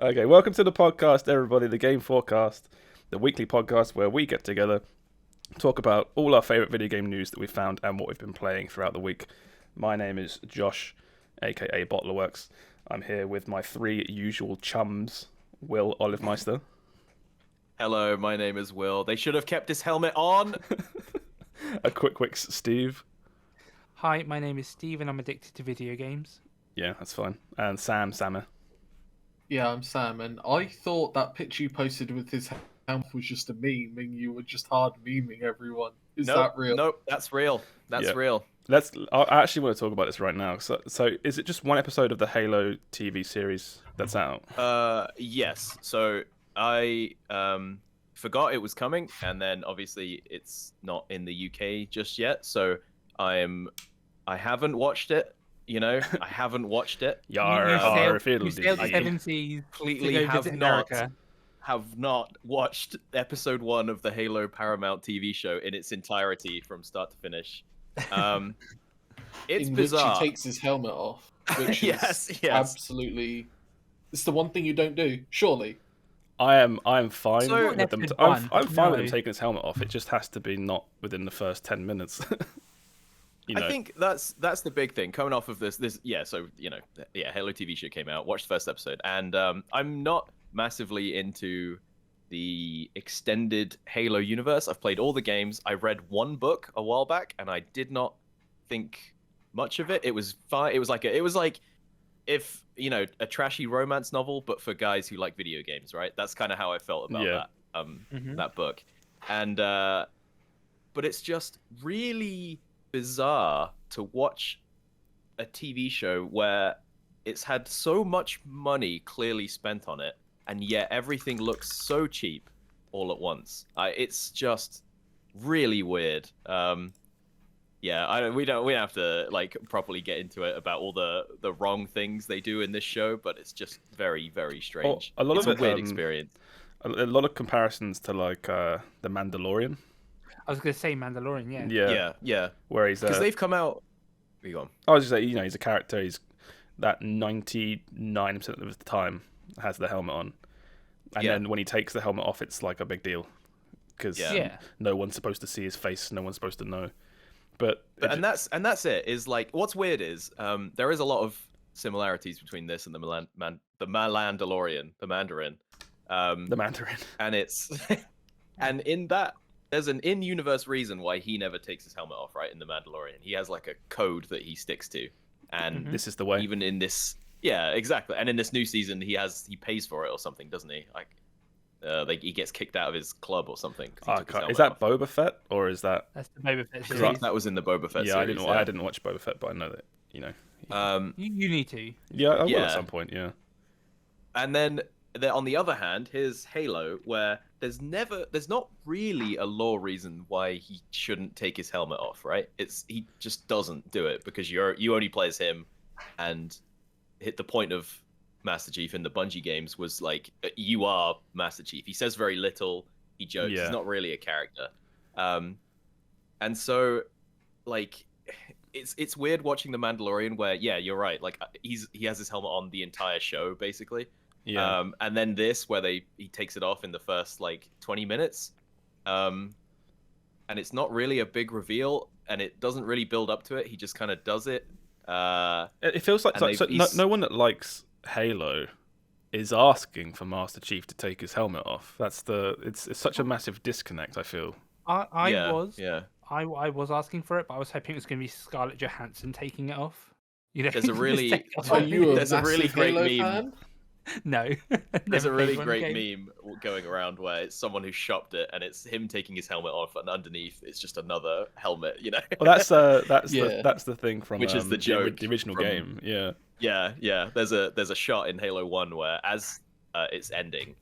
Okay, welcome to the podcast, everybody. The Game FourCast, the weekly podcast where we get together, talk about all our favourite video game news that we found and what we've been playing throughout the week. My name is Josh, aka BottlerWorks. I'm here with my three usual chums, Will Olivemeister. Hello, my name is Will. They should have kept his helmet on. A Quikwix Steve. Hi, my name is Steve and I'm addicted to video games. Yeah, that's fine. And Sammeh. Yeah, I'm Sam, and I thought that picture you posted with his helmet was just a meme, and you were just hard memeing everyone. Is that real? Nope, that's real. That's real. I actually want to talk about this right now. So is it just one episode of the Halo TV series that's out? Yes. So I forgot it was coming, and then obviously it's not in the UK just yet. So I haven't watched it. You know, I haven't watched it. You sailed the 70s Completely have not watched episode 1 of the Halo Paramount TV show in its entirety from start to finish. It's in bizarre. which he takes his helmet off, which yes. is absolutely. It's the one thing you don't do, surely. I'm fine So- with them. I'm fine with him taking his helmet off. It just has to be not within the first 10 minutes. I think that's the big thing coming off of this. So Halo TV show came out. Watched the first episode, and I'm not massively into the extended Halo universe. I've played all the games. I read one book a while back, and I did not think much of it. It was fine. It was like if a trashy romance novel, but for guys who like video games, right? That's kind of how I felt about that book, and but it's just really bizarre to watch a TV show where it's had so much money clearly spent on it, and yet everything looks so cheap all at once. It's just really weird. We don't have to like properly get into it about all the wrong things they do in this show, but it's just very, very strange. It's a weird experience. A lot of comparisons to like The Mandalorian. I was going to say Mandalorian, Yeah. Where he's because they've come out. Where you going? I was just saying, he's a character. He's that 99% of the time has the helmet on, and then when he takes the helmet off, it's like a big deal because no one's supposed to see his face. No one's supposed to know. And that's it. Is like what's weird is there is a lot of similarities between this and the Mandalorian, the Mandarin. The Mandarin, and it's and in that. There's an in-universe reason why he never takes his helmet off, right? In The Mandalorian, he has like a code that he sticks to, and this is the way. Even in this, exactly. And in this new season, he pays for it or something, doesn't he? Like he gets kicked out of his club or something. Is that Boba Fett or is that? That's the Boba Fett series. That was in the Boba Fett series. I didn't watch Boba Fett, but I know that You need to. Yeah, I will at some point. Yeah. And then on the other hand, here's Halo, where there's not really a law reason why he shouldn't take his helmet off, right? He just doesn't do it because you only play as him, and hit the point of Master Chief in the Bungie games was like you are Master Chief. He says very little. He jokes. He's not really a character, and so like it's weird watching The Mandalorian where you're right. Like he has his helmet on the entire show basically. Yeah. And then this where he takes it off in the first like 20 minutes. And it's not really a big reveal and it doesn't really build up to it. He just kind of does it. It feels like no one that likes Halo is asking for Master Chief to take his helmet off. It's such a massive disconnect, I feel. I was asking for it, but I was hoping it was going to be Scarlett Johansson taking it off. There's a really there's a really great Halo meme. Fan? No. There's a really great meme going around where it's someone who shopped it and it's him taking his helmet off and underneath it's just another helmet, Well, that's the thing from which is the joke the original game. Yeah. Yeah. There's a shot in Halo 1 where as it's ending,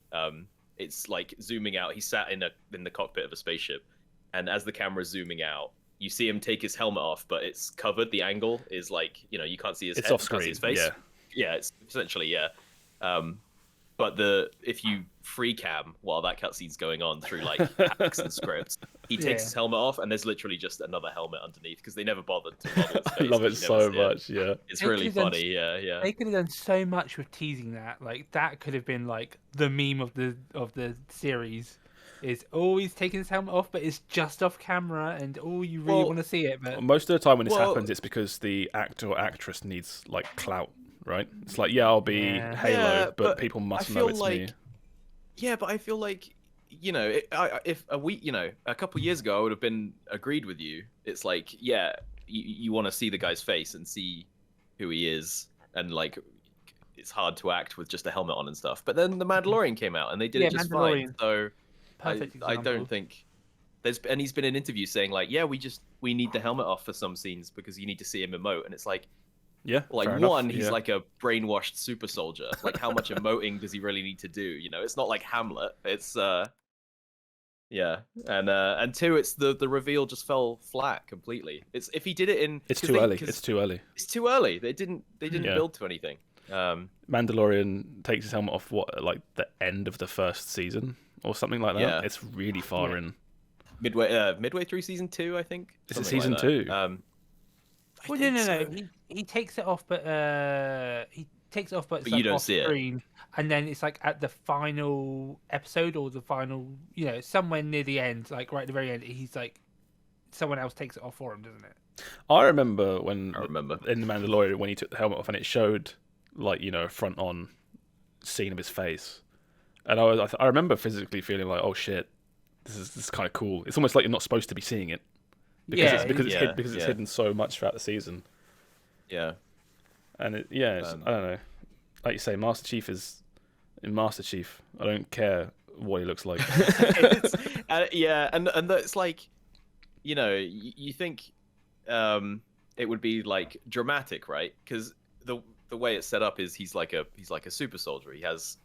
it's like zooming out. He sat in the cockpit of a spaceship, and as the camera's zooming out, you see him take his helmet off, but it's covered. The angle is like you can't see his head, off you can't see screen. his face. Yeah. It's essentially But if you free cam while that cutscene's going on through like hacks and scripts, he takes his helmet off and there's literally just another helmet underneath because they never bothered to model his face. I love it so much. Yeah, it's really funny. Yeah. They could have done so much with teasing that. Like that could have been like the meme of the series. Is always taking his helmet off, but it's just off camera, and you really want to see it. But most of the time when this happens, it's because the actor or actress needs like clout. Right? It's like, I'll be Halo, but people must know it's me. Yeah, but I feel like, if a couple years ago I would have been agreed with you. It's like, you want to see the guy's face and see who he is, and like, it's hard to act with just a helmet on and stuff. But then The Mandalorian came out, and they did it just fine. So I don't think and he's been in interviews saying like, we need the helmet off for some scenes because you need to see him emote, and it's like. Yeah, like one, he's like a brainwashed super soldier. Like, how much emoting does he really need to do? It's not like Hamlet. It's and two, it's the reveal just fell flat completely. It's if he did it in. It's too early. It's too early. It's too early. They didn't build to anything. Mandalorian takes his helmet off like the end of the first season or something like that. Yeah. It's really far in. Midway through season 2, I think. Is it season 2? Well, no. So. He takes it off, but it's like you don't off see screen, it. And then it's like at the final episode or the final, somewhere near the end, like right at the very end, he's like, someone else takes it off for him, doesn't it? I remember in The Mandalorian when he took the helmet off and it showed like a front on scene of his face, and I remember physically feeling like, oh shit, this is kind of cool. It's almost like you're not supposed to be seeing it. Because it's hidden so much throughout the season. Yeah. And I don't know. Like you say, Master Chief is in Master Chief. I don't care what he looks like. and it's like, you think it would be like dramatic, right? Because the way it's set up is he's like a super soldier. He has.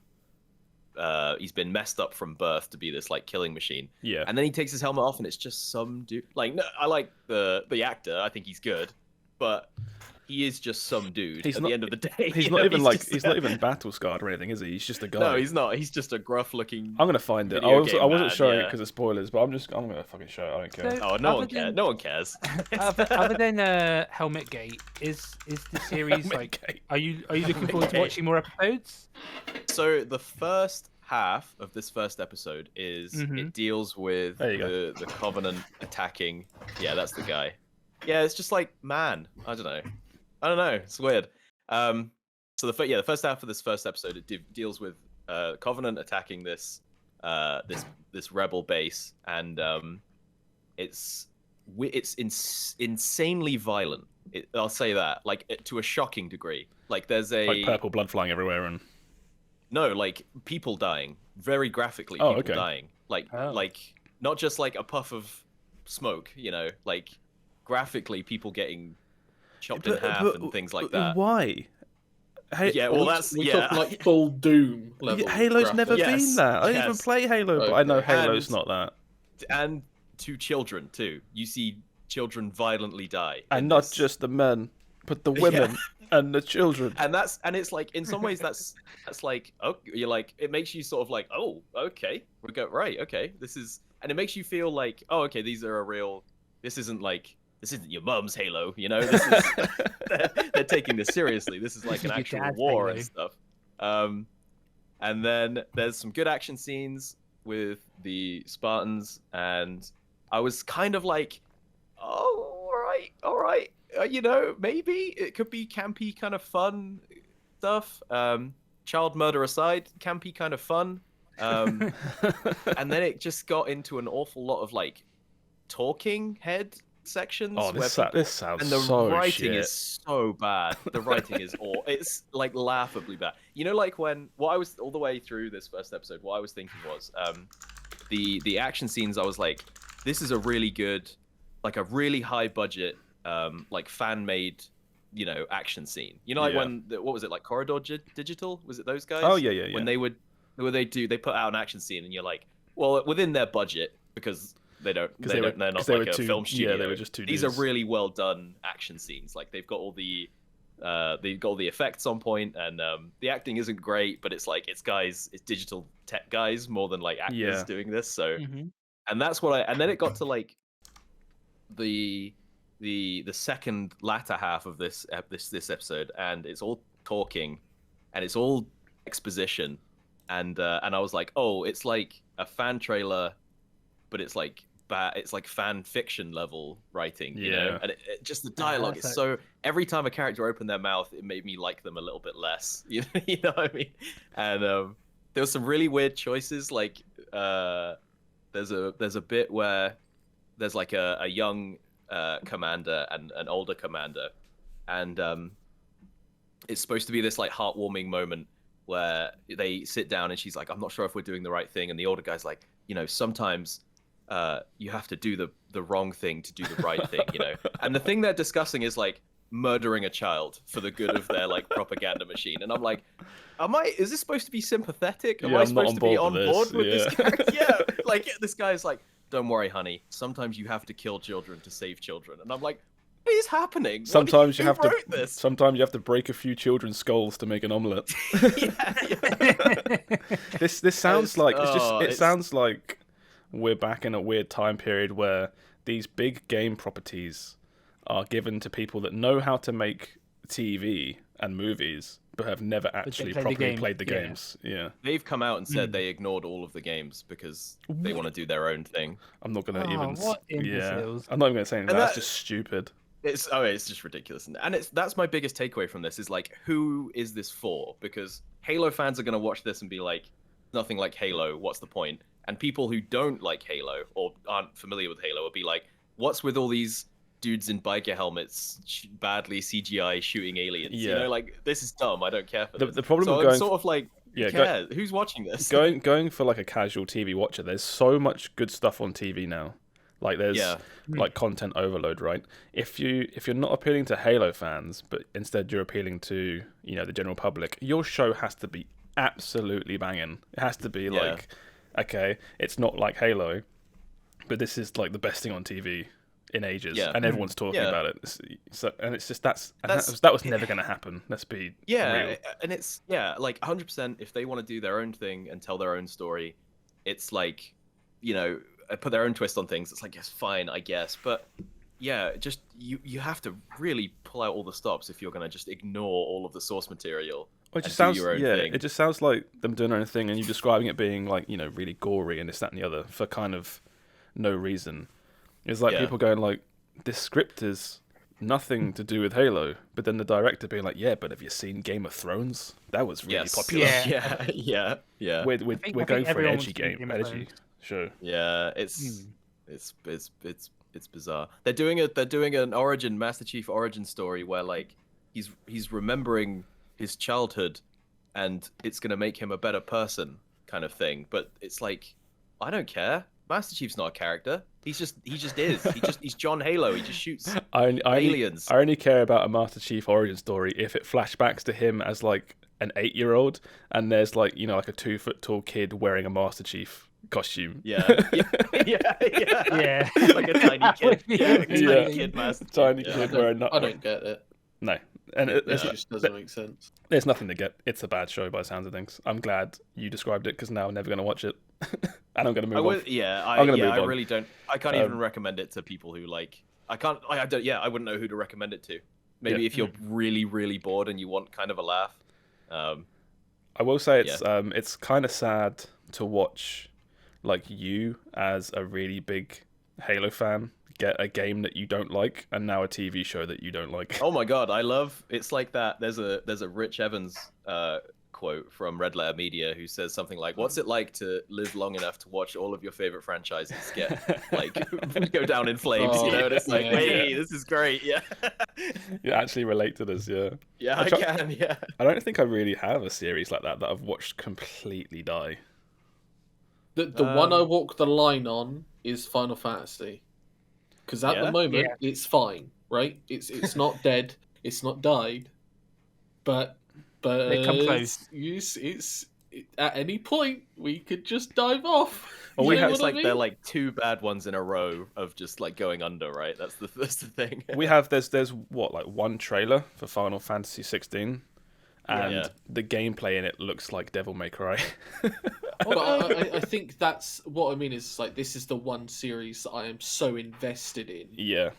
He's been messed up from birth to be this like killing machine. Yeah. And then he takes his helmet off and it's just some dude. Like, no, I like the actor. I think he's good, but he is just some dude. The end of the day, he's not even battle scarred or anything, is he? He's just a guy. No, he's not. He's just a gruff looking. I'm gonna find it. I wasn't showing it because of spoilers, but I'm gonna fucking show it. I don't care. So, no one cares. No one cares. Other than Helmet Gate, is the series like? Gate. Are you looking forward to watching more episodes? So the first half of this first episode is it deals with the Covenant attacking. Yeah, that's the guy. Yeah, it's just like, man, I don't know. It's weird. So the first half of this first episode it deals with Covenant attacking this rebel base, and it's insanely violent. I'll say that, like to a shocking degree. Like there's like purple blood flying everywhere and. No, like people dying, very graphically. People dying, like not just like a puff of smoke, like graphically people getting chopped in half and things like that. Why? We're talking like full Doom level. Halo's graphics. never been that. I didn't even play Halo, but I know Halo's not that. And to children too. You see children violently die, and not just the men, but the women. And the children, and it's like in some ways that's like, oh, you're like, it makes you sort of like, oh, okay, we go right, okay, this is, and it makes you feel like, oh, okay, this isn't your mum's Halo, this is they're taking this seriously. This is like an actual war and stuff. And then there's some good action scenes with the Spartans, and I was kind of like, oh, all right. Maybe it could be campy, kind of fun stuff. Child murder aside, campy, kind of fun. And then it just got into an awful lot of like talking head sections. Oh, this sounds and the so writing shit. is so bad. The writing is it's like laughably bad. Like what I was all the way through this first episode, what I was thinking was the action scenes. I was like, this is a really good, like a really high budget. Like fan-made, action scene. Like when what was it, like Corridor Digital? Was it those guys? Oh yeah. When they put out an action scene, and you're like, well, within their budget, because they're not like a film studio. Yeah, they were just two dudes. These are really well done action scenes. Like they've got all the They got all the effects on point, and the acting isn't great, but it's like it's digital tech guys more than like actors doing this. So, and that's what and then it got to like the second latter half of this episode, and it's all talking, and it's all exposition, and I was like, oh, it's like a fan trailer, but it's like fan fiction level writing, you know, and it just the dialogue is so. Every time a character opened their mouth, it made me like them a little bit less. You know what I mean? And there was some really weird choices. Like there's a bit where there's like a young commander and an older commander, and it's supposed to be this like heartwarming moment where they sit down and she's like, I'm not sure if we're doing the right thing, and the older guy's like, you know, sometimes you have to do the wrong thing to do the right thing, you know. And the thing they're discussing is like murdering a child for the good of their like propaganda machine, and I'm like, is this supposed to be sympathetic? Am I supposed to be on board with this character? Yeah, like this guy's like, don't worry, honey, sometimes you have to kill children to save children, and I'm like, what is happening? Sometimes you have to break a few children's skulls to make an omelette. This sounds like it sounds like we're back in a weird time period where these big game properties are given to people that know how to make TV and movies, but have never actually properly played the games. Yeah, they've come out and said they ignored all of the games because they want to do their own thing. I'm not going to even. What imbeciles. I'm not even going to say anything. That's just stupid. It's just ridiculous, and that's my biggest takeaway from this is like, who is this for? Because Halo fans are going to watch this and be like, nothing like Halo. What's the point? And people who don't like Halo or aren't familiar with Halo will be like, what's with all these dudes in biker helmets badly CGI shooting aliens? You know, like, this is dumb. I don't care for this. The problem so with going I'm sort of like, who's watching this? Going for like a casual TV watcher, there's so much good stuff on TV now. Like there's like content overload, right? If you're not appealing to Halo fans, but instead you're appealing to, you know, the general public, your show has to be absolutely banging. It has to be like, okay, it's not like Halo, but this is like the best thing on TV in ages, and everyone's talking about it. And it's just that was never going to happen. Let's be real. And it's like 100%. If they want to do their own thing and tell their own story, it's like, you know, put their own twist on things. It's like, yes, fine, I guess, but just you have to really pull out all the stops if you're going to just ignore all of the source material. Well, it just sounds it just sounds like them doing their own thing, and you describing it being like, you know, really gory and this, that, and the other for kind of no reason. It's like people going like, this script is nothing to do with Halo, but then the director being like, yeah, but have you seen Game of Thrones? That was really popular. Yeah. We're going for an edgy show. Yeah, it's bizarre. They're doing an Master Chief origin story where like he's remembering his childhood, and it's gonna make him a better person, kind of thing. But it's like, I don't care. Master Chief's not a character. He just is. He's John Halo. He just shoots aliens. I only care about a Master Chief origin story if it flashbacks to him as like an 8-year-old, and there's like, you know, like a 2-foot tall kid wearing a Master Chief costume. Yeah. Like a tiny kid. Tiny kid Master Chief. Tiny kid wearing. I don't get it. No. And it just doesn't make sense. There's nothing to get. It's a bad show by the sounds of things. I'm glad you described it, because now I'm never going to watch it. And I'm going to move on. I really don't. I can't even recommend it to people who like. I wouldn't know who to recommend it to. Maybe if you're really, really bored and you want kind of a laugh. I will say it's kind of sad to watch, like, you as a really big Halo fan get a game that you don't like, and now a TV show that you don't like. Oh my god, it's like that. There's a Rich Evans quote from Red Letter Media who says something like, "What's it like to live long enough to watch all of your favorite franchises get like go down in flames?" You know, and it's like, hey, this is great. Yeah. You actually relate to this, yeah. Yeah, I can. Yeah. I don't think I really have a series like that I've watched completely die. The one I walk the line on is Final Fantasy. Because at the moment, it's fine, right? It's not dead, it's not died, but they come close. at any point we could just dive off. Well, we have it's like they're like 2 bad ones in a row of just like going under, right? That's the thing. We have there's what, like 1 trailer for Final Fantasy 16, and the gameplay in it looks like Devil May Cry. But I think that's what I mean. Is like this is the one series that I am so invested in,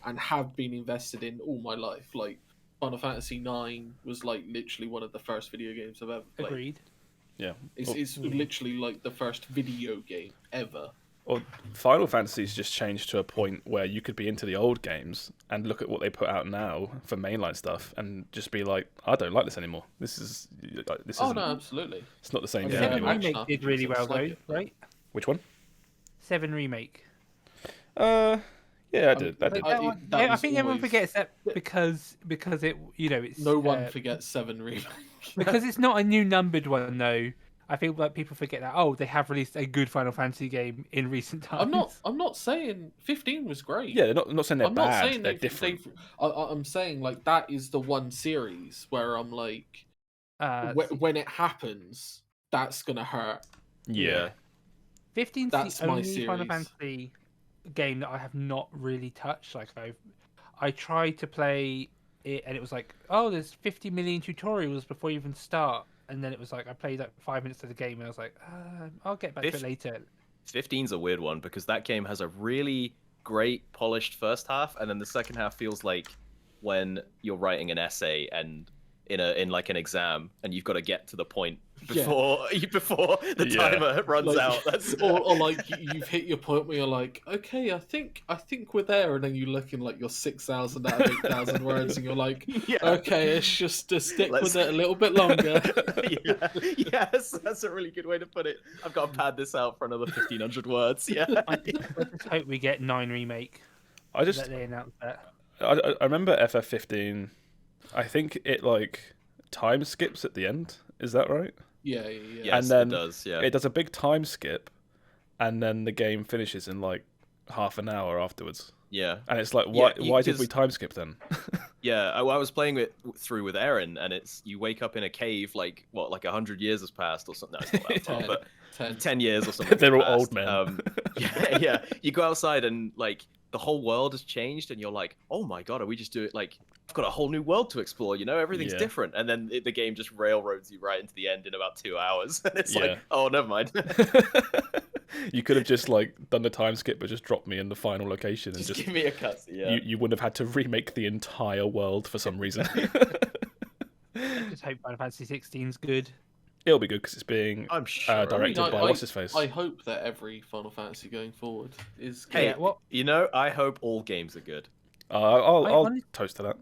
and have been invested in all my life. Like Final Fantasy 9 was like literally one of the first video games I've ever played. Agreed. Yeah, it's literally like the first video game ever. Well, Final Fantasy's just changed to a point where you could be into the old games and look at what they put out now for mainline stuff and just be like, I don't like this anymore. This Oh no, absolutely. It's not the same game 7 anymore. Remake did really well though, right? Which one? 7 Remake. Yeah, I did. I think everyone forgets that because it it's no one forgets 7 Remake because it's not a new numbered one though. I feel like people forget that they have released a good Final Fantasy game in recent times. I'm not saying 15 was great. Yeah, I'm not saying they're bad. Not saying they're different. I'm saying like that is the one series where I'm like, when it happens, that's gonna hurt. Yeah. 15's the only Final Fantasy game that I have not really touched. Like I tried to play it, and it was like, there's 50 million tutorials before you even start. And then it was like I played like 5 minutes of the game, and I was like, I'll get back to it later. 15's a weird one because that game has a really great polished first half, and then the second half feels like when you're writing an essay and in like an exam, and you've got to get to the point before the timer runs out. That's or like you've hit your point where you're like, okay, I think we're there, and then you look in like your 6,000 out of 8,000 words, and you're like, okay, it's just to stick with it a little bit longer. Yes, that's a really good way to put it. I've got to pad this out for another 1,500 words. Yeah. I just hope we get 9 Remake. I remember FF15. I think it like time skips at the end. Is that right? Yeah. Yes, and then it does. Yeah, it does a big time skip, and then the game finishes in like half an hour afterwards. Yeah, and it's like, why did we time skip then? Yeah, I was playing it through with Aaron, and it's you wake up in a cave like 100 years has passed or something. No, it's not that far, but 10 years or something. They're all old men. Yeah. You go outside and like the whole world has changed, and you're like, oh my god, are we just doing like? I've got a whole new world to explore, everything's different. And then the game just railroads you right into the end in about 2 hours. And it's like, oh, never mind. You could have just like done the time skip, but just dropped me in the final location and just give me a cut. Yeah. You wouldn't have had to remake the entire world for some reason. I just hope Final Fantasy 16's good. It'll be good because it's being directed by what's his face. I hope that every Final Fantasy going forward is good. Hey, I hope all games are good. I'll toast to that.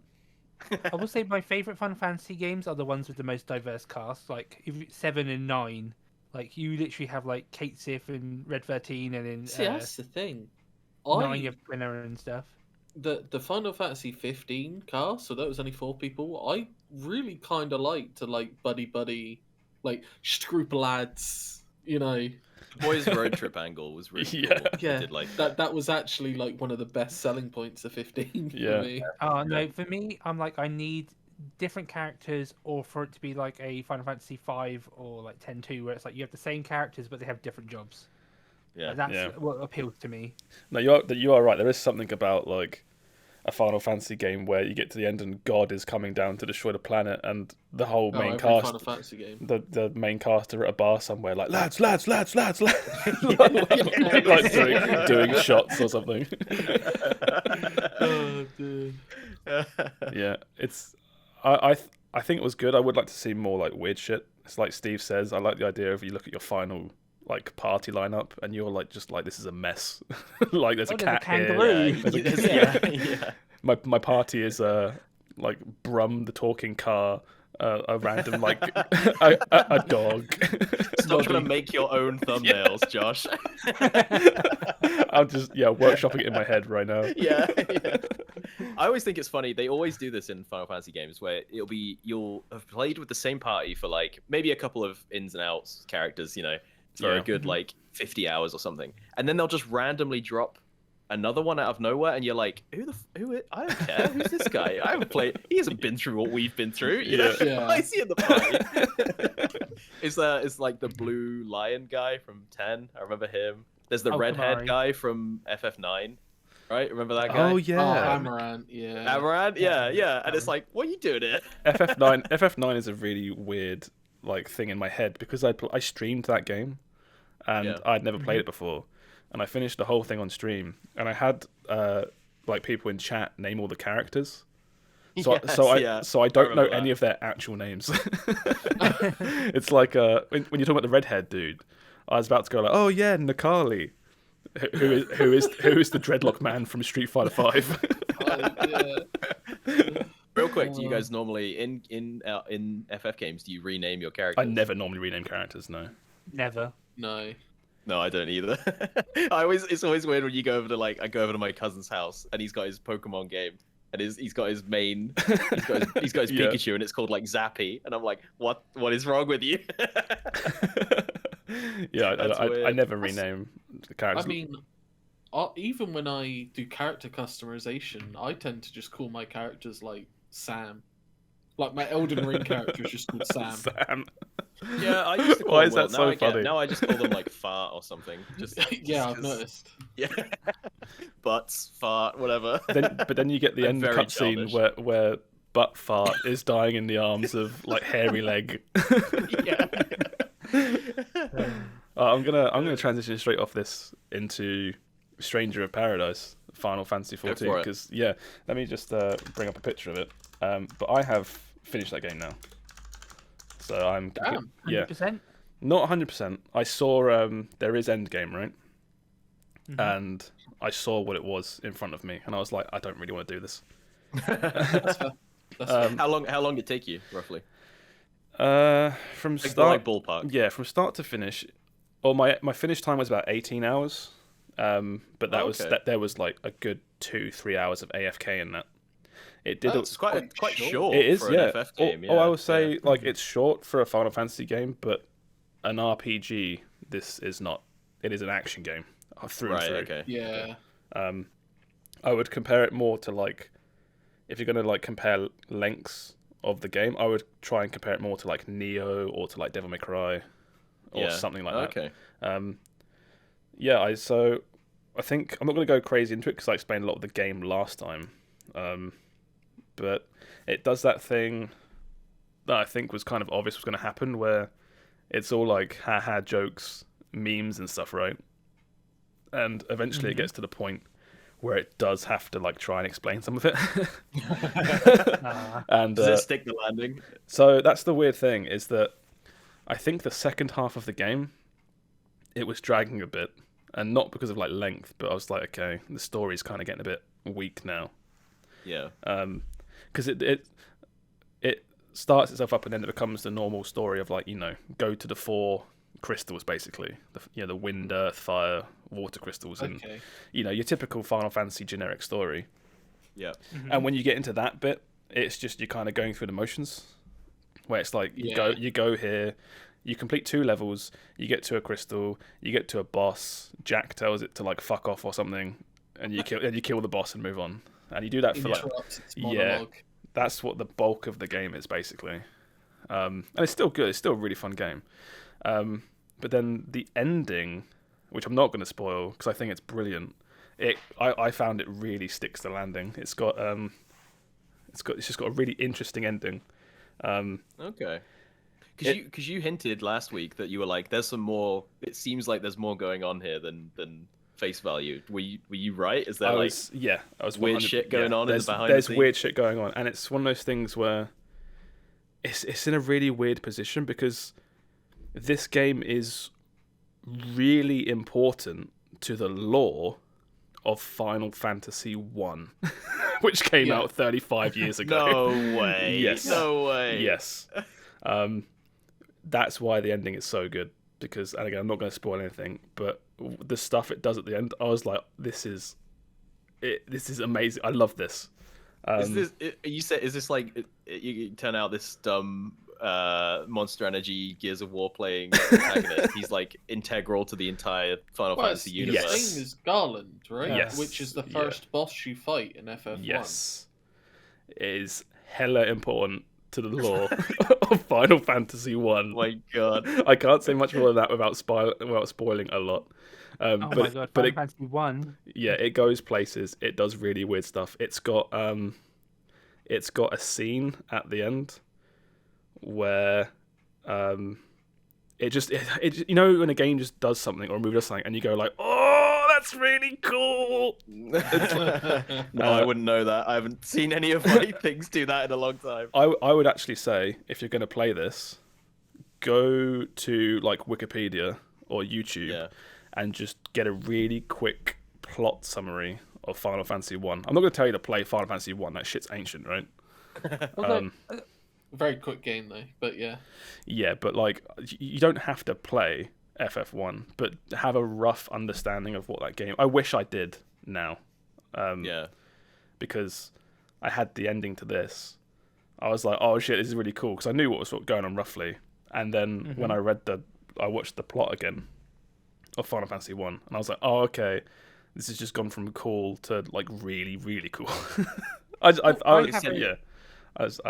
I will say my favourite Final Fantasy games are the ones with the most diverse cast. Like 7 and 9, like you literally have like Kate Sith and Red 13, and then that's the thing. 9 you have Winner and stuff. The Final Fantasy 15 cast, so that was only 4 people. I really kind of like to like buddy, like just group of lads, Boys road trip angle was really cool. Yeah, I did like that was actually like one of the best selling points of 15 for me. No, for me, I'm like I need different characters, or for it to be like a Final Fantasy 5 or like 10-2, where it's like you have the same characters but they have different jobs. Yeah, that's what appeals to me. No, you are right. There is something about like a Final Fantasy game where you get to the end and God is coming down to destroy the planet, and the whole main cast, Final Fantasy game. The main cast are at a bar somewhere, like lads, like doing shots or something. Oh, dude. Yeah, it's I think it was good. I would like to see more like weird shit. It's like Steve says. I like the idea of you look at your final like party lineup and you're like just like this is a mess. Like there's a cat kangaroo. Here. My party is like Brum the talking car, a random like a dog. Stop trying to make your own thumbnails, Josh. I'm just workshopping it in my head right now. Yeah. I always think it's funny. They always do this in Final Fantasy games where you'll have played with the same party for like maybe a couple of ins and outs characters, for a good like 50 hours or something, and then they'll just randomly drop another one out of nowhere, and you're like, who? I don't care. Who's this guy? I haven't played. He hasn't been through what we've been through. You know? Why is he in the party? It's like the blue lion guy from 10. I remember him. There's the redhead guy from FF9. Right? Remember that guy? Oh yeah, Amaranth. Yeah. Amaranth. Yeah. And it's like, what are you doing here? FF9 is a really weird like thing in my head because I streamed that game, and I'd never played it before. And I finished the whole thing on stream, and I had like people in chat name all the characters. So I don't know any of their actual names. It's like when you're talking about the redhead dude, I was about to go like, oh yeah, Nakali, who is the dreadlock man from Street Fighter 5. Real quick, do you guys normally in FF games do you rename your characters? I never normally rename characters. No. Never. No, I don't either. It's always weird when you go over to I go over to my cousin's house and he's got his Pokemon game and he's got his main, he's got his Pikachu and it's called like Zappy and I'm like, what is wrong with you? I never rename the characters. I mean, even when I do character customization, I tend to just call my characters like Sam. Like my Elden Ring character is just called Sam. Sam. Yeah, I used to call Why them is that so funny? Now I just call them like fart or something. I've noticed. Yeah, butts, fart, whatever. But then you get the end cutscene where butt fart is dying in the arms of like hairy leg. Yeah. I'm gonna transition straight off this into Stranger of Paradise, Final Fantasy 14, because let me just bring up a picture of it. But I have finished that game now, so I'm 100%? Not 100%. I saw there is Endgame, right? Mm-hmm. And I saw what it was in front of me, and I was like, I don't really want to do this. That's fair. How long did it take you roughly? From start, ballpark. Yeah, from start to finish. Or my finish time was about 18 hours. But there was like a good 2-3 hours of AFK in that. It did. It's quite short. It is, for an FF game. I would say like it's short for a Final Fantasy game, but an RPG. This is not. It is an action game through and through. Okay. Yeah. I would compare it more to like, if you're gonna like compare lengths of the game, I would try and compare it more to like Neo or to like Devil May Cry, or something like that. Okay. So I think I'm not going to go crazy into it because I explained a lot of the game last time. But it does that thing that I think was kind of obvious was going to happen, where it's all like haha jokes, memes and stuff, right? And eventually it gets to the point where it does have to like try and explain some of it. And does it stick the landing? So that's the weird thing, is that I think the second half of the game, it was dragging a bit, and not because of like length, but I was like, okay, the story's kind of getting a bit weak now. Yeah. Because it starts itself up and then it becomes the normal story of like, go to the 4 crystals basically, the wind, earth, fire, water crystals, and your typical Final Fantasy generic story. Yeah. Mm-hmm. And when you get into that bit, it's just you're kind of going through the motions, where it's like you go here, you complete 2 levels, you get to a crystal, you get to a boss, Jack tells it to like fuck off or something, and you kill the boss and move on. And you do that for like that's what the bulk of the game is basically. And it's still good. It's still a really fun game. But then the ending, which I'm not going to spoil because I think it's brilliant. I found it really sticks the landing. It's just got a really interesting ending. Okay. Because you hinted last week that you were like, there's some more. It seems like there's more going on here than face value. Were you right? Is there I was weird shit going on in the behind the scenes? There's weird shit going on, and it's one of those things where it's in a really weird position because this game is really important to the lore of Final Fantasy 1, which came out 35 years ago. No way. Yes. No way. Yes. That's why the ending is so good. Because, and again, I'm not going to spoil anything, but the stuff it does at the end, I was like, this is amazing. I love this. Is this like you turn out this dumb Monster Energy Gears of War playing protagonist. He's like integral to the entire Final Fantasy universe. His name is Garland, right? Yes. Which is the first boss you fight in FF1. Yes. It is hella important to the lore of Final Fantasy 1. My God. I can't say much more than that without spoiling a lot. My God, Final Fantasy 1. Yeah, it goes places. It does really weird stuff. It's got a scene at the end where it you know when a game just does something or a movie does something and you go like, oh, that's really cool. No, I wouldn't know that. I haven't seen any of my things do that in a long time. I would actually say, if you're going to play this, go to like Wikipedia or YouTube and just get a really quick plot summary of Final Fantasy 1. I'm not going to tell you to play Final Fantasy 1. That shit's ancient, right? Very quick game though, but yeah. Yeah, but like you don't have to play FF1, but have a rough understanding of what that game. I wish I did now. Because I had the ending to this. I was like, oh shit, this is really cool because I knew what was going on roughly. And then when I watched the plot again of Final Fantasy 1, and I was like, oh okay, this has just gone from cool to like really, really cool. I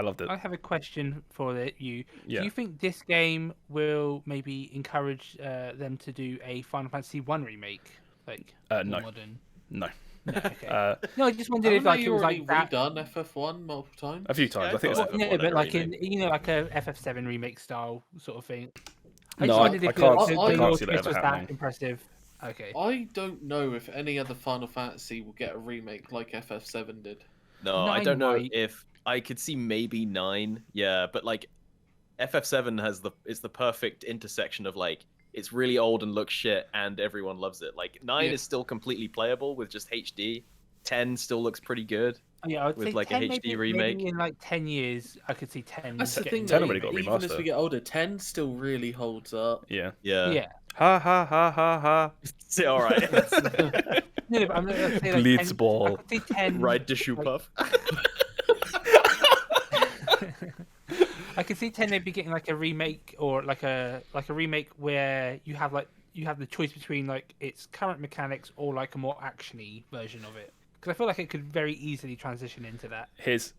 loved it. I have a question for you. Yeah. Do you think this game will maybe encourage them to do a Final Fantasy 1 remake, like no. modern? No. No, okay. No, I just wondered if like it was like that. Done FF1 multiple times. A few times. Yeah, I think it's Yeah, but like like a FF7 remake style sort of thing. I can't see that ever was happening. that impressive. Okay. I don't know if any other Final Fantasy will get a remake like FF7 did. No, I don't know if I could see maybe 9. Yeah, but like FF7 is the perfect intersection of like it's really old and looks shit and everyone loves it. Like 9 is still completely playable with just HD. 10 still looks pretty good. Yeah, I would with say like 10 a HD maybe remake. In like 10 years, I could see 10. That's the thing. 10 already got even remastered. as we get older, 10 still really holds up. Yeah. Yeah. Ha ha ha ha ha. See, all right. No, but I'm not gonna say like Blitzball. 10. I could see 10. Ride the shoe puff. I could see 10 maybe getting like a remake or like a remake where you have the choice between like its current mechanics or like a more actiony version of it. Because I feel like it could very easily transition into that. Here's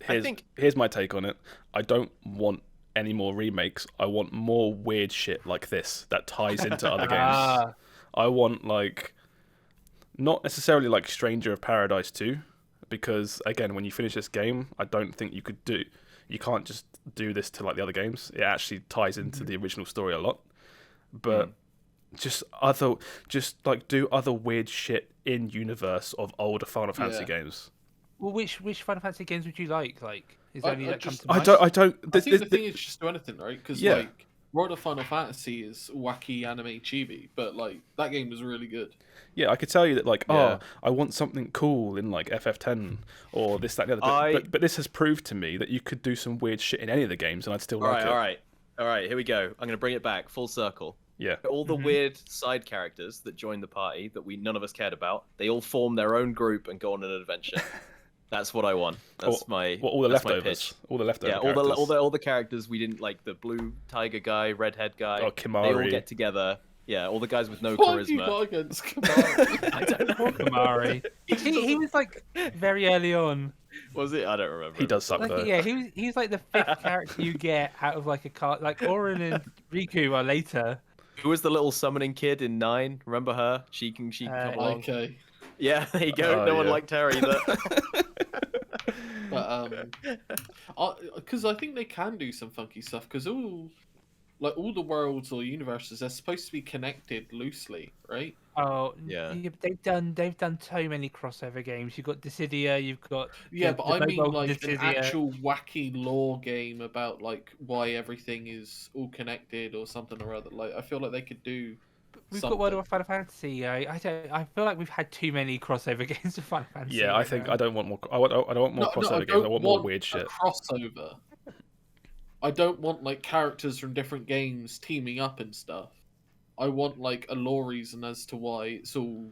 my take on it. I don't want any more remakes. I want more weird shit like this that ties into other games. I want like not necessarily like Stranger of Paradise 2, because again, when you finish this game, I don't think you can't just do this to like the other games. It actually ties into the original story a lot. But just do other weird shit in universe of older Final Fantasy games. Well, which Final Fantasy games would you like? Like, is there any that comes to mind? mind? I think the thing is just do anything, right? Because like World of Final Fantasy is wacky anime chibi, but like that game was really good. Yeah, I could tell you that like, I want something cool in like FF10 or this, that, and the other. But this has proved to me that you could do some weird shit in any of the games, and I'd still like it. All right. Here we go. I'm gonna bring it back full circle. Yeah. All the weird side characters that join the party that none of us cared about, they all form their own group and go on an adventure. That's what I want. That's all the leftovers. All the leftovers. Yeah, all the characters we didn't like. The blue tiger guy, redhead guy. Oh, Kimari. They all get together. Yeah, all the guys with no What charisma. have you got against Kimari? I don't know. Kimari. he was like very early on. Was it? I don't remember. He does suck like, though. Yeah, he was like the 5th character you get out of like a card. Like Auron and Riku are later. Who was the little summoning kid in 9? Remember her? She can come along. Okay. Yeah, there you go. No one liked her either. But because I think they can do some funky stuff. Because all the worlds or universes, they're supposed to be connected loosely, right? Oh yeah. They've done so many crossover games. You've got Dissidia, you've got but I mean like Dissidia. an actual wacky lore game about like why everything is all connected or something or other. Like I feel like they could do. We've got World of Final Fantasy. I feel like we've had too many crossover games of Final Fantasy. Yeah, I think I don't want more. I don't want more crossover games. I want more weird shit. Crossover. I don't want like characters from different games teaming up and stuff. I want like a lore reason as to why it's all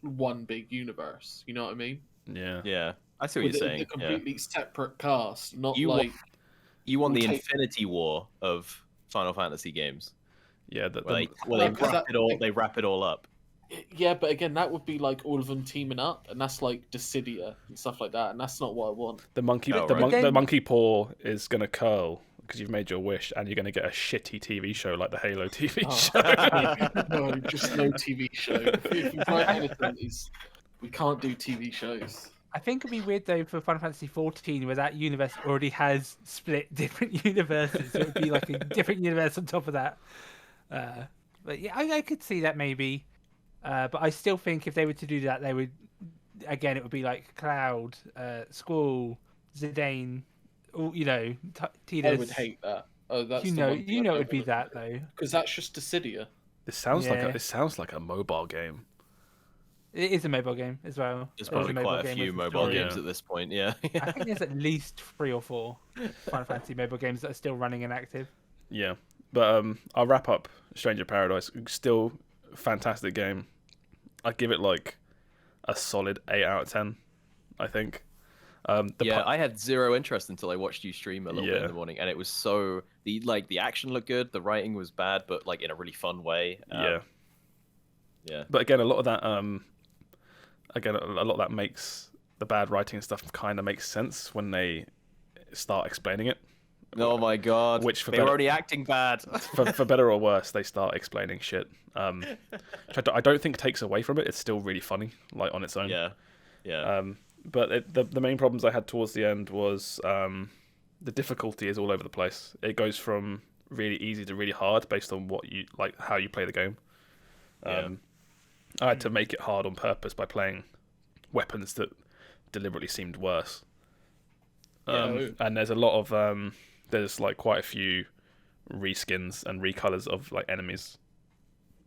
one big universe. You know what I mean? Yeah. Yeah. I see what you're saying. A completely separate cast, not You want the Infinity War of Final Fantasy games. Yeah, they wrap it all up. Yeah, but again, that would be like all of them teaming up, and that's like Dissidia and stuff like that, and that's not what I want. The monkey paw is gonna curl because you've made your wish, and you're gonna get a shitty TV show like the Halo TV show. No, just no TV show. If you write anything, we can't do TV shows. I think it'd be weird though for Final Fantasy 14 where that universe already has split different universes. So it would be like a different universe on top of that. But yeah, I could see that maybe. But I still think if they were to do that, they would. Again, it would be like Cloud, Squall, Zidane, Tidus. I would hate that. Oh, that's it would be that though. Because that's just Dissidia. This sounds like a mobile game. It is a mobile game as well. There's probably quite a few mobile games at this point, yeah. I think there's at least 3 or 4 Final Fantasy mobile games that are still running and active. Yeah, but I'll wrap up Stranger Paradise. Still fantastic game. I'd give it like a solid 8 out of 10, I think. I had zero interest until I watched you stream a little bit in the morning, and it was so the action looked good, the writing was bad, but like in a really fun way. Yeah. But again, a lot of that makes the bad writing and stuff kind of makes sense when they start explaining it. Oh my god! They were already acting bad. for better or worse, they start explaining shit. Which I don't think takes away from it. It's still really funny, like on its own. Yeah. But the main problems I had towards the end was the difficulty is all over the place. It goes from really easy to really hard based on what you like, how you play the game. I had to make it hard on purpose by playing weapons that deliberately seemed worse. And there's a lot of there's like quite a few reskins and recolors of like enemies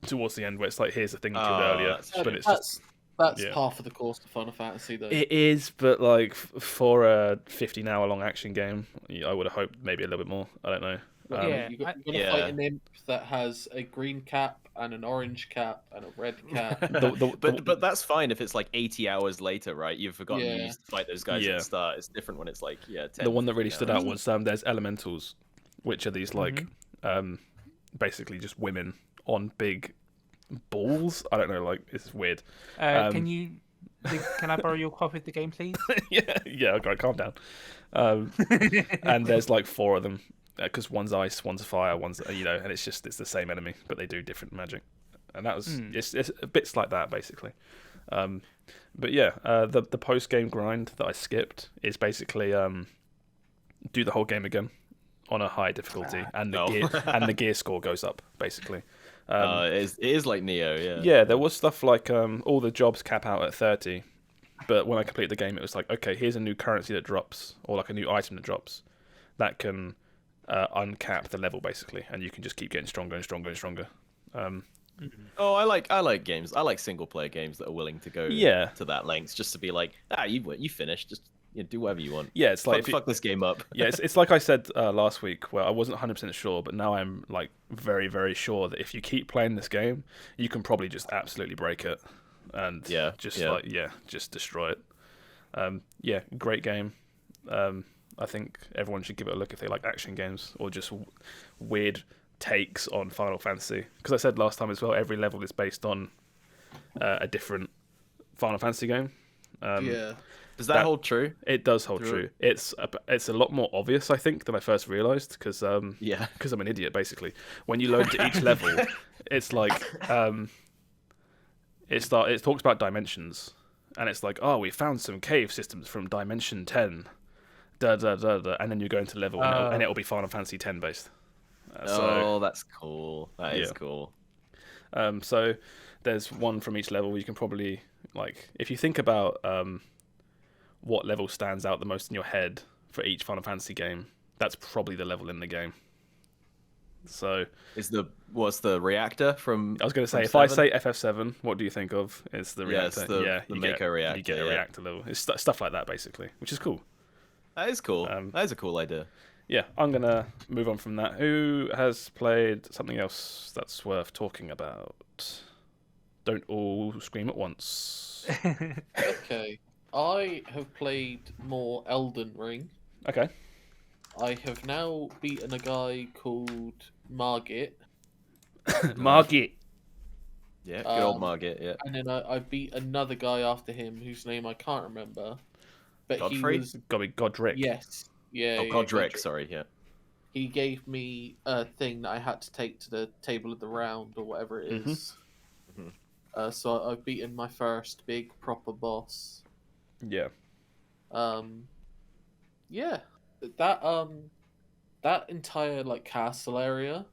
towards the end where it's like, here's the thing you killed earlier, but it's that's par for the course of Final Fantasy though. It is, but like for a 15-hour long action game, I would have hoped maybe a little bit more. I don't know. You're gonna fight an imp that has a green cap and an orange cap and a red cap. But that's fine if it's like 80 hours later, right? You've forgotten you used to fight those guys at the start. It's different when it's like 10. The one that really stood out was there's elementals, which are these like basically just women on big balls. I don't know, like it's weird. Can I borrow your copy of the game, please? yeah. Okay, calm down. And there's like 4 of them. Because one's ice, one's fire, one's and it's the same enemy, but they do different magic, and that was it's bits like that basically. But yeah, the post game grind that I skipped is basically do the whole game again on a high difficulty, and the gear score goes up basically. It is like Neo, yeah. Yeah, there was stuff like all the jobs cap out at 30, but when I completed the game, it was like, okay, here's a new currency that drops, or like a new item that drops, that can uncap the level basically, and you can just keep getting stronger and stronger and stronger. I like games. I like single player games that are willing to go to that length just to be like, you finished, just do whatever you want. Yeah, it's like fuck this game up. Yeah, it's like I said last week, where I wasn't 100% sure, but now I'm like very, very sure that if you keep playing this game, you can probably just absolutely break it and just destroy it. Great game. I think everyone should give it a look if they like action games or just weird takes on Final Fantasy. Because I said last time as well, every level is based on a different Final Fantasy game. Does that hold true? It does hold true. It's a lot more obvious, I think, than I first realised. Because I'm an idiot, basically. When you load to each level, it's like it talks about dimensions, and it's like, we found some cave systems from Dimension 10. And then you go into level, and it'll be Final Fantasy X based. That's cool. That is cool. So there's one from each level. You can probably, like, if you think about what level stands out the most in your head for each Final Fantasy game, that's probably the level in the game. So what's the reactor from? I was going to say, if 7? I say FF7, what do you think of? It's the reactor. It's the Mako reactor. You get a reactor level. It's stuff like that basically, which is cool. That is cool. That is a cool idea. Yeah, I'm going to move on from that. Who has played something else that's worth talking about? Don't all scream at once. Okay. I have played more Elden Ring. Okay. I have now beaten a guy called Margit. Margit. Yeah, good old Margit. Yeah. And then I beat another guy after him whose name I can't remember. But Godfrey? he was Gotta be Godric. Yes. Yeah. Oh, Godric. Sorry. Yeah. He gave me a thing that I had to take to the table of the round or whatever it is. Mm-hmm. So I've beaten my first big proper boss. Yeah. Yeah. That entire like castle area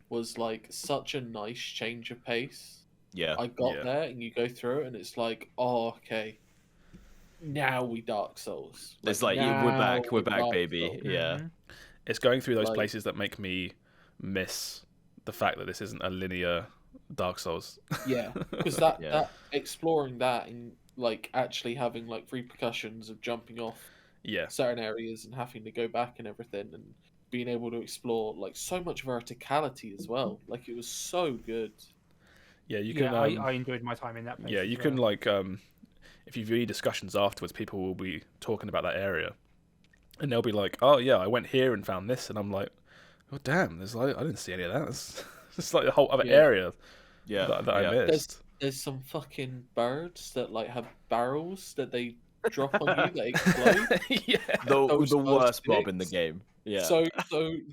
was like such a nice change of pace. Yeah. I got there and you go through it and it's like, oh, okay. Now we Dark Souls. It's like we're back, baby. Souls. Yeah. It's going through those places that make me miss the fact that this isn't a linear Dark Souls. Yeah, because that exploring that and like actually having like repercussions of jumping off certain areas and having to go back and everything and being able to explore like so much verticality as well. Like it was so good. Yeah, you can. I enjoyed my time in that place. Yeah, you can like if you read discussions afterwards, people will be talking about that area, and they'll be like, "Oh yeah, I went here and found this," and I'm like, "Oh damn, there's like I didn't see any of that. It's like a whole other area that I missed." There's some fucking birds that like have barrels that they drop on you that explode. The worst mob in the game. Yeah. So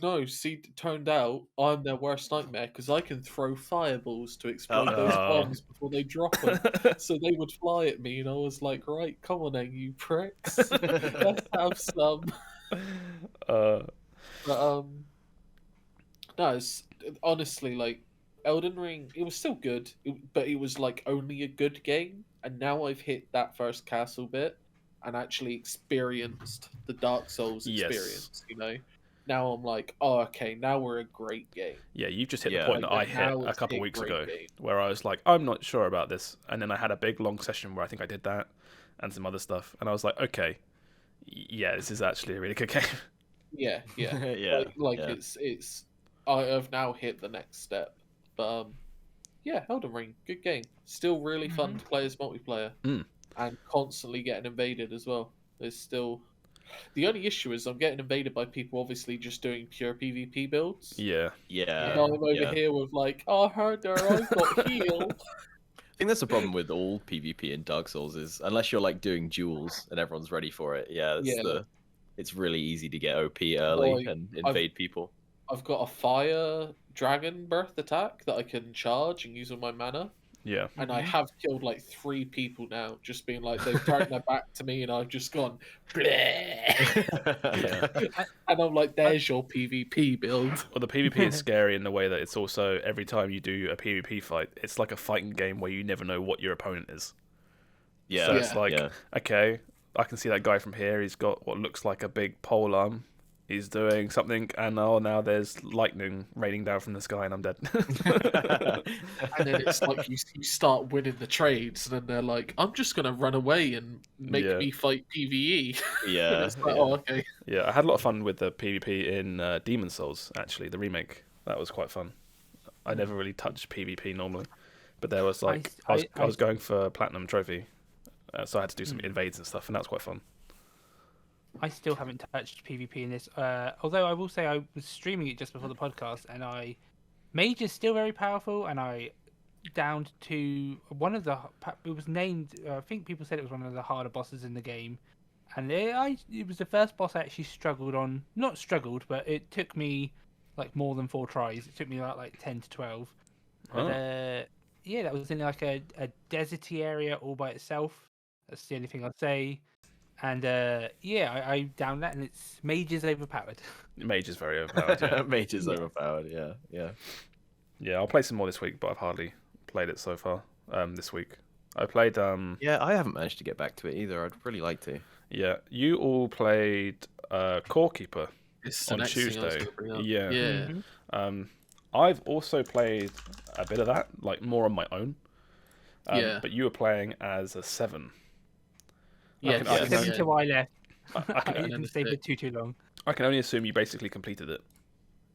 no. See, it turned out I'm their worst nightmare because I can throw fireballs to explode those bombs before they drop them. So they would fly at me, and I was like, "Right, come on, then, you pricks, let's have some." But no, it's honestly like Elden Ring. It was still good, but it was like only a good game. And now I've hit that first castle bit and actually experienced the Dark Souls experience, you know? Now I'm like, oh, okay, now we're a great game. Yeah, you've just hit the point that I hit a couple weeks ago, where I was like, I'm not sure about this. And then I had a big, long session where I think I did that and some other stuff. And I was like, okay, yeah, this is actually a really good game. Yeah. It's I've now hit the next step. But, yeah, Elden Ring, good game. Still really fun to play as multiplayer. And constantly getting invaded as well. There's still the only issue is I'm getting invaded by people obviously just doing pure PvP builds. Yeah. And I'm over here with like, oh, Herder, I've got heal. I think that's the problem with all PvP in Dark Souls is unless you're like doing duels and everyone's ready for it. It's really easy to get OP early and invade people. I've got a fire dragon birth attack that I can charge and use all my mana. Yeah. And I have killed like 3 people now, just being like, they've turned their back to me and I've just gone, bleh. And I'm like, there's your PvP build. Well, the PvP is scary in the way that it's also, every time you do a PvP fight, it's like a fighting game where you never know what your opponent is. Yeah. So it's like, okay, I can see that guy from here. He's got what looks like a big pole arm. He's doing something, and now there's lightning raining down from the sky, and I'm dead. And then it's like you start winning the trades, and then they're like, "I'm just gonna run away and make me fight PVE." Yeah. It's like, oh, okay. Yeah, I had a lot of fun with the PvP in Demon's Souls. Actually, the remake that was quite fun. I never really touched PvP normally, but there was like I was going for Platinum Trophy, so I had to do some invades and stuff, and that was quite fun. I still haven't touched PvP in this, although I will say I was streaming it just before the podcast, and Mage is still very powerful, and I downed to one of the, it was named, I think people said it was one of the harder bosses in the game, and it was the first boss I actually struggled on, not struggled, but it took me like more than 4 tries. It took me like 10 to 12. But, that was in like a deserty area all by itself. That's the only thing I'd say. And I downed that, and it's Mage is overpowered. Mage is very overpowered. Yeah. Mage is overpowered. Yeah. I'll play some more this week, but I've hardly played it so far. This week I played. Yeah, I haven't managed to get back to it either. I'd really like to. Yeah, you all played Core Keeper on Tuesday. Yeah. Mm-hmm. I've also played a bit of that, like more on my own. But you were playing as a 7. Yeah, until I left. I didn't stay for too long. I can only assume you basically completed it.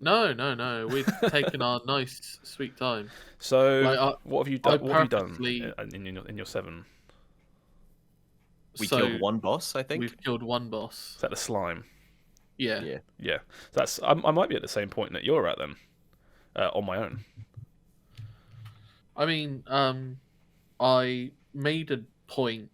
No. We've taken our nice, sweet time. So, what have you done? What have you done in your 7? We killed one boss, I think. We've killed one boss. Is that the slime? Yeah. That's I might be at the same point that you're at then, on my own. I mean, I made a point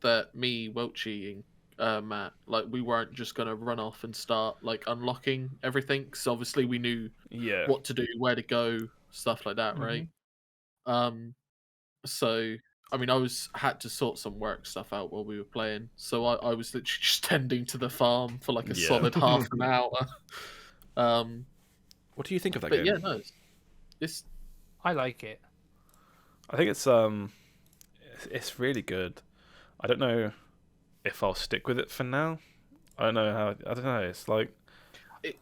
that me, Welchie, and Matt, like, we weren't just gonna run off and start like unlocking everything, because obviously we knew what to do, where to go, stuff like that, right? So I mean, had to sort some work stuff out while we were playing, so I was literally just tending to the farm for like a solid half an hour. What do you think of that game? Yeah, no, I like it. I think it's really good. I don't know if I'll stick with it for now. I don't know. It's like it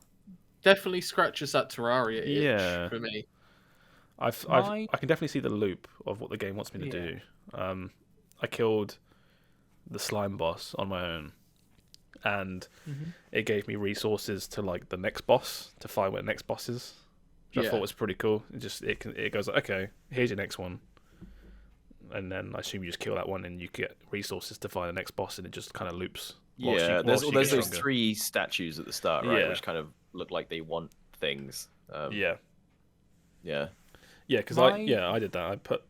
definitely scratches that Terraria itch for me. I can definitely see the loop of what the game wants me to do. I killed the slime boss on my own, and it gave me resources to like the next boss, to find where the next boss is, which I thought was pretty cool. It goes like, okay, here's your next one, and then I assume you just kill that one and you get resources to find the next boss, and it just kind of loops. There's those 3 statues at the start, right, which kind of look like they want things. Because I did that. I put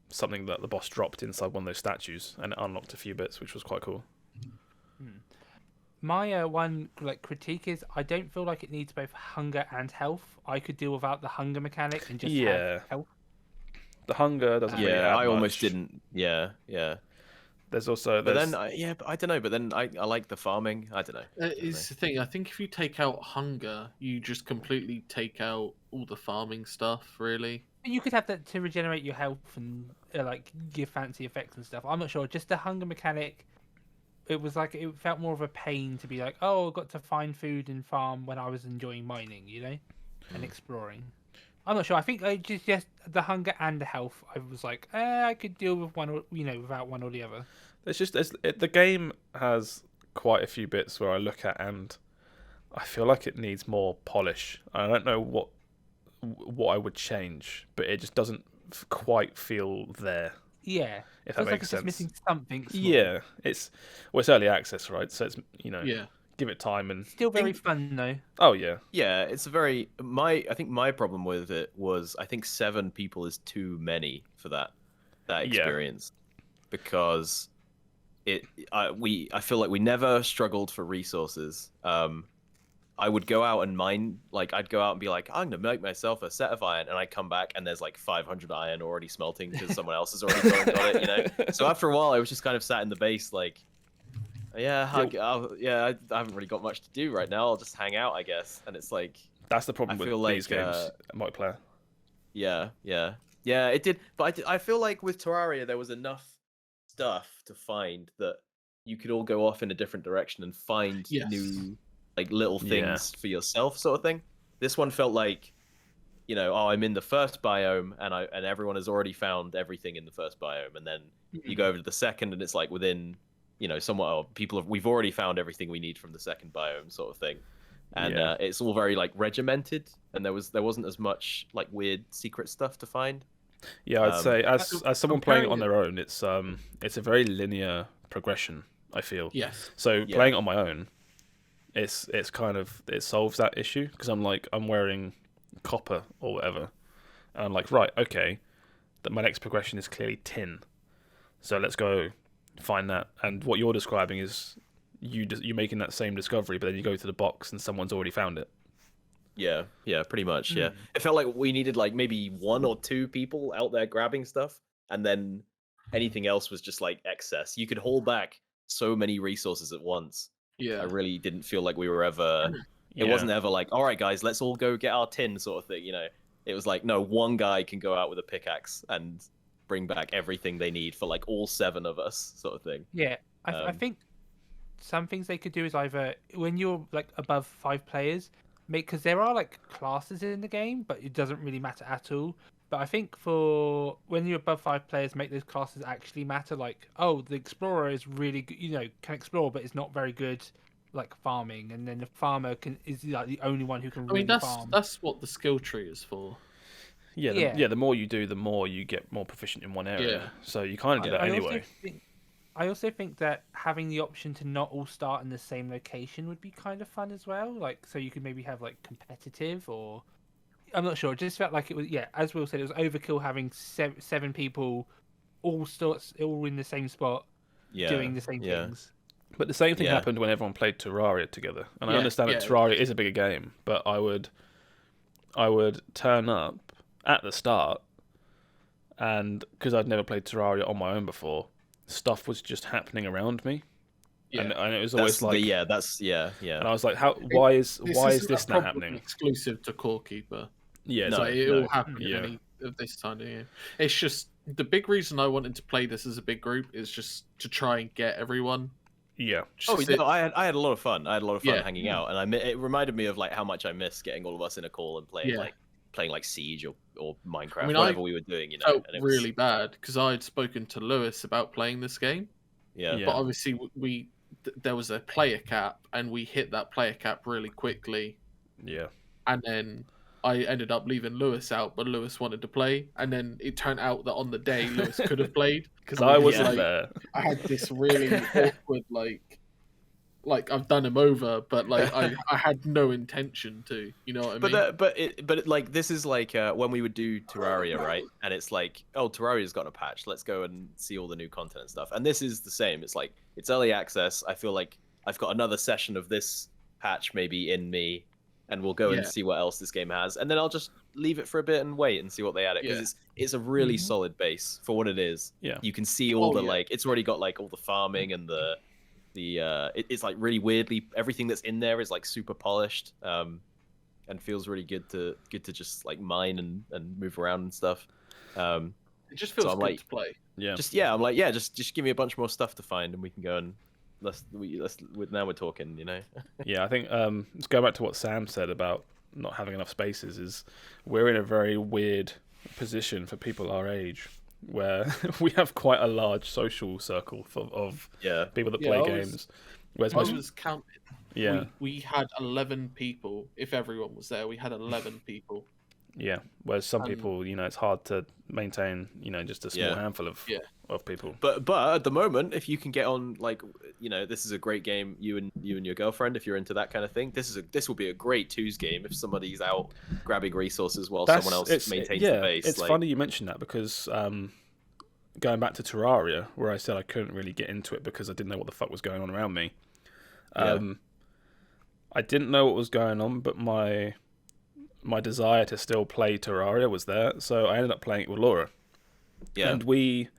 something that the boss dropped inside one of those statues, and it unlocked a few bits, which was quite cool. My one critique is I don't feel like it needs both hunger and health. I could deal without the hunger mechanic and just have health. The hunger doesn't really add I almost much. didn't. There's also but then I don't know. But then I like the farming. I don't know. It's the thing. I think if you take out hunger, you just completely take out all the farming stuff. Really, you could have that to regenerate your health and give fancy effects and stuff. I'm not sure. Just the hunger mechanic. It was like it felt more of a pain to be like, oh, I got to find food and farm when I was enjoying mining, and exploring. I'm not sure. I think just the hunger and the health. I was like, I could deal with one, without one or the other. The game has quite a few bits where I look at and I feel like it needs more polish. I don't know what I would change, but it just doesn't quite feel there. Yeah, if that makes sense. It's missing something. Small. Yeah, it's early access, right? So it's give it time and still very fun though. Oh yeah, it's I think my problem with it was I think 7 people is too many for that experience, because I feel like we never struggled for resources. I would go out and mine, I'd go out and be like, I'm gonna make myself a set of iron, and I come back and there's 500 iron already smelting because someone else has already got it, So after a while, I was just kind of sat in the base I haven't really got much to do right now. I'll just hang out, I guess. And it's that's the problem with these games, multiplayer. Yeah, it did. But I feel like with Terraria, there was enough stuff to find that you could all go off in a different direction and find new little things for yourself, sort of thing. This one felt like, I'm in the first biome and everyone has already found everything in the first biome, and then you go over to the second and it's within we've already found everything we need from the second biome, sort of thing. And it's all very regimented, and there wasn't as much weird secret stuff to find. Yeah, I'd say as someone playing it on their own, it's a very linear progression, I feel. Yes. So playing it on my own, it's kind of, it solves that issue, because I'm wearing copper or whatever, and I'm like, right, okay, that my next progression is clearly tin, so let's go find that. And what you're describing is you're making that same discovery, but then you go to the box and someone's already found it. Yeah, pretty much. Yeah, it felt like we needed maybe 1 or 2 people out there grabbing stuff, and then anything else was just excess. You could hold back so many resources at once. Yeah, I really didn't feel like we were ever. It wasn't ever all right, guys, let's all go get our tin, sort of thing. It was no, one guy can go out with a pickaxe and bring back everything they need for all 7 of us, sort of thing. Yeah, I think some things they could do is either when you're above 5 players, because there are classes in the game, but it doesn't really matter at all. But I think for when you're above 5 players, make those classes actually matter. The explorer is really good, can explore, but it's not very good farming, and then the farmer is the only one who can really farm. That's what the skill tree is for. The more you do, the more you get more proficient in one area. So you kind of do that anyway. I also think that having the option to not all start in the same location would be kind of fun as well. Like, so you could maybe have like competitive, or I'm not sure. It just felt like it was, yeah, as Will said, it was overkill having seven people all in the same spot, doing the same things. But the same thing happened when everyone played Terraria together. And I understand that Terraria is a bigger game, but I would turn up at the start, and because I'd never played Terraria on my own before, stuff was just happening around me. And it was always like... And I was like, why is this not happening? Exclusive to Core Keeper. Yeah, it all happened in any of this time of year. It's just, the big reason I wanted to play this as a big group is just to try and get everyone. Yeah. I had a lot of fun. I had a lot of fun hanging out, and it reminded me of like how much I miss getting all of us in a call and playing like Siege or Minecraft, whatever we were doing. You know, felt and it was really bad because I had spoken to Lewis about playing this game. Yeah. But obviously there was a player cap, and we hit that player cap really quickly. Yeah. And then I ended up leaving Lewis out, but Lewis wanted to play, and then it turned out that on the day Lewis could have played because I wasn't there. I had this really awkward like I've done him over, but like I had no intention to, you know what I mean? But like this is like when we would do Terraria, right? And it's like, oh, Terraria's got a patch. Let's go and see all the new content and stuff. And this is the same. It's like it's early access. I feel like I've got another session of this patch maybe in me, and we'll go and see what else this game has, and then I'll just leave it for a bit and wait and see what they add it, because it's a really solid base for what it is. Yeah, you can see all like it's already got like all the farming and it's like really weirdly everything that's in there is like super polished, and feels really good to just like mine and move around and stuff. It just feels good to play. I'm like, just give me a bunch more stuff to find, and we can go and now we're talking, you know. Yeah, I think let's go back to what Sam said about not having enough spaces. Is we're in a very weird position for people our age, where we have quite a large social circle of people that play games. Whereas I was counting. Yeah, we had 11 people. If everyone was there, we had 11 people. Yeah, whereas some people, you know, it's hard to maintain, you know, just a small handful of people. But at the moment, if you can get on, like, you know, this is a great game. You and your girlfriend, if you're into that kind of thing, this will be a great twos game if somebody's out grabbing resources while someone else maintains the base. It's funny you mentioned that, because going back to Terraria, where I said I couldn't really get into it because I didn't know what the fuck was going on around me. I didn't know what was going on, but my desire to still play Terraria was there, so I ended up playing it with Laura. Yeah. And we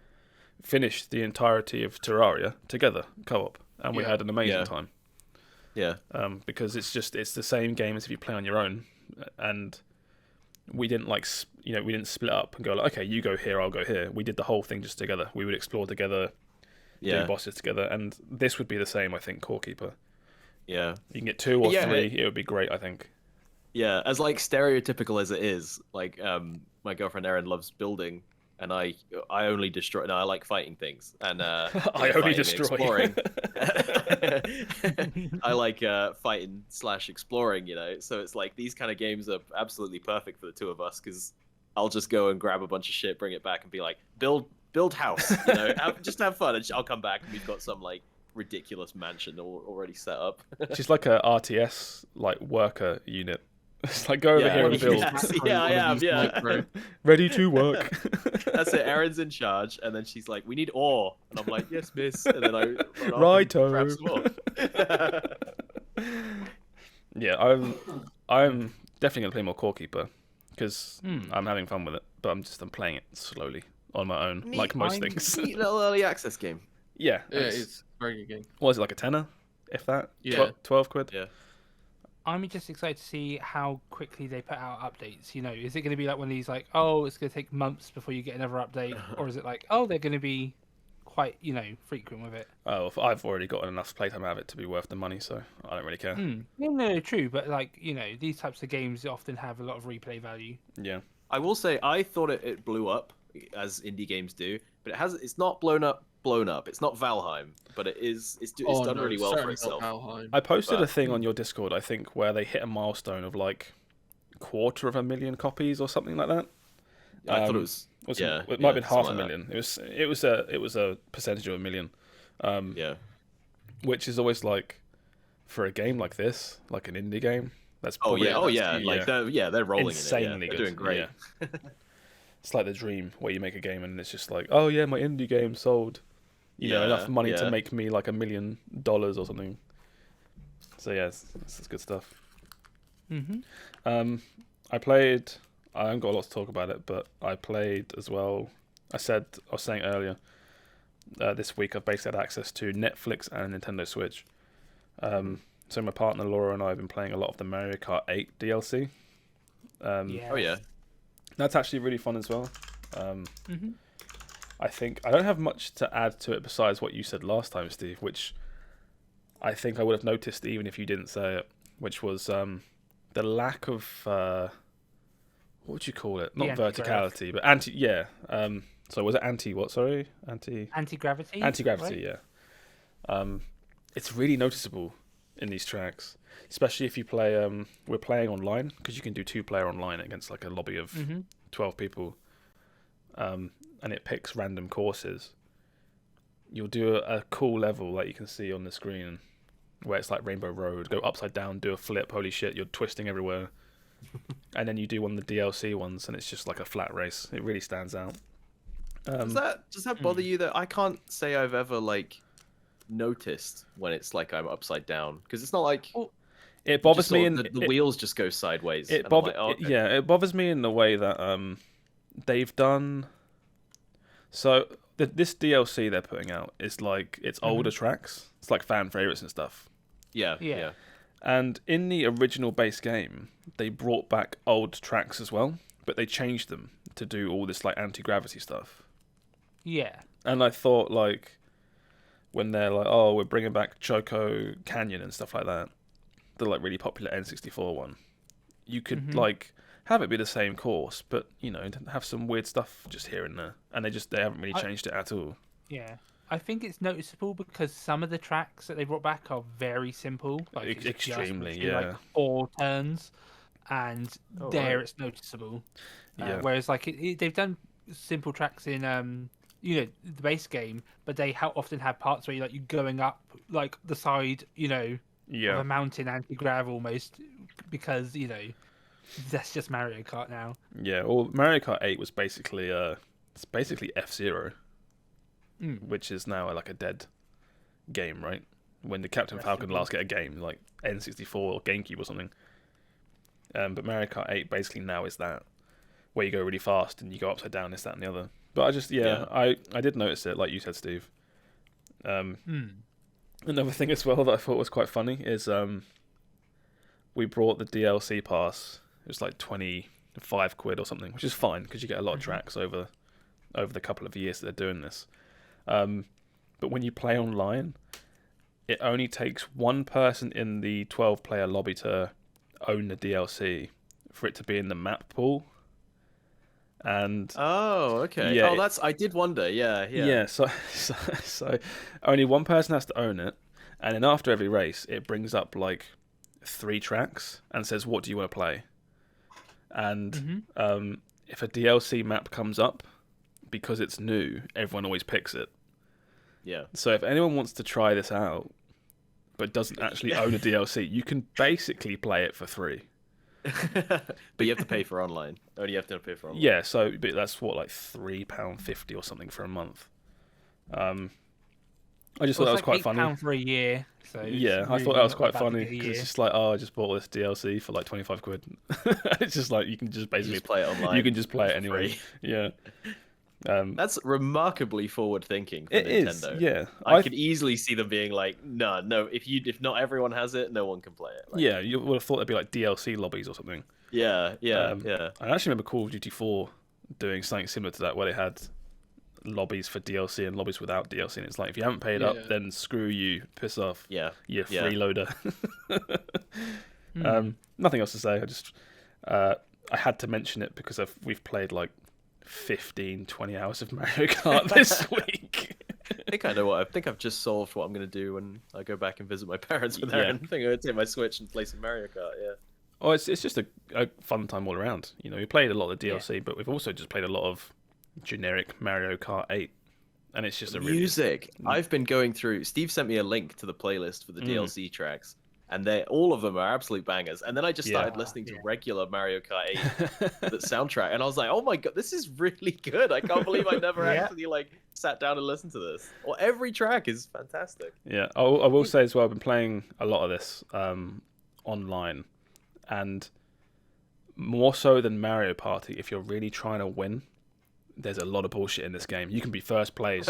finished the entirety of Terraria together, co-op, and we had an amazing time. Yeah. Because it's the same game as if you play on your own, and we didn't we didn't split up and go like, okay, you go here, I'll go here. We did the whole thing just together. We would explore together, do bosses together, and this would be the same, I think, Core Keeper. Yeah. You can get 2 or 3, it would be great, I think. Yeah, as like stereotypical as it is, like my girlfriend Erin loves building, and I only destroy. No, I like fighting things, and I only destroy. Exploring. I like fighting / exploring, you know. So it's like these kind of games are absolutely perfect for the two of us, because I'll just go and grab a bunch of shit, bring it back, and be like, build house, you know, just have fun, and I'll come back and we've got some like ridiculous mansion already set up. She's like a RTS like worker unit. It's like, go over here and build. Yeah, I am. Yeah. Ready to work. That's it. Erin's in charge, and then she's like, "We need ore," and I'm like, "Yes, miss." And then I righto. Grab some more. Yeah, I'm definitely gonna play more Core Keeper, because I'm having fun with it, but I'm playing it slowly on my own, like most things. Neat little early access game. Yeah, it's a very good game. What was it, like a tenner, if that? Yeah, 12 quid. Yeah. I'm just excited to see how quickly they put out updates. You know, is it going to be like one of these, like, oh, it's going to take months before you get another update? Or is it like, oh, they're going to be quite, you know, frequent with it? Oh, I've already got enough playtime out of it to be worth the money, so I don't really care. No, true. But, like, you know, these types of games often have a lot of replay value. Yeah. I will say, I thought it blew up, as indie games do, but it's not blown up. It's not Valheim, but it's done really well for itself. I posted a thing on your Discord, I think, where they hit a milestone of like 250,000 copies or something like that. I thought it was it might have been 500,000. It was a percentage of 1 million. Which is always like, for a game like this, like an indie game, that's probably they're rolling insanely in it. Good. They're doing great. Yeah. It's like the dream where you make a game and it's just like, oh yeah, my indie game sold, you know, enough money to make me like $1 million or something. So yeah, it's good stuff. I played. I haven't got a lot to talk about it, but I played as well. I was saying earlier. This week I've basically had access to Netflix and Nintendo Switch. So my partner Laura and I have been playing a lot of the Mario Kart 8 DLC. That's actually really fun as well. I think I don't have much to add to it besides what you said last time, Steve, which I think I would have noticed even if you didn't say it, which was the lack of what would you call it? Not verticality, but so was it anti-what? Sorry, anti-gravity. Anti-gravity, right? Yeah. It's really noticeable in these tracks, especially if you play. We're playing online because you can do 2-player online against like a lobby of 12 people, and it picks random courses. You'll do a cool level like you can see on the screen, where it's like Rainbow Road, go upside down, do a flip. Holy shit, you're twisting everywhere. And then you do one of the DLC ones, and it's just like a flat race. It really stands out. Does that bother you? That I can't say I've ever like noticed when it's like I'm upside down, because it's not like it bothers me. The wheels just go sideways. It bothers me in the way that they've done. So this DLC they're putting out is like it's older tracks. It's like fan favorites and stuff. Yeah. And in the original base game, they brought back old tracks as well, but they changed them to do all this like anti-gravity stuff. Yeah. And I thought like when they're like, oh, we're bringing back Choco Canyon and stuff like that, the like really popular N64 one, you could like have it be the same course, but you know, have some weird stuff just here and there, and they haven't really changed it at all. Yeah. I think it's noticeable because some of the tracks that they brought back are very simple, like extremely, like 4 turns, and it's noticeable. Whereas like they've done simple tracks in the base game, but they often have parts where you're going up like the side, of a mountain anti-grav almost, because that's just Mario Kart now. Yeah, well, Mario Kart 8 was basically F-Zero. Which is now like a dead game, right? When did Captain Falcon last get a game? Like N64 or GameCube or something. But Mario Kart 8 basically now is that, where you go really fast and you go upside down, this, that, and the other. But I just, I did notice it, like you said, Steve. Another thing as well that I thought was quite funny is we brought the DLC pass. It was like 25 quid or something, which is fine because you get a lot of tracks over the couple of years that they're doing this. But when you play online, it only takes one person in the 12-player lobby to own the DLC for it to be in the map pool. And okay. I did wonder. Yeah. So only one person has to own it, and then after every race, it brings up like 3 tracks and says, "What do you want to play?" And if a DLC map comes up, because it's new, everyone always picks it. Yeah. So if anyone wants to try this out, but doesn't actually own a DLC, you can basically play it for free. But you have to pay for online. Only you have to pay for online. Yeah, so but that's what, like £3.50 or something for a month. I just thought that was quite funny. £8 for a year. So yeah, I thought that was quite funny because it's just like, I just bought this DLC for like 25 quid. It's just like you can just basically play it online. You can just play it anyway. Yeah. That's remarkably forward thinking for Nintendo. Is, yeah. I could easily see them being like, no, if not everyone has it, no one can play it. Like, yeah, you would have thought there'd be like DLC lobbies or something. Yeah. I actually remember Call of Duty 4 doing something similar to that, where they had lobbies for DLC and lobbies without DLC, and it's like, if you haven't paid up, then screw you, piss off. Yeah. You freeloader. Nothing else to say. I had to mention it because we've played like 15-20 hours of Mario Kart this week. I think I know I think I've just solved what I'm going to do when I go back and visit my parents with Aaron. I think I'm going to take my Switch and play some Mario Kart, Oh, it's just a fun time all around. We played a lot of DLC, but we've also just played a lot of generic Mario Kart 8. and it's just music. I've been going through. Steve sent me a link to the playlist for the DLC tracks, and all of them are absolute bangers. And then I just started listening to regular Mario Kart 8 the soundtrack, and I was like, oh my god, this is really good. I can't believe I never actually like sat down and listened to this. Well, every track is fantastic. Yeah, I will say as well, I've been playing a lot of this online, and more so than Mario Party, if you're really trying to win, there's a lot of bullshit in this game. You can be first place,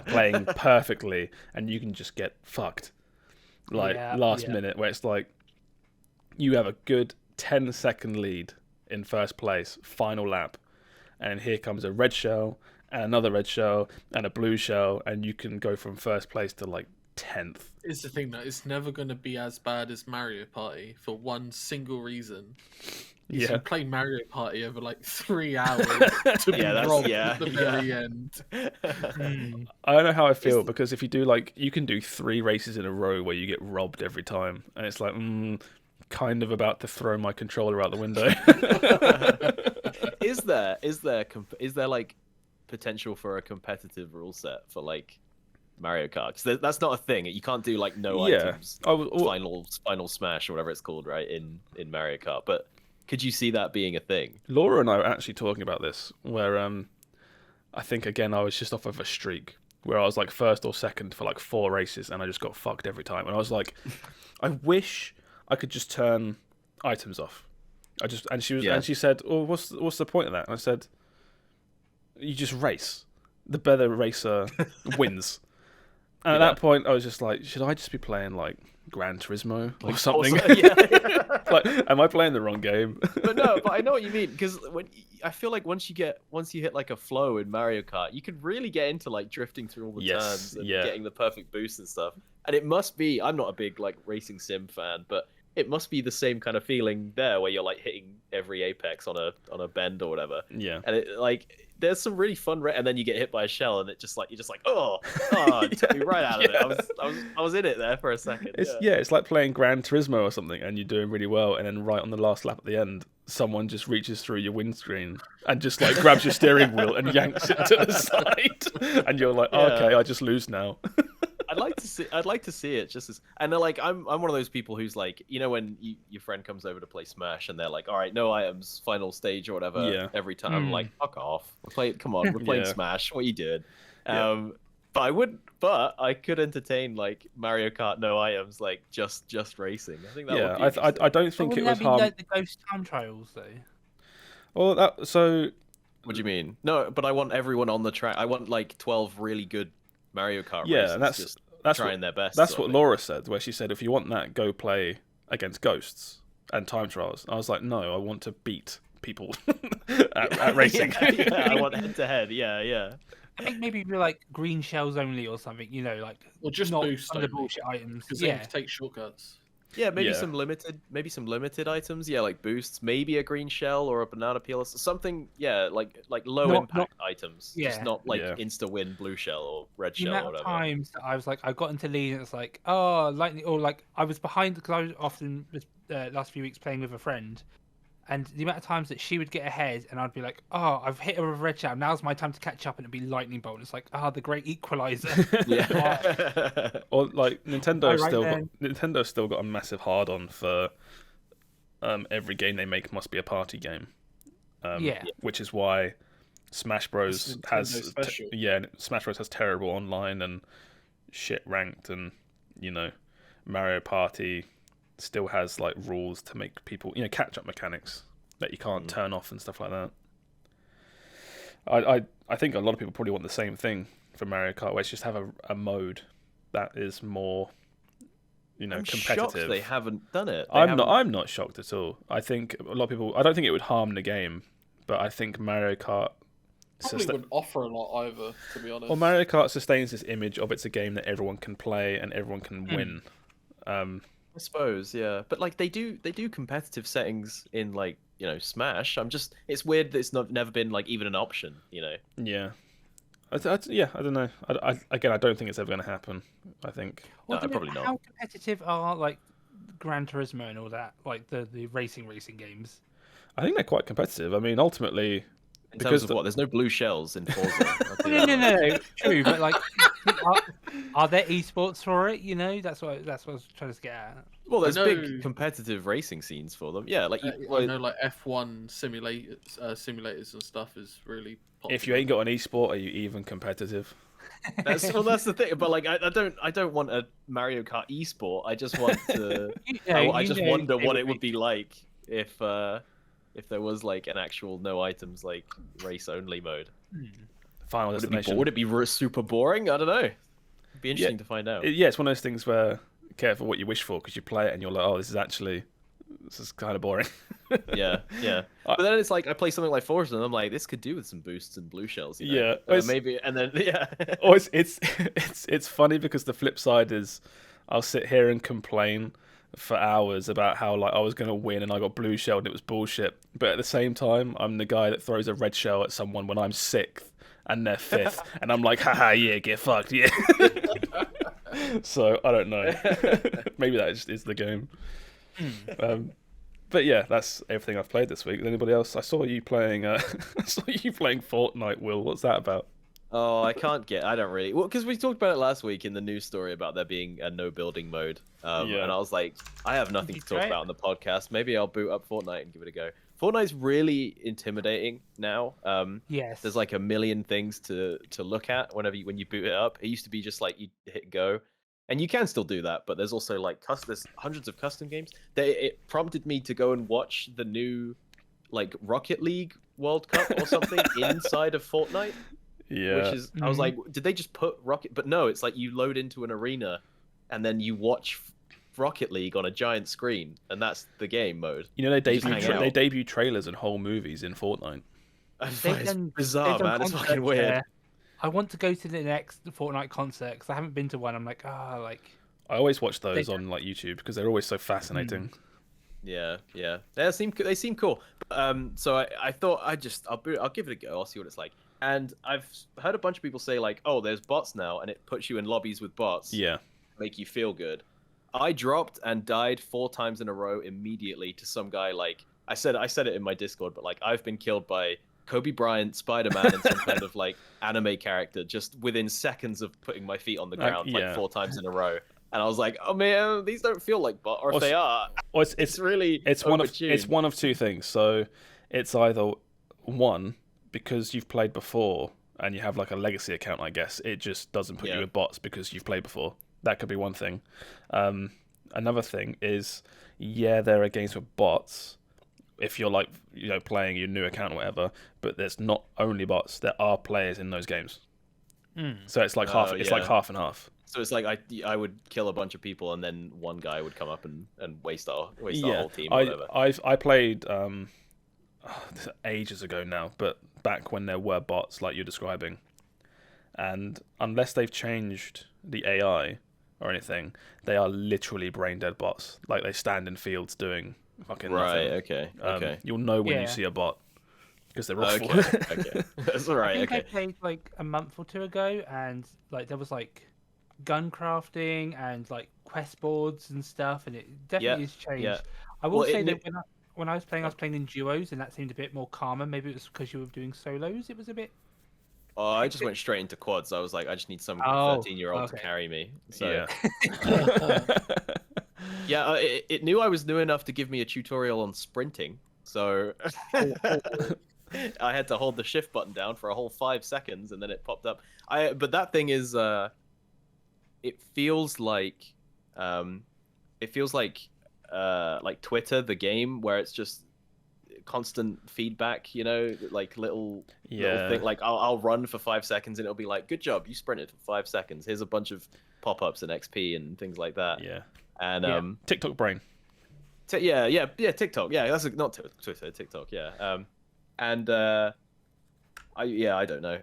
playing perfectly, and you can just get fucked. Last minute, where it's like, you have a good 10-second lead in first place, final lap, and here comes a red shell, and another red shell, and a blue shell, and you can go from first place to like 10th. It's the thing that it's never going to be as bad as Mario Party for one single reason. You can play Mario Party over like 3 hours to be robbed at the very end. I don't know how I feel, because if you do you can do 3 races in a row where you get robbed every time, and it's like, kind of about to throw my controller out the window. Is there like potential for a competitive rule set for like Mario Kart? Because that's not a thing. You can't do like items, final smash or whatever it's called, right? In Mario Kart, but could you see that being a thing? Laura and I were actually talking about this, where I think again I was just off of a streak where I was like first or second for like 4 races, and I just got fucked every time. And I was like, I wish I could just turn items off. And she said, "Oh, what's the point of that?" And I said, "You just race. The better racer wins." And at that point, I was just like, should I just be playing like Gran Turismo or something? Like, am I playing the wrong game? But I know what you mean, because I feel like once you hit like a flow in Mario Kart, you could really get into like drifting through all the turns and getting the perfect boost and stuff. And it must be, I'm not a big like racing sim fan, but it must be the same kind of feeling there, where you're like hitting every apex on a bend or whatever. Yeah. And it like, there's some really fun, and then you get hit by a shell, and it just like, you're just like, it took me right out of it. I was in it there for a second. It's like playing Gran Turismo or something, and you're doing really well, and then right on the last lap at the end, someone just reaches through your windscreen and just like grabs your steering wheel and yanks it to the side, and you're like, okay, I just lose now. I'd like to see it just as, and they're like, I'm one of those people who's like, you know, when your friend comes over to play Smash and they're like, all right, no items, final stage or whatever, every time. I'm like, fuck off, we're playing Smash. What are you doing? But I could entain like Mario Kart, no items, like just racing. I think that would be I don't think it was harm. Like the Ghost Time Trials though. Well, so. What do you mean? No, but I want everyone on the track. I want like 12 really good Mario Kart races, and that's trying their best. That's what Laura said, where she said, if you want that, go play against Ghosts and Time Trials. I was like, no, I want to beat people at racing. I want head-to-head, yeah. I think maybe we're like green shells only or something, you know, like, or just not boost the bullshit items. Because they can take shortcuts. Yeah, maybe some limited items. Yeah, like boosts, maybe a green shell or a banana peel or something. Yeah, like low impact items. Yeah. Just not like insta win blue shell or red shell or whatever. The amount of times that I was like, I got into lead and it's like, oh, lightning, or like I was behind, because I was often last few weeks playing with a friend, and the amount of times that she would get ahead and I'd be like, oh, I've hit her with a red shell, now's my time to catch up, and it'd be lightning bolt. It's like, the great equalizer. Or like Nintendo's still got a massive hard on for every game they make must be a party game. Which is why Smash Bros has Smash Bros has terrible online and shit ranked, and you know, Mario Party still has like rules to make people, you know, catch up mechanics that you can't turn off and stuff like that. I think a lot of people probably want the same thing for Mario Kart, where it's just have a mode that is more, you know, competitive. Shocked they haven't done it. I'm not shocked at all. I think a lot of people, I don't think it would harm the game, but I think Mario Kart probably wouldn't offer a lot either, to be honest. Well, Mario Kart sustains this image of it's a game that everyone can play and everyone can win. I suppose, yeah, but like they do competitive settings in like, you know, Smash. It's weird that it's never been like even an option, you know. Yeah, I don't know. I don't think it's ever going to happen. I think probably not. How competitive are like Gran Turismo and all that, like the racing games? I think they're quite competitive. I mean, ultimately, In terms of what? There's no blue shells in Forza. No. True, but like, are there esports for it? You know, that's what I was trying to get at. Well, there's big competitive racing scenes for them. Yeah, like I know, like F1 simulators and stuff is really popular. If you ain't got an esport, are you even competitive? That's the thing. But like, I don't want a Mario Kart esport. I just want to. I just wonder what it would be like if there was like an actual no items like race only mode. Final destination. Would it be super boring? I don't know. It'd be interesting to find out. Yeah, it's one of those things where careful what you wish for, because you play it and you're like, oh, this is kind of boring. yeah. But then it's like I play something like Forza and I'm like, this could do with some boosts and blue shells. You know? Yeah, maybe, and then Oh, it's funny because the flip side is, I'll sit here and complain for hours about how like I was gonna win and I got blue shelled and it was bullshit. But at the same time, I'm the guy that throws a red shell at someone when I'm 6th and they're 5th, and I'm like, haha, yeah, get fucked, yeah. So I don't know. Maybe that just is the game. But yeah, that's everything I've played this week. Anybody else? I saw you playing. Fortnite. Will, what's that about? Oh, I don't really. Well, because we talked about it last week in the news story about there being a no building mode. And I was like, I have nothing to talk about on the podcast. Maybe I'll boot up Fortnite and give it a go. Fortnite's really intimidating now. Yes. There's like a million things to look at when you boot it up. It used to be just like you hit go. And you can still do that, but there's also like there's hundreds of custom games. It prompted me to go and watch the new like Rocket League World Cup or something inside of Fortnite. Yeah. Which is, I was like, did they just put Rocket? But no, it's like you load into an arena, and then you watch Rocket League on a giant screen, and that's the game mode. You know, they debut trailers and whole movies in Fortnite. It's bizarre, man. It's fucking weird. I want to go to the next Fortnite concert because I haven't been to one. I'm like, I always watch those on like YouTube because they're always so fascinating. Yeah. They seem cool. So I thought I'll give it a go. I'll see what it's like. And I've heard a bunch of people say like, oh, there's bots now, and it puts you in lobbies with bots. Yeah. Make you feel good. I dropped and died 4 times in a row immediately to some guy. Like I said it in my Discord, but like I've been killed by Kobe Bryant, Spider-Man, and some kind of like anime character just within seconds of putting my feet on the ground, like 4 times in a row. And I was like, oh man, these don't feel like bot, or if they are, it's one of two things. So it's either one, because you've played before and you have like a legacy account, I guess, it just doesn't put you with bots because you've played before. That could be one thing. Another thing is, there are games with bots if you're like, playing your new account or whatever, but there's not only bots, there are players in those games. So it's like like half and half. So it's like I would kill a bunch of people and then one guy would come up and waste our whole team or whatever. I played ages ago now, but back when there were bots like you're describing, and unless they've changed the AI or anything, they are literally brain dead bots. Like they stand in fields doing fucking nothing. Okay. You'll know when you see a bot because they're awful. Okay. That's all right. I played like a month or two ago, and like there was like gun crafting and like quest boards and stuff, and it definitely has changed. Yeah. I will say that when I was playing in duos, and that seemed a bit more calmer. Maybe it was because you were doing solos. It was a bit. Oh, I just went straight into quads. I was like, I just need some 13-year-old to carry me. So. Yeah. It knew I was new enough to give me a tutorial on sprinting. So I had to hold the shift button down for a whole 5 seconds, and then it popped up. But that thing is, it feels like Twitter, the game, where it's just constant feedback, like little thing. Like I'll run for 5 seconds and it'll be like, good job, you sprinted for 5 seconds. Here's a bunch of pop-ups and XP and things like that. Yeah. And TikTok brain. TikTok. Yeah, that's not Twitter, TikTok. Yeah. I don't know.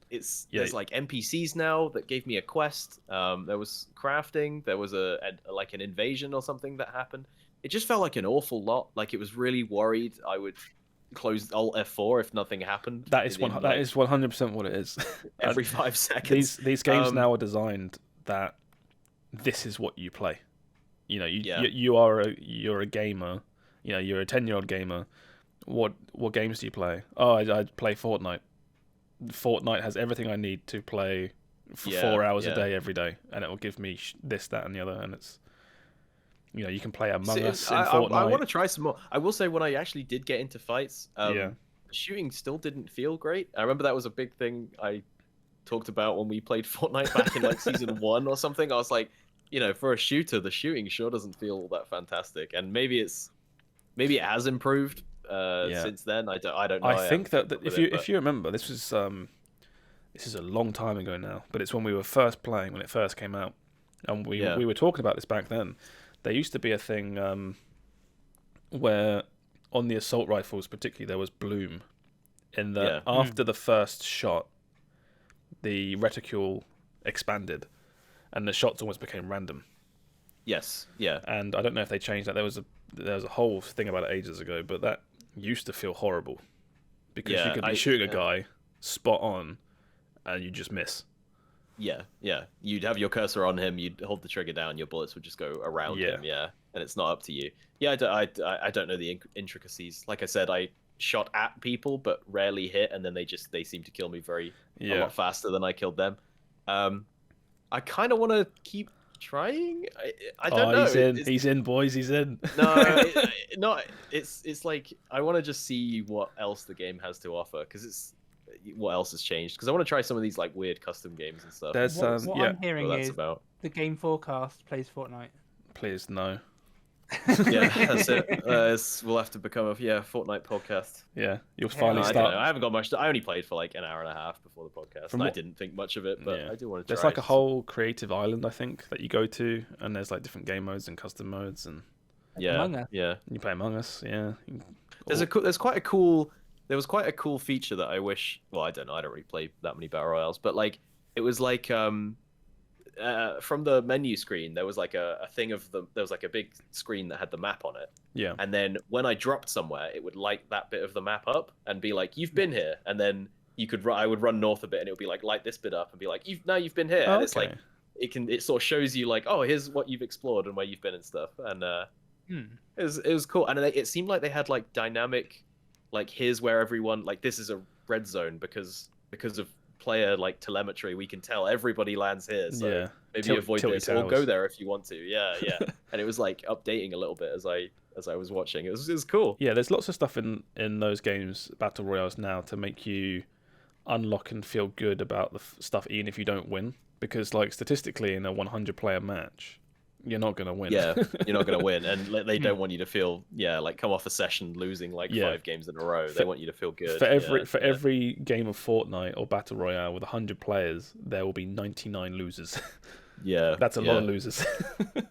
There's like NPCs now that gave me a quest. There was crafting. There was like an invasion or something that happened. It just felt like an awful lot. Like it was really worried I would close Alt F4 if nothing happened. That is 100% what it is. Every 5 seconds. These games now are designed that this is what you play. You're a gamer. You're a 10-year-old gamer. What games do you play? Oh, I play Fortnite. Fortnite has everything I need to play for 4 hours a day every day, and it will give me this, that, and the other, and it's you can play Among Us in Fortnite. I want to try some more. I will say when I actually did get into fights, the shooting still didn't feel great. I remember that was a big thing I talked about when we played Fortnite back in like season 1 or something. I was like, for a shooter, the shooting sure doesn't feel that fantastic, and maybe it has improved since then. I don't know. I think that if you remember, this is a long time ago now, but it's when we were first playing, when it first came out, and we were talking about this back then. There used to be a thing where on the assault rifles, particularly, there was bloom, in that after the first shot, the reticule expanded, and the shots almost became random. Yes, yeah. And I don't know if they changed that. There was a whole thing about it ages ago, but that used to feel horrible because you could be shooting a guy spot on, and you just miss. Yeah. You'd have your cursor on him, you'd hold the trigger down, your bullets would just go around him. Yeah, and it's not up to you. Yeah, I don't know the intricacies. Like I said, I shot at people but rarely hit, and then they seem to kill me a lot faster than I killed them. I kind of want to keep trying. I don't know. He's in, boys. He's in. No, it's like I want to just see what else the game has to offer, because what else has changed. Because I want to try some of these like weird custom games and stuff. There's what I'm hearing is the Game FourCast plays Fortnite. Please no. Yeah, that's it. We'll have to become a Fortnite podcast. Yeah, you'll finally start. I haven't got much. I only played for like an hour and a half before the podcast. I didn't think much of it, but I do want to try. There's like a whole creative island, I think, that you go to, and there's like different game modes and custom modes, and yeah. You play Among Us, yeah. There was quite a cool feature that I wish. Well, I don't know. I don't really play that many battle royales, but like it was like from the menu screen, there was like a thing there was like a big screen that had the map on it. Yeah. And then when I dropped somewhere, it would light that bit of the map up and be like, "You've been here." And then I would run north a bit, and it would be like, light this bit up and be like, "You've been here." And it's like it sort of shows you like, "Oh, here's what you've explored and where you've been and stuff." And it was cool. And it seemed like they had like dynamic, like here's where everyone, like this is a red zone because of player like telemetry, we can tell everybody lands here, so maybe avoid this or go there if you want to. Yeah. And it was like updating a little bit as I was watching. It was cool. Yeah, there's lots of stuff in those games, battle royales now, to make you unlock and feel good about the stuff even if you don't win, because like statistically in a 100 player match you're not going to win. Yeah, you're not going to win, and they don't want you to feel like come off a session losing like 5 games in a row. They want you to feel good. For every game of Fortnite or Battle Royale with 100 players, there will be 99 losers. Yeah, that's a lot of losers.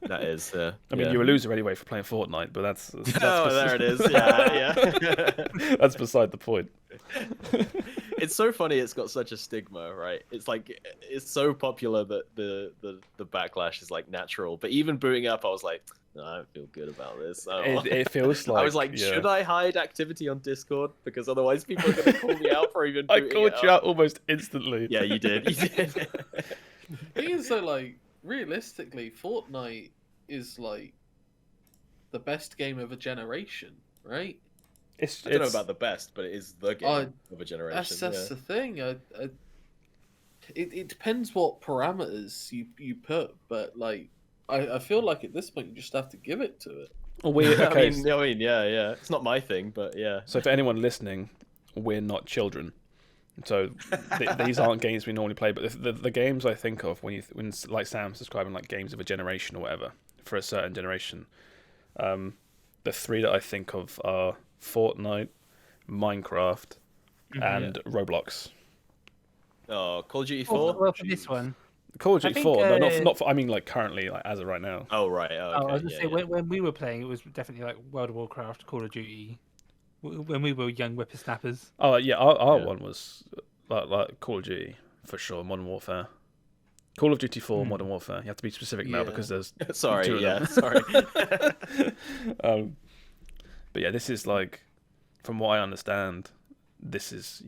That is. I mean, you're a loser anyway for playing Fortnite, but that's there it is. Yeah. That's beside the point. It's so funny. It's got such a stigma, right? It's like it's so popular that the backlash is like natural. But even booting up, I was like, no, I don't feel good about this. It feels like I was like, should I hide activity on Discord, because otherwise people are going to call me out for even. I called you out almost instantly. Yeah, you did. The thing is, though, like realistically, Fortnite is like the best game of a generation, right? I don't know about the best, but it is the game of a generation. That's the thing. It depends what parameters you put, but like I feel like at this point you just have to give it to it. I mean, yeah. It's not my thing, but yeah. So for anyone listening, we're not children. So these aren't games we normally play, but the games I think of when like Sam's describing like games of a generation or whatever for a certain generation, the 3 that I think of are Fortnite, Minecraft, and Roblox. Oh, Call of Duty 4? Well, for this one. Call of Duty 4? No, not for. I mean, like currently, like as of right now. Oh right. Oh, okay. I was gonna say when we were playing, it was definitely like World of Warcraft, Call of Duty. When we were young whippersnappers. Oh yeah, our one was like Call of Duty for sure, Modern Warfare. Call of Duty 4, Modern Warfare. You have to be specific now because there's sorry. But yeah, this is like, from what I understand, this is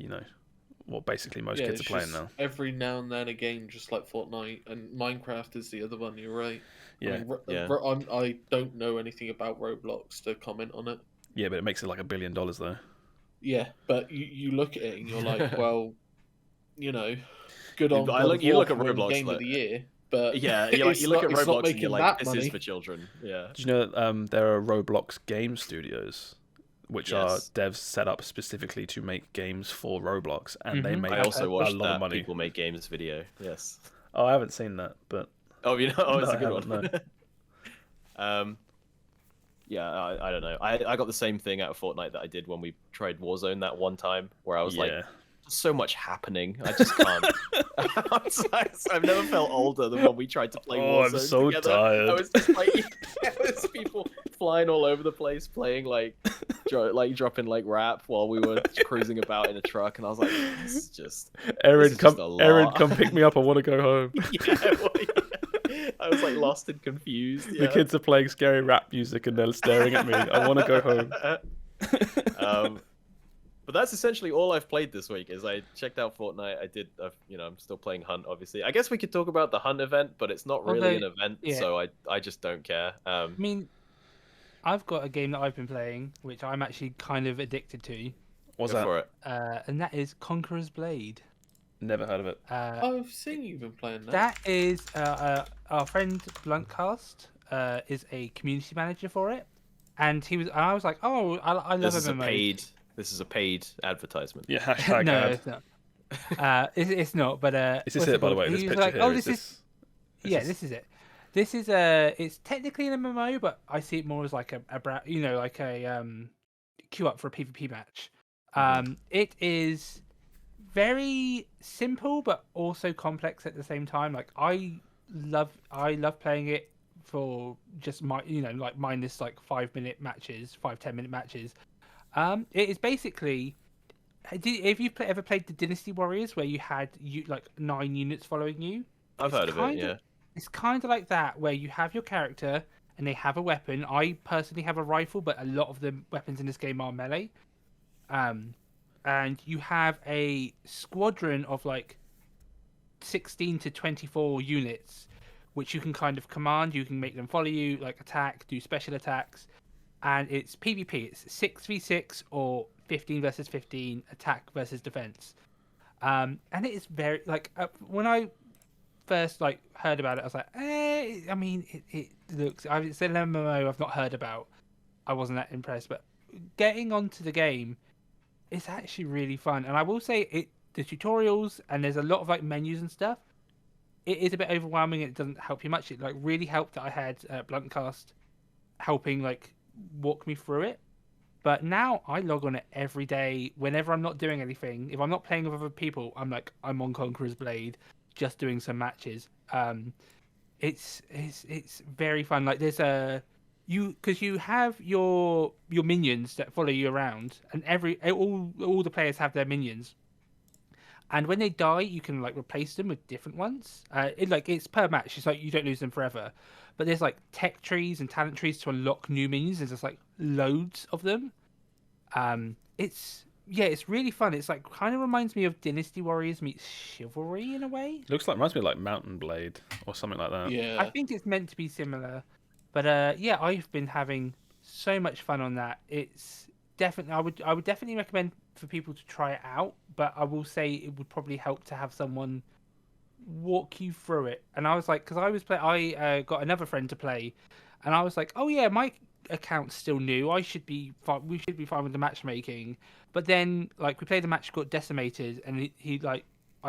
what basically most kids are playing now. Every now and then a game, just like Fortnite, and Minecraft is the other one. You're right. Yeah. I don't know anything about Roblox to comment on it. Yeah, but it makes it like $1 billion though. Yeah, but you look at it and you're like, well, you know, good on you look at Roblox Roblox Game of the Year, but yeah, you look at Roblox and you're like, this money. is for children. Yeah. Do you know that there are Roblox game studios, which are devs set up specifically to make games for Roblox, and they make I also watched a lot of money. People make games video. Yes. Oh, I haven't seen that, but it's a good one. No. Yeah, I don't know. I got the same thing out of Fortnite that I did when we tried Warzone that one time, where I was like, so much happening. I just can't. I've never felt older than when we tried to play Warzone I'm so together. tired. I was just like, there's people flying all over the place, playing dropping like rap while we were cruising about in a truck, and I was like, this is just. Aaron, come pick me up. I want to go home. I was like lost and confused. The kids are playing scary rap music and they're staring at me. I want to go home. But that's essentially all I've played this week. Is I checked out Fortnite. I'm still playing Hunt. Obviously, I guess we could talk about the Hunt event, but it's not really an event, so I just don't care. I mean, I've got a game that I've been playing, which I'm actually kind of addicted to. What's that? For it? And that is Conqueror's Blade. Never heard of it. I've seen you've been playing that. That is our friend Bluntcast is a community manager for it, and I was like, oh, I love MMOs. This is a paid advertisement. Yeah, hashtag no, ad. it's not. It's not. But is this it? By the way, this picture like, here. Oh, this is it. This is it's technically an MMO, but I see it more as like a queue up for a PvP match. It is very simple but also complex at the same time. Like I love playing it for just minus 5-10 minute matches. It is basically, if you've ever played the Dynasty Warriors where you had 9 units following you, I've heard of it. Yeah, it's kind of like that where you have your character and they have a weapon. I personally have a rifle, but a lot of the weapons in this game are melee. And you have a squadron of 16 to 24 units, which you can kind of command. You can make them follow you, attack, do special attacks, and it's PvP. It's 6v6 or 15 versus 15, attack versus defense. And it is very when I first heard about it, I was like, I mean, it looks. It's an MMO I've not heard about. I wasn't that impressed, but getting onto the game, it's actually really fun. And I will say the tutorials, and there's a lot of menus and stuff. It is a bit overwhelming. It doesn't help you much. It really helped that I had Bluntcast helping walk me through it. But now I log on it every day whenever I'm not doing anything. If I'm not playing with other people, I'm on Conqueror's Blade, just doing some matches. It's very fun. There's because you have your minions that follow you around, and all the players have their minions. And when they die, you can replace them with different ones. It's per match. It's you don't lose them forever. But there's tech trees and talent trees to unlock new minions. There's just loads of them. It's really fun. It's kind of reminds me of Dynasty Warriors meets Chivalry in a way. Reminds me of Mountain Blade or something like that. Yeah, I think it's meant to be similar. But I've been having so much fun on that. It's definitely I would definitely recommend for people to try it out. But I will say it would probably help to have someone walk you through it. And I was because I got another friend to play, and I was like, oh yeah, my account's still new. We should be fine with the matchmaking. But then we played the match, got decimated, and he I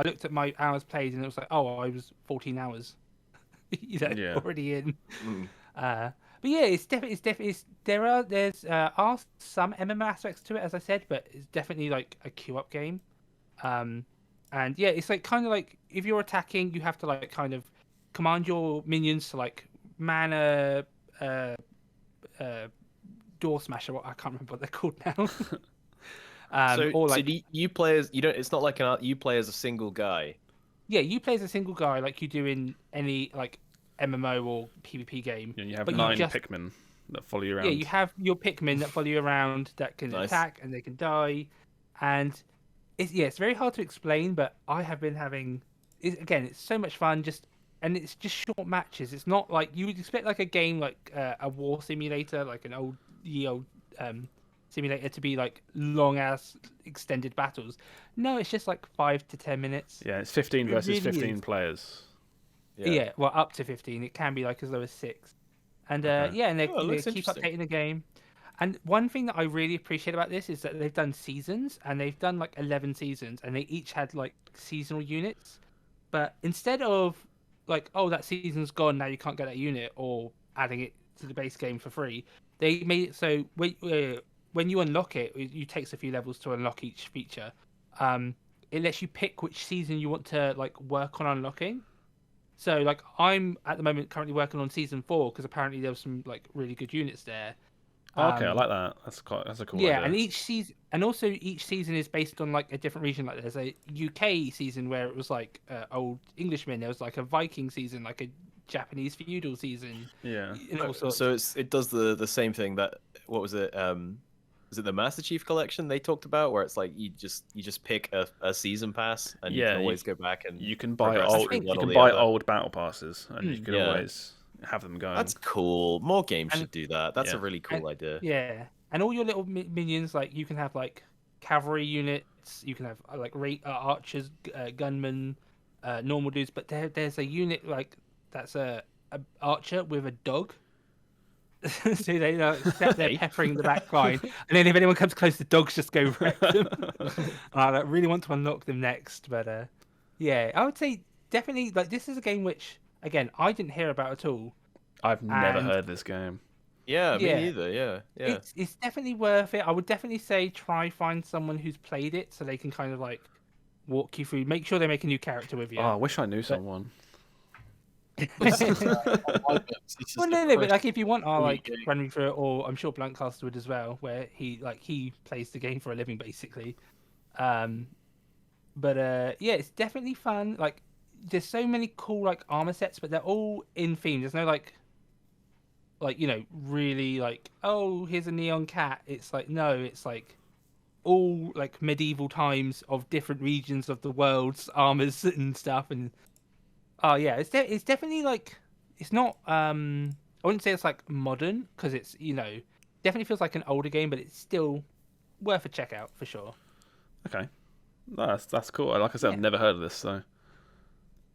looked at my hours played, and it was I was 14 hours, already in. But yeah, it's definitely there's some MMO aspects to it, as I said, but it's definitely a queue up game. And yeah, it's kind of if you're attacking, you have to kind of command your minions to man a door smasher. I can't remember what they're called now. So you play as it's not you play as a single guy. Yeah, you play as a single guy like you do in any MMO or PvP game. And you have 9 Pikmin that follow you around. Yeah, you have your Pikmin that follow you around that can attack and they can die, and it's very hard to explain. But I have been having it's so much fun. And it's just short matches. It's not you would expect a game a war simulator, an old simulator to be like long ass extended battles. No, it's just like 5 to 10 minutes. Yeah, it's 15 versus 15 players. Yeah, well, up to 15. It can be like as low as 6. And and they keep updating the game. And one thing that I really appreciate about this is that they've done seasons, and they've done like 11 seasons, and they each had like seasonal units. But instead of like, oh, that season's gone, now you can't get that unit, or adding it to the base game for free, they made it so when you unlock it, it takes a few levels to unlock each feature. It lets you pick which season you want to like work on unlocking. So like I'm at the moment currently working on season 4 because apparently there was some like really good units there. Okay, I like that. That's a cool idea. Yeah, and each season is based on like a different region. Like there's a UK season where it was like old Englishmen. There was like a Viking season, like a Japanese feudal season. Yeah. So it does the same thing that what was it? Was it the Master Chief Collection they talked about, where it's like you just pick a season pass and you can always go back and you can buy old battle passes and you can always have them going. That's cool. More games should do that. That's a really cool idea. Yeah, and all your little minions, like you can have like cavalry units, you can have like archers, gunmen, normal dudes. But there's a unit like that's a archer with a dog. So they set there peppering the back line, and then if anyone comes close, the dogs just go wreck them. I really want to unlock them next, but I would say definitely like this is a game which again I didn't hear about at all. I've never heard of this game. Yeah, me neither. Yeah. It's definitely worth it. I would definitely say find someone who's played it so they can kind of like walk you through. Make sure they make a new character with you. Oh, I wish I knew someone. Well, no, but like if you want, I'll like run you through it, or I'm sure Blankcaster would as well, where he plays the game for a living basically. It's definitely fun. Like there's so many cool like armor sets, but they're all in theme. There's no like really like, oh, here's a neon cat. It's like no, it's like all like medieval times of different regions of the world's armors and stuff. And it's definitely like it's not I wouldn't say it's like modern because it's definitely feels like an older game, but it's still worth a check out for sure. Okay, that's cool. Like I said, I've never heard of this, so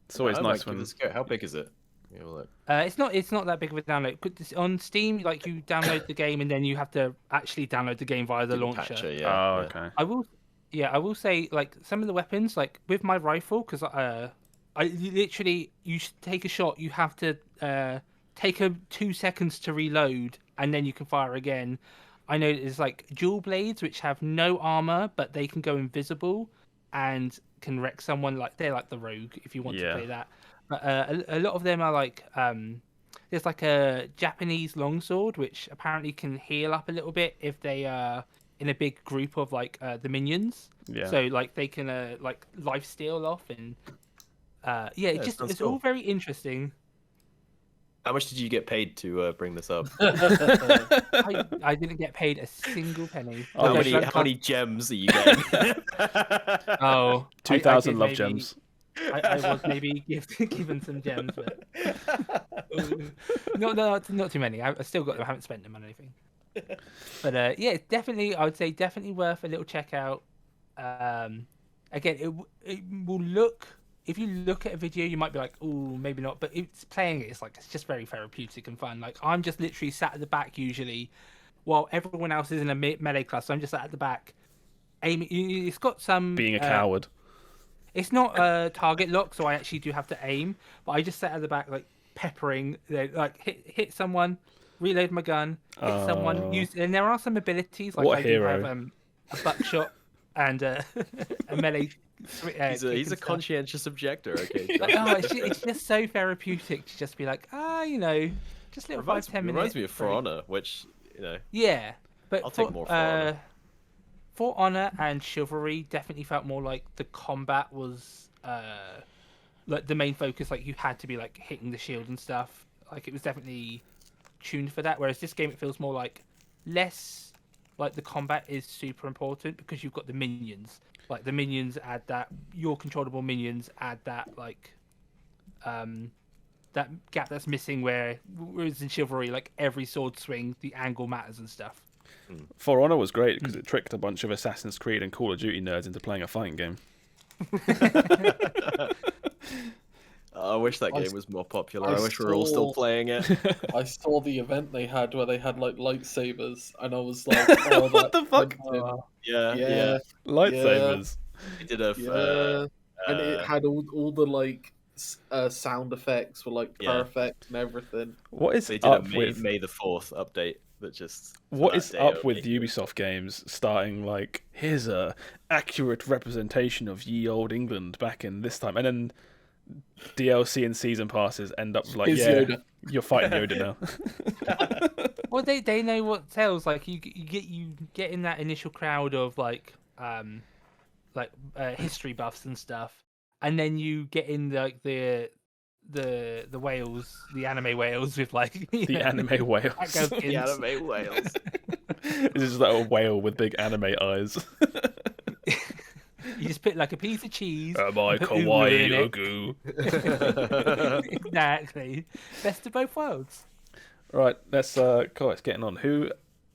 it's always nice when. How big is it? It's not that big of a download. On Steam, like you download the game and then you have to actually download the game via the launcher. Okay. I will say like some of the weapons, like with my rifle, because I literally, you take a shot, you have to take 2 seconds to reload, and then you can fire again. I know there's like dual blades, which have no armor, but they can go invisible and can wreck someone. Like they're like the rogue if you want to play that. But a lot of them are like there's like a Japanese longsword, which apparently can heal up a little bit if they are in a big group of like the minions. Yeah. So like they can like life steal off and. It's all very interesting. How much did you get paid to bring this up? I didn't get paid a single penny. How many gems are you getting? 2,000 love gems. I was maybe given some gems, but not too many. I still got them. I haven't spent them on anything. But it's definitely, I would say, definitely worth a little check out. Again, it will look. If you look at a video, you might be like, "Oh, maybe not." But it's just very therapeutic and fun. Like I'm just literally sat at the back usually, while everyone else is in a melee class. So I'm just sat at the back, aiming. It's got some being a coward. It's not a target lock, so I actually do have to aim. But I just sat at the back, like peppering, like hit someone, reload my gun, hit someone. And there are some abilities like what hero? Do have a buckshot and a melee. He's a conscientious objector. Okay. It's just so therapeutic to just be like, just little 5-10 minutes. Reminds me of For Honor, which Yeah, but I'll take more For Honor. For Honor and Chivalry definitely felt more like the combat was like the main focus. Like you had to be like hitting the shield and stuff. Like it was definitely tuned for that. Whereas this game, it feels more like less like the combat is super important because you've got the minions. Like the minions add that, your controllable minions add that like that gap that's missing. Whereas in Chivalry, like every sword swing, the angle matters and stuff. For Honor was great because it tricked a bunch of Assassin's Creed and Call of Duty nerds into playing a fighting game. I wish that game was more popular. I wish we were all still playing it. I saw the event they had where they had like lightsabers, and I was like, "Oh, what the fuck?" Yeah. Lightsabers. They did a and it had all the like sound effects were like perfect and everything. What is they did up a with May the 4th update that just what is up with Ubisoft games starting like here's a accurate representation of ye old England back in this time, and then DLC and season passes end up like Yoda. You're fighting Yoda now. Well, they know what sells. Like you get in that initial crowd of like history buffs and stuff, and then you get in like the whales, the anime whales with like the anime whales. The anime whales. This is like a whale with big anime eyes. You just put like a piece of cheese. Am I kawaii Ogu? Exactly. Best of both worlds. Right, let's getting on.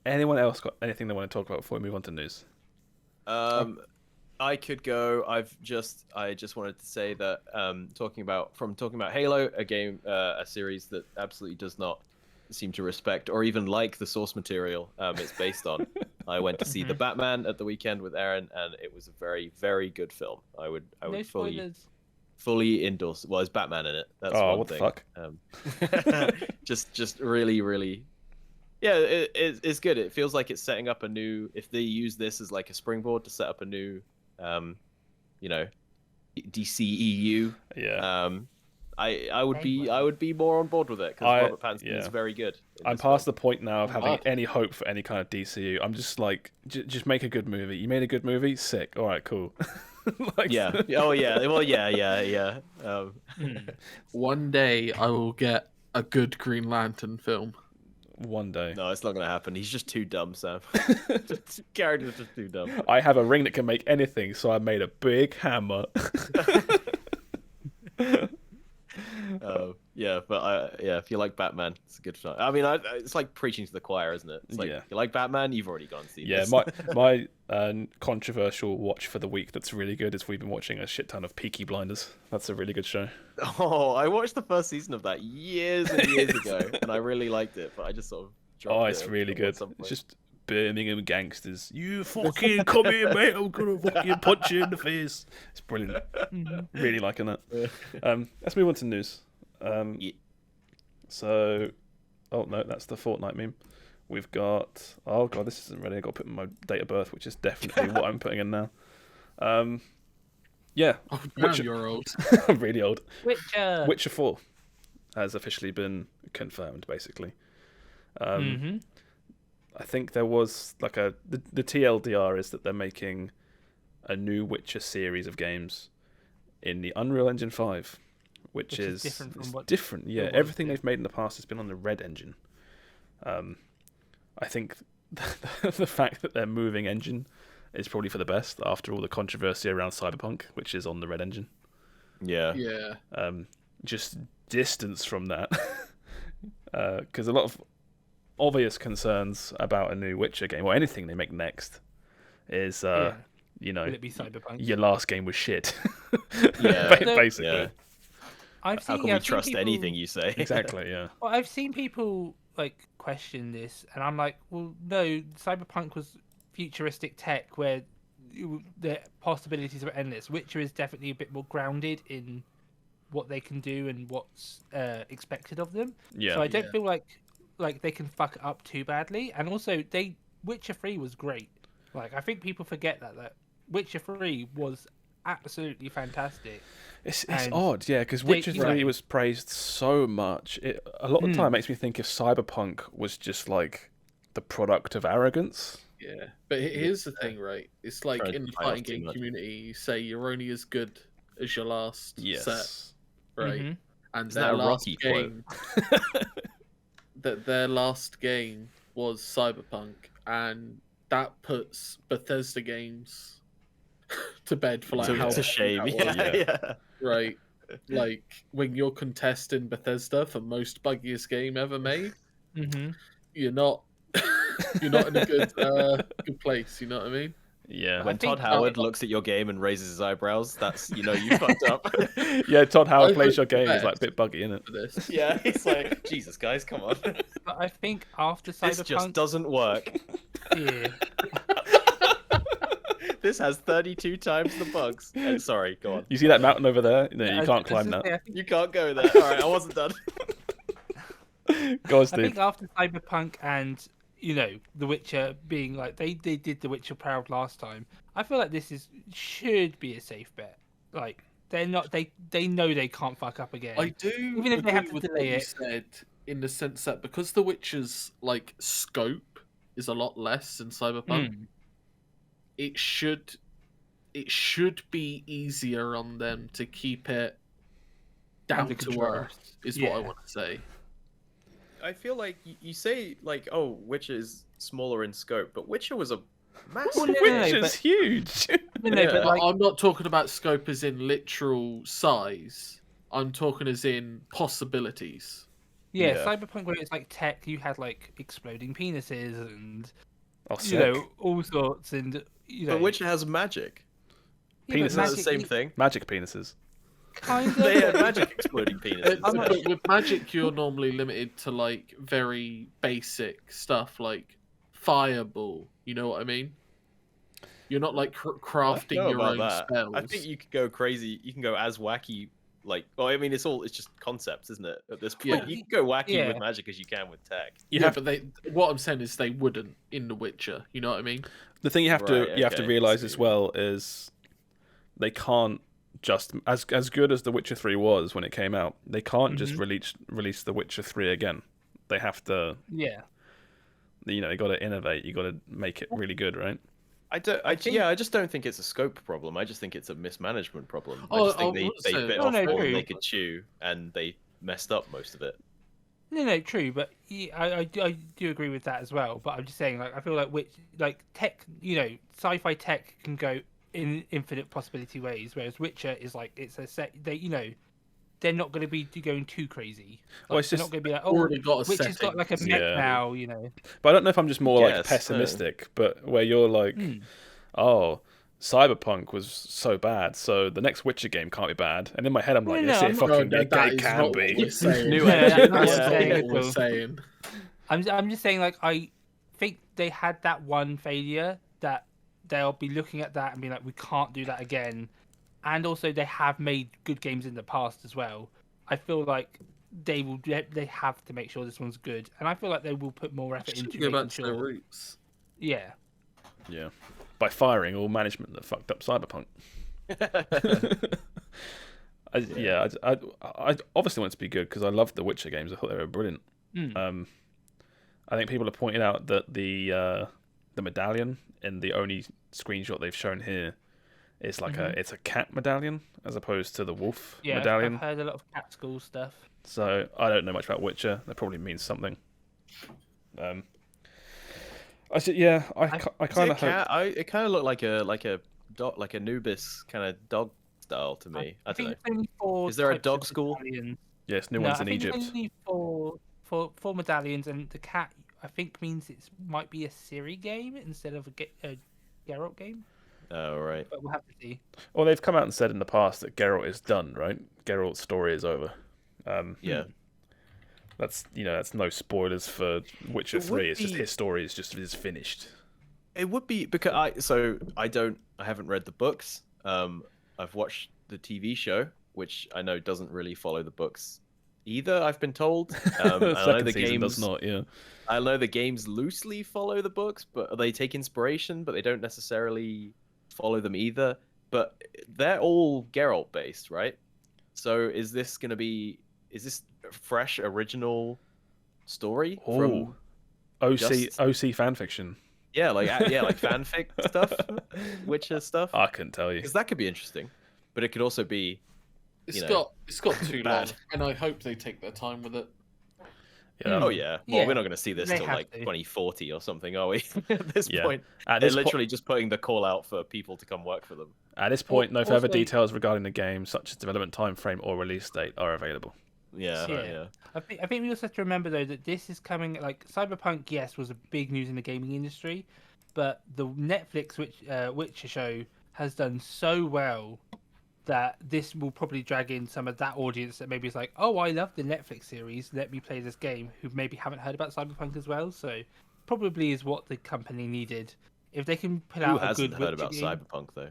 Anyone else got anything they want to talk about before we move on to news? I could go. I just wanted to say that talking about Halo, a game, a series that absolutely does not seem to respect or even like the source material it's based on. I went to see The Batman at the weekend with Aaron, and it was a very, very good film. I would fully endorse. Well, there's Batman in it. That's one thing. What the fuck? just really, really. Yeah, it's good. It feels like it's setting up a new. If they use this as like a springboard to set up a new, DCEU. Yeah. I would be more on board with it because Robert Pattinson is very good. I'm past the point now of having any hope for any kind of DCU. I'm just like, just make a good movie. You made a good movie, sick. All right, cool. Yeah. Oh yeah. Well, yeah. One day I will get a good Green Lantern film. One day. No, it's not going to happen. He's just too dumb, Sam. Character's just too dumb. I have a ring that can make anything, so I made a big hammer. If you like Batman, it's a good film. I mean, it's like preaching to the choir, isn't it? It's like, if you like Batman, you've already gone to see this. my controversial watch for the week that's really good is we've been watching a shit ton of Peaky Blinders. That's a really good show. Oh, I watched the first season of that years and years ago, and I really liked it, but I just sort of dropped it. It's really good. It's just Birmingham gangsters. You fucking come here, mate. I'm gonna fucking punch you in the face. It's brilliant. Really liking that. Let's move on to news. So, oh no, that's the Fortnite meme. We've got. Oh god, this isn't ready. I got to put in my date of birth, which is definitely what I'm putting in now. Yeah. Oh, Witcher. You're old. I'm really old. Witcher 4 has officially been confirmed, basically. I think there was like the TLDR is that they're making a new Witcher series of games in the Unreal Engine 5, which is different from what different. Yeah, everything they've made in the past has been on the Red Engine. I think the fact that they're moving engine is probably for the best after all the controversy around Cyberpunk, which is on the Red Engine. Yeah. Just distance from that, because a lot of obvious concerns about a new Witcher game or anything they make next is will it be Cyberpunk? Your last game was shit. Basically. Yeah. How can we trust anything you say? Exactly. Yeah. Well, I've seen people like question this, and I'm like, well, no. Cyberpunk was futuristic tech where the possibilities are endless. Witcher is definitely a bit more grounded in what they can do and what's expected of them. Yeah. So I don't feel like they can fuck it up too badly. And also, Witcher 3 was great. Like, I think people forget that Witcher 3 was absolutely fantastic. It's odd, yeah, because Witcher 3 was praised so much. A lot of the time makes me think if Cyberpunk was just like the product of arrogance. Yeah, but here's the thing, right? It's like in the fighting game community, you say you're only as good as your last set, right? And their last game, their last game was Cyberpunk, and that puts Bethesda games to bed for like how it's a shame. Yeah. Right. Like when you're contesting Bethesda for most buggiest game ever made, you're not you're not in a good place. You know what I mean? Yeah. When Todd Howard looks at your game and raises his eyebrows, that's you fucked up. Yeah, Todd Howard plays your game. He's like a bit buggy, isn't it? Yeah, he's like, Jesus, guys, come on. But I think after Cyberpunk, this just doesn't work. Yeah. This has 32 times the bugs. Sorry, go on. You see that mountain over there? No, you can't climb that. You can't go there. All right, I wasn't done. Go on, Steve. I think after Cyberpunk and The Witcher being like they did The Witcher proud last time, I feel like this should be a safe bet. Like they're not they know they can't fuck up again. I do, even if they have to delay it. Said in the sense that because The Witcher's like scope is a lot less than Cyberpunk, it should be easier on them to keep it down to earth. Is what I want to say. I feel like you say like, oh, Witcher is smaller in scope, but Witcher was a massive. Witcher's huge. But like... I'm not talking about scope as in literal size. I'm talking as in possibilities. Yeah, Cyberpunk, where it's like tech, you had like exploding penises and all sorts, and But Witcher has magic. Penises are the same thing. Magic penises. Kind of. They had magic exploding penises. But with magic, you're normally limited to like very basic stuff like fireball. You know what I mean? You're not like crafting your own spells. I think you could go crazy. You can go as wacky. Like, well, I mean, it's just concepts, isn't it? At this point, you can go wacky with magic as you can with tech. But what I'm saying is they wouldn't in The Witcher. You know what I mean? The thing you have to realize as well is they can't just as good as The Witcher 3 was when it came out. They can't just release The Witcher 3 again. They have to. Yeah. You got to innovate. You got to make it really good, right? I just don't think it's a scope problem. I just think it's a mismanagement problem. I just think they bit off more than they could chew, and they messed up most of it. No, true, but I do agree with that as well. But I'm just saying, like, I feel like tech, sci-fi tech can go in infinite possibility ways, whereas Witcher is like it's a set. They're not going to be going too crazy. Like, they're not going to be like, Witcher's got like a mech now, But I don't know if I'm just more like pessimistic, but where you're like, oh, Cyberpunk was so bad, so the next Witcher game can't be bad. And in my head, I'm like, yes, it fucking it can be. I'm just saying, like, I think they had that one failure that they'll be looking at that and be like, we can't do that again. And also, they have made good games in the past as well. I feel like they have to make sure this one's good, and I feel like they will put more effort into go back to their roots. Yeah. Yeah. By firing all management that fucked up Cyberpunk. I obviously want it to be good because I loved the Witcher games. I thought they were brilliant. I think people have pointed out that the medallion in the only screenshot they've shown here is like it's a cat medallion as opposed to the wolf medallion. I've heard a lot of cat school stuff. So I don't know much about Witcher. That probably means something. I kind of hope. It kind of looked like a dog, like Anubis kind of dog style to me. I don't know. Is there a dog school? Yes, new ones in Egypt. Only four medallions, and the cat I think means it might be a Ciri game instead of a Geralt game. Oh, right. But we'll have to see. Well, they've come out and said in the past that Geralt is done, right? Geralt's story is over. Yeah. That's no spoilers for Witcher 3. It's just his story is finished. It would be because I haven't read the books. I've watched the TV show, which I know doesn't really follow the books either. I've been told. I know the games does not. Yeah. I know the games loosely follow the books, but they take inspiration, but they don't necessarily follow them either. But they're all Geralt based, right? So is this a fresh original story from OC fanfiction? Yeah, like fanfic stuff, Witcher stuff. I couldn't tell you because that could be interesting, but it could also be. It's got too long, and I hope they take their time with it. Yeah. Oh yeah. Well, we're not going to see this till like 2040 or something, are we? At this point, they're literally just putting the call out for people to come work for them. At this point, no further details regarding the game, such as development time frame or release date, are available. Yeah. I think we also have to remember though that this is coming like Cyberpunk. Yes, was a big news in the gaming industry, but the Netflix Witcher show has done so well that this will probably drag in some of that audience that maybe is like, oh, I love the Netflix series, let me play this game, who maybe haven't heard about Cyberpunk as well. So probably is what the company needed. If they can put out a good Who hasn't heard about game, Cyberpunk though?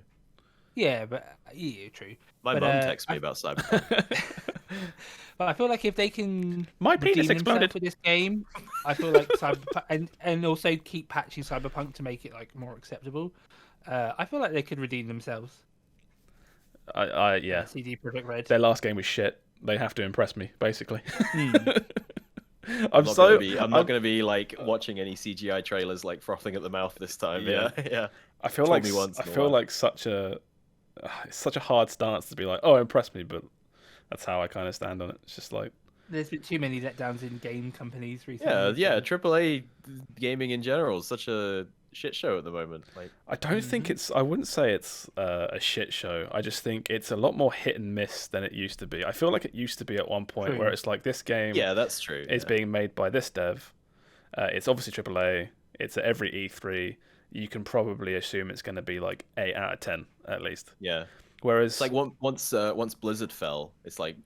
Yeah, but yeah, true. My mum texts me about Cyberpunk. But I feel like if they can my penis exploded for this game, I feel like Cyberpunk and also keep patching Cyberpunk to make it like more acceptable. I feel like they could redeem themselves. Yeah. CD Projekt Red. Their last game was shit. They have to impress me, basically. I'm not gonna be like watching any CGI trailers like frothing at the mouth this time. Yeah. I feel like such a hard stance to be like, oh, impress me, but that's how I kind of stand on it. It's just like there's been too many letdowns in game companies recently. Yeah. AAA gaming in general is such a shit show at the moment. Like, I don't think I wouldn't say it's a shit show. I just think it's a lot more hit and miss than it used to be. I feel like it used to be at one point where it's like this game. Yeah, that's true. Is being made by this dev. It's obviously AAA. It's at every E3. You can probably assume it's going to be like 8 out of 10 at least. Yeah. Whereas it's like once Blizzard fell, it's like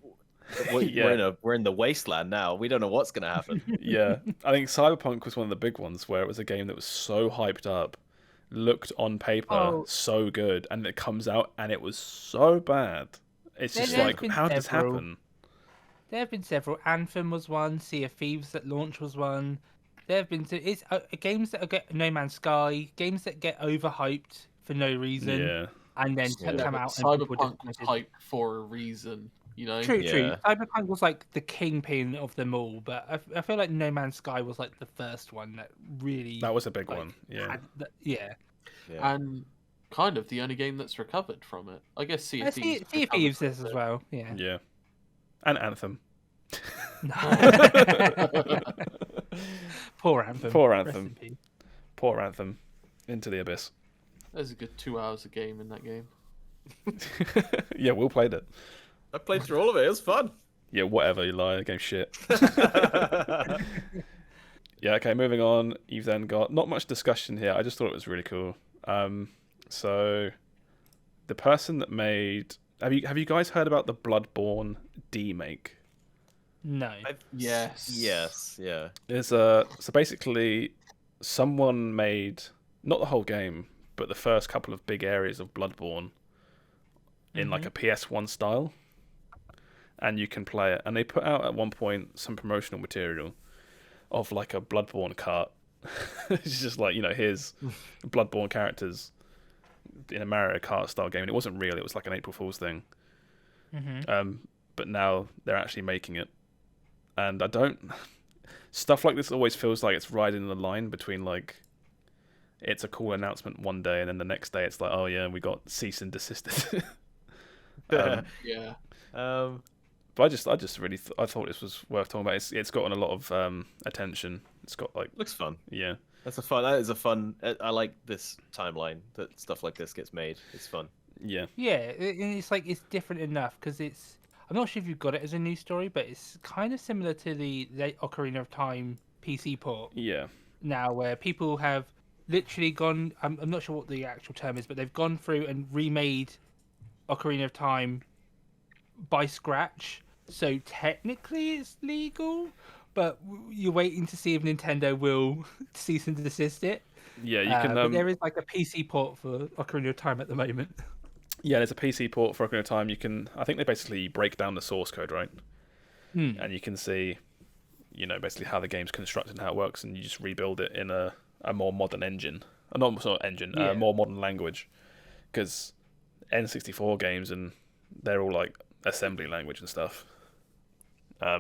we're in the wasteland now. We don't know what's going to happen. Yeah, I think Cyberpunk was one of the big ones where it was a game that was so hyped up, looked on paper so good, and it comes out and it was so bad. It's just like, how did this happen? There have been several. Anthem was one. Sea of Thieves at launch was one. There have been games that get No Man's Sky, games that get overhyped for no reason, and then come out. Cyberpunk was hyped for a reason. You know? True. Cyberpunk was like the kingpin of them all, but I feel like No Man's Sky was like the first one that really... That was a big one, yeah. Yeah. And kind of the only game that's recovered from it. I guess Sea of Thieves. Sea of Thieves is as well, yeah. Yeah. And Anthem. Poor Anthem. Poor Anthem. Into the abyss. There's a good 2 hours of game in that game. Yeah, Will played it. I played through all of it. It was fun. Yeah, whatever, you lie. The game's shit. Yeah, okay, moving on. You've then got... Not much discussion here. I just thought it was really cool. So, the person that made... Have you guys heard about the Bloodborne demake? No. Yes. Yeah. There's so basically, someone made... Not the whole game, but the first couple of big areas of Bloodborne in like a PS1 style. And you can play it. And they put out at one point some promotional material of like a Bloodborne Kart. It's just like, here's Bloodborne characters in a Mario Kart style game. And it wasn't real. It was like an April Fool's thing. But now they're actually making it. And stuff like this always feels like it's riding the line between like, it's a cool announcement one day and then the next day it's like, oh yeah, we got cease and desisted. Yeah. But I just really I thought this was worth talking about. It's gotten a lot of attention. It's got like looks fun. Yeah, that is a fun. I like this timeline that stuff like this gets made. It's fun. Yeah. Yeah, it's like it's different enough because it's. I'm not sure if you've got it as a news story, but it's kind of similar to the Ocarina of Time PC port. Yeah. Now where people have literally gone. I'm not sure what the actual term is, but they've gone through and remade Ocarina of Time by scratch. So technically it's legal, but you're waiting to see if Nintendo will cease and desist it. Yeah, you can. But there is like a PC port for Ocarina of Time at the moment. Yeah, there's a PC port for Ocarina of Time. You can. I think they basically break down the source code, right? And you can see, basically how the game's constructed and how it works, and you just rebuild it in a more modern engine. A more modern language, because N64 games and they're all like assembly language and stuff.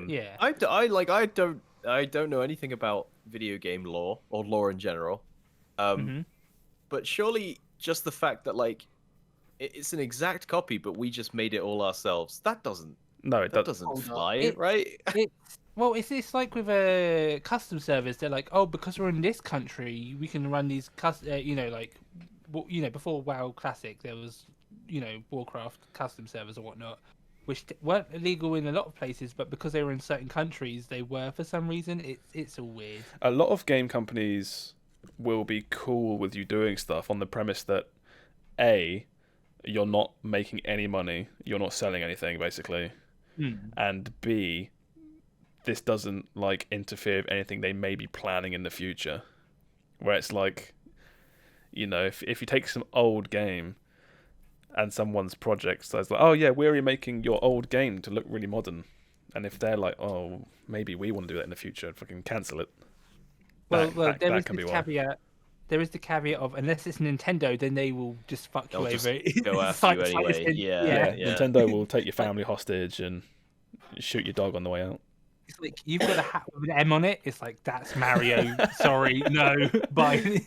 Yeah. I don't know anything about video game lore or lore in general. But surely just the fact that like it's an exact copy, but we just made it all ourselves. That doesn't fly, right? It's like with a custom service. They're like, oh, because we're in this country, we can run these before WoW Classic, there was Warcraft custom servers or whatnot. which weren't illegal in a lot of places, but because they were in certain countries, they were for some reason. It's all weird. A lot of game companies will be cool with you doing stuff on the premise that A, you're not making any money, you're not selling anything basically, and B, this doesn't like interfere with anything they may be planning in the future. Where it's like, you know, if you take some old game and someone's project says like, oh yeah, we're remaking your old game to look really modern, and if they're like, oh, maybe we want to do that in the future, fucking cancel it. There is the caveat. There is the caveat of unless it's Nintendo, then they will just fuck you over it. Go after you anyway. Yeah. Nintendo will take your family hostage and shoot your dog on the way out. It's like, you've got a hat with an M on it. It's like, that's Mario. Sorry, no. Bye.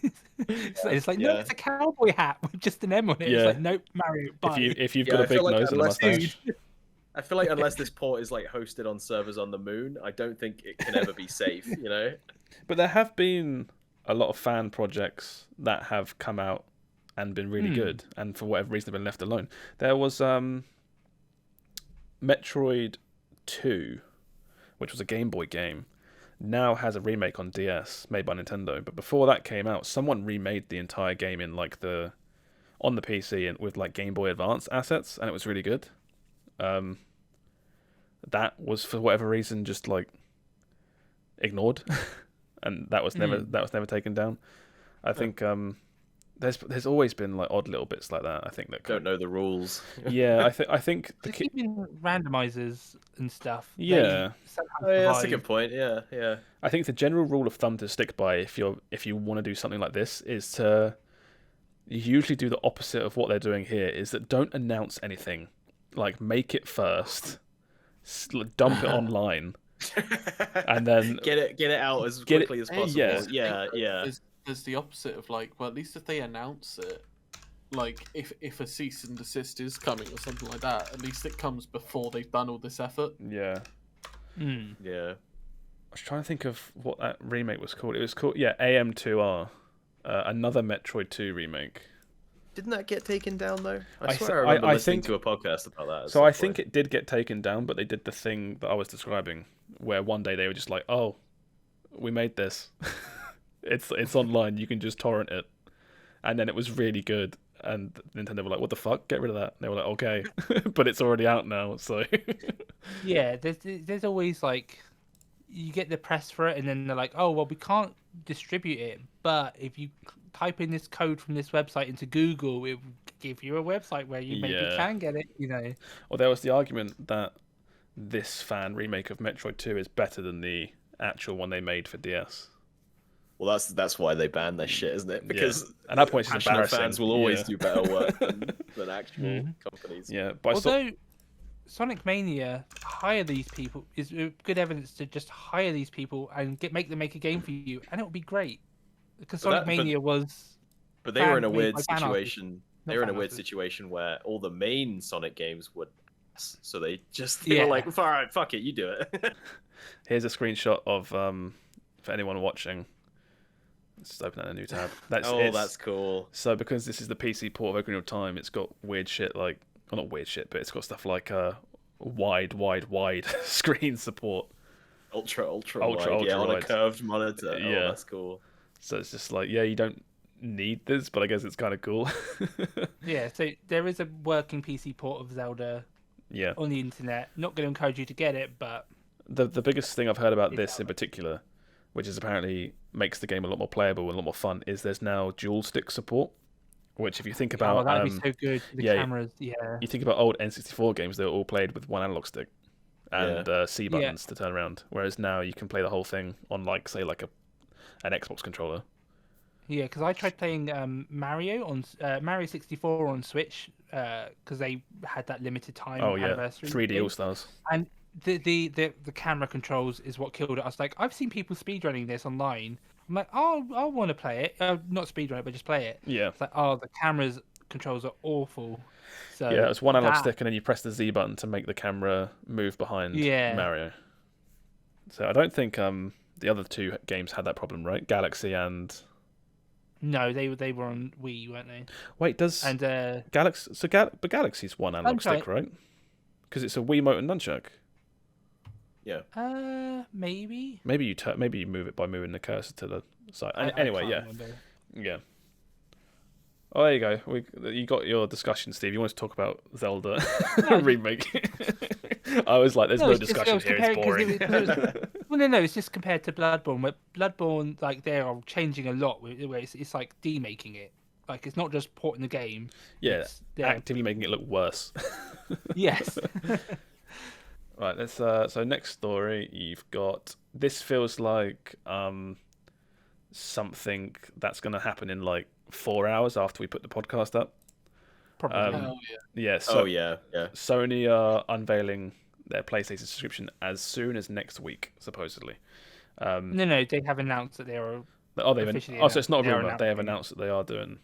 It's like, no, it's a cowboy hat with just an M on it. Yeah. It's like, nope, Mario, bye. If you've got a big nose and a mustache. I feel like unless this port is like hosted on servers on the moon, I don't think it can ever be safe, you know? But there have been a lot of fan projects that have come out and been really good, and for whatever reason have been left alone. There was Metroid 2, which was a Game Boy game, now has a remake on DS made by Nintendo. But before that came out, someone remade the entire game in like on the PC and with like Game Boy Advance assets, and it was really good. That was for whatever reason just like ignored, and that was never taken down. I think there's always been like odd little bits like that. I think that don't know the rules. Yeah, I think even randomizers and stuff. Yeah, that's a good point. Yeah. I think the general rule of thumb to stick by if you want to do something like this is to usually do the opposite of what they're doing here. Is that don't announce anything. Like make it first, dump it online, and then get it out as quickly as possible. Yeah. There's the opposite of like, well, at least if they announce it, like if a cease and desist is coming or something like that, at least it comes before they've done all this effort. Yeah. Yeah. I was trying to think of what that remake was called. It was called AM2R, another Metroid 2 remake. Didn't that get taken down though? I swear I remember listening to a podcast about that. So I think it did get taken down, but they did the thing that I was describing, where one day they were just like, "Oh, we made this. It's online. You can just torrent it," and then it was really good. And Nintendo were like, "What the fuck? Get rid of that." And they were like, "Okay," but it's already out now. So yeah, there's always like you get the press for it, and then they're like, "Oh, well, we can't distribute it, but if you type in this code from this website into Google, it will give you a website where you maybe can get it, you know." Well, there was the argument that this fan remake of Metroid 2 is better than the actual one they made for DS. Well, that's why they banned their shit, isn't it? Because at that point, it's embarrassing. Fans will always do better work than actual companies. Yeah, although Sonic Mania hire these people is good evidence to just hire these people and make them make a game for you, and it would be great. Because Sonic Mania was. But they were in a weird situation. They were in a weird situation where all the main Sonic games would, so they were like, "All right, fuck it, you do it." Here's a screenshot of for anyone watching. Let's just open a new tab. That's cool. So because this is the PC port of Ocarina of Time, it's got weird shit like, well, not weird shit, but it's got stuff like wide screen support. Ultra wide, yeah, on a curved monitor. Yeah, that's cool. So it's just like, yeah, you don't need this, but I guess it's kind of cool. Yeah, so there is a working PC port of Zelda on the internet. Not going to encourage you to get it, but... The biggest thing I've heard about this in particular, which is apparently makes the game a lot more playable and a lot more fun, is there's now dual stick support, which if you think about... that'd be so good. The cameras, You think about old N64 games, they were all played with one analog stick and C buttons to turn around, whereas now you can play the whole thing on, like, say, like an Xbox controller. Yeah, because I tried playing Mario 64 on Switch because they had that limited time anniversary. 3D All Stars. And the camera controls is what killed it. I was like, I've seen people speedrunning this online. I'm like, oh, I want to play it. Not speedrun it, but just play it. Yeah. It's like, the camera's controls are awful. So yeah, it's one analog stick, and then you press the Z button to make the camera move behind Mario. So I don't think the other two games had that problem, right? Galaxy and... No, they were on Wii, weren't they? Wait, does... And Galaxy... but Galaxy's one analog stick, right? because it's a Wiimote and nunchuck. Yeah. Maybe. Maybe you move it by moving the cursor to the side. Anyway, yeah. Yeah. Oh, there you go. You got your discussion, Steve. You want to talk about Zelda remake? I was like, "There's no discussion here. It's boring." Well, no. It's just compared to Bloodborne. Where Bloodborne, like, they are changing a lot. Where it's like demaking it. Like, it's not just porting the game. Yeah, actively making it look worse. Yes. Right. Let's. So next story, you've got. This feels like something that's going to happen in like 4 hours after we put the podcast up. Probably. Yeah. So, Sony are unveiling their PlayStation subscription as soon as next week, supposedly. No, they have announced that they are. So it's not a rumor. They have announced that they are doing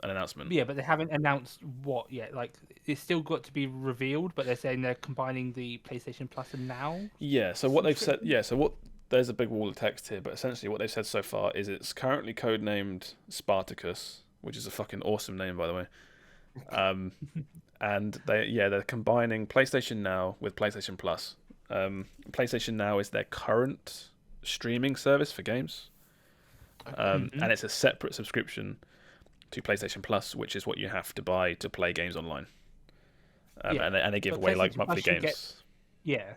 an announcement. Yeah, but they haven't announced what yet. Like, it's still got to be revealed, but they're saying they're combining the PlayStation Plus and Now. Yeah. So what they've said. Yeah. So what. There's a big wall of text here, but essentially what they've said so far is it's currently codenamed Spartacus, which is a fucking awesome name, by the way. And they're combining PlayStation Now with PlayStation Plus. PlayStation Now is their current streaming service for games, and it's a separate subscription to PlayStation Plus, which is what you have to buy to play games online. And they give away like monthly games. Yeah.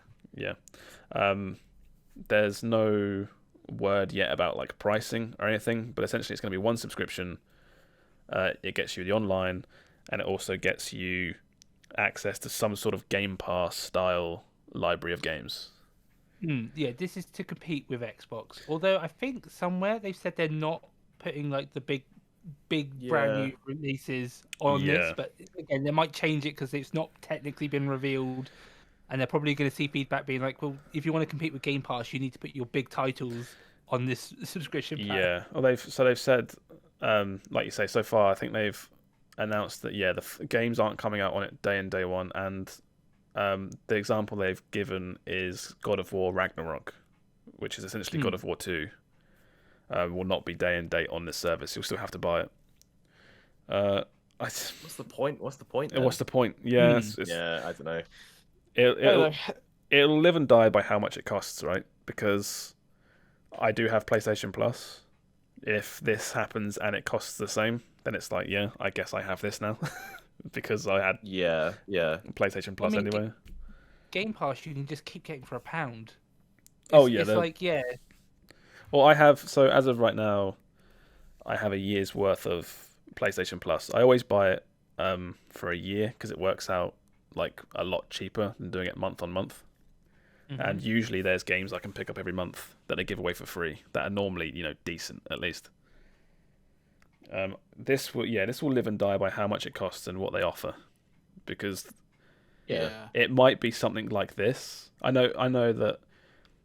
There's no word yet about like pricing or anything, but essentially it's going to be one subscription. It gets you the online, and it also gets you access to some sort of Game Pass style library of games. Yeah, this is to compete with Xbox. Although I think somewhere they've said they're not putting like the big brand new releases on this, but again, they might change it because it's not technically been revealed. And they're probably going to see feedback being like, well, if you want to compete with Game Pass, you need to put your big titles on this subscription plan. Yeah, well, they've said, like you say, so far, I think they've announced that, the games aren't coming out on it day one. And the example they've given is God of War Ragnarok, which is essentially God of War 2. Will not be day and date on this service. You'll still have to buy it. What's the point? What's the point? Yeah, I don't know. It'll live and die by how much it costs, right? Because I do have PlayStation Plus. If this happens and it costs the same, then it's like, I guess I have this now. Because I had PlayStation Plus anyway. Game Pass you can just keep getting for £1. Well, I have, so as of right now, I have a year's worth of PlayStation Plus. I always buy it for a year because it works out like a lot cheaper than doing it month on month. And usually there's games I can pick up every month that they give away for free that are normally, decent at least. This will live and die by how much it costs and what they offer, because it might be something like this. I know that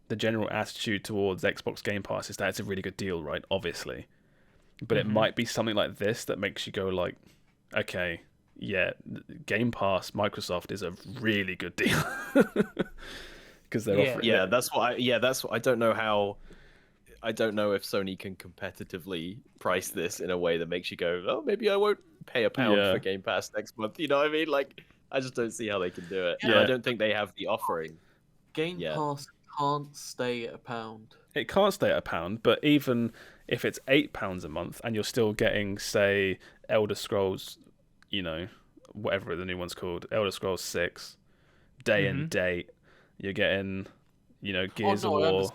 the general attitude towards Xbox Game Pass is that it's a really good deal, right? Obviously, but it might be something like this that makes you go like, okay. Yeah, Game Pass Microsoft is a really good deal because they're offering. That's what I don't know how. I don't know if Sony can competitively price this in a way that makes you go, oh, maybe I won't pay £1 for Game Pass next month. You know what I mean? Like, I just don't see how they can do it. Yeah. I don't think they have the offering. Game Pass can't stay at £1. It can't stay at £1, but even if it's £8 a month and you're still getting, say, Elder Scrolls. Whatever the new one's called, Elder Scrolls 6, day and date. You're getting, Gears of War.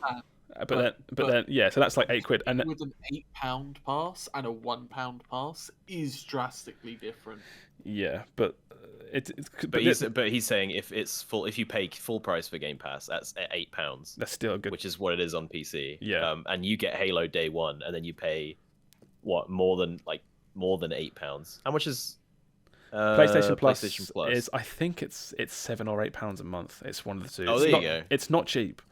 But then, so that's like £8. And with an £8 pass and a £1 pass is drastically different. Yeah, but he's saying if you pay full price for Game Pass, that's £8. That's still good, which is what it is on PC. Yeah, and you get Halo day one, and then you pay more than £8. How much is PlayStation Plus is, I think it's £7 or £8 a month. It's one of the two. Oh, there you go. It's not cheap.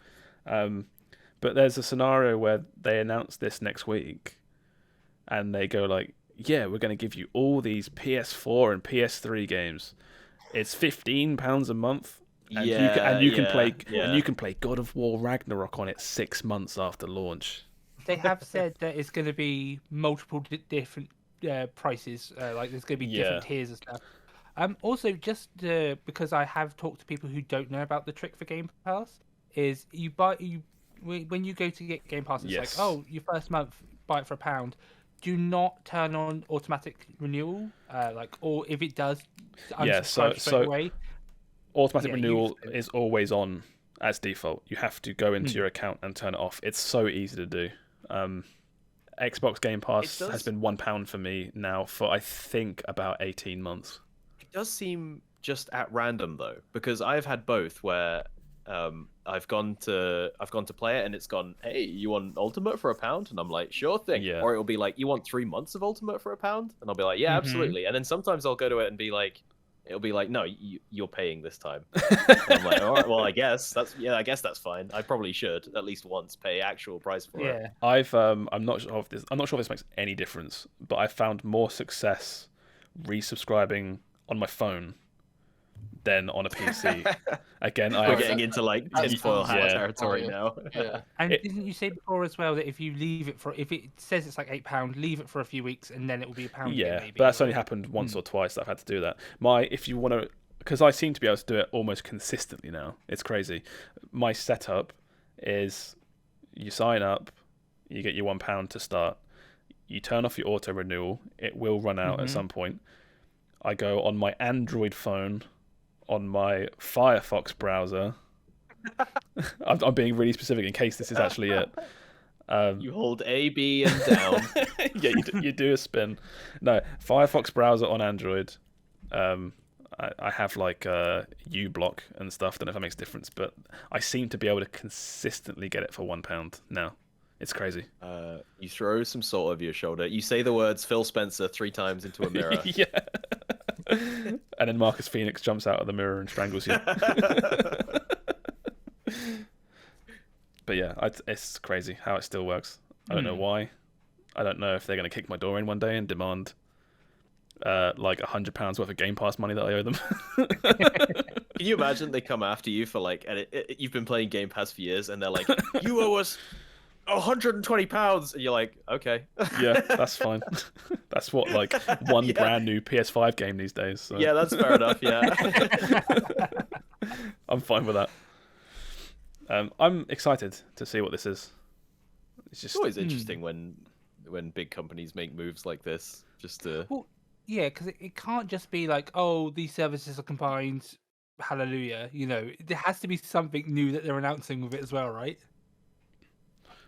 But there's a scenario where they announce this next week, and they go like, "Yeah, we're going to give you all these PS4 and PS3 games. It's £15 a month, and you can play God of War Ragnarok on it 6 months after launch." They have said that it's going to be multiple different prices. Like there's going to be different tiers and stuff. Also, just because I have talked to people who don't know about the trick for Game Pass, is when you go to get Game Pass, it's like, oh, your first month, buy it for £1. Do not turn on automatic renewal, or if it does, unsubscribe straight away. Automatic renewal is always on as default. You have to go into your account and turn it off. It's so easy to do. Xbox Game Pass has been £1 for me now for I think about 18 months. It does seem just at random though, because I've had both where I've gone to play it and it's gone, hey, you want Ultimate for £1? And I'm like, sure thing. Yeah. Or it'll be like, you want 3 months of Ultimate for £1? And I'll be like, yeah, absolutely. And then sometimes I'll go to it and be like, it'll be like, no, you're paying this time. And I'm like, all right, well, I guess that's fine. I probably should at least once pay actual price for it. I'm not sure if this makes any difference, but I found more success resubscribing on my phone than on a PC. Again, we're getting into like tinfoil hat territory now. Yeah. And didn't you say before as well that if you leave it if it says it's like £8, leave it for a few weeks and then it will be £1 Yeah, again, maybe, but that's only happened once or twice that I've had to do that. If you want to, because I seem to be able to do it almost consistently now. It's crazy. My setup is you sign up, you get your £1 to start, you turn off your auto renewal, it will run out at some point. I go on my Android phone, on my Firefox browser. I'm being really specific in case this is actually it. You hold A, B, and down. Yeah, you do a spin. No, Firefox browser on Android. I have like uBlock and stuff. Don't know if that makes a difference, but I seem to be able to consistently get it for £1 now. It's crazy. You throw some salt over your shoulder. You say the words Phil Spencer 3 times into a mirror. Yeah. And then Marcus Phoenix jumps out of the mirror and strangles you. But yeah, it's crazy how it still works. I don't know why. I don't know if they're going to kick my door in one day and demand like £100 worth of Game Pass money that I owe them. Can you imagine they come after you for like, and you've been playing Game Pass for years, and they're like, you owe us £120, and you're like, okay. Yeah, that's fine. That's what, like, one brand new PS5 game these days. So. Yeah, that's fair enough. Yeah. I'm fine with that. I'm excited to see what this is. It's always interesting when big companies make moves like this, just to. Well, yeah, because it can't just be like, oh, these services are combined. Hallelujah. You know, there has to be something new that they're announcing with it as well, right?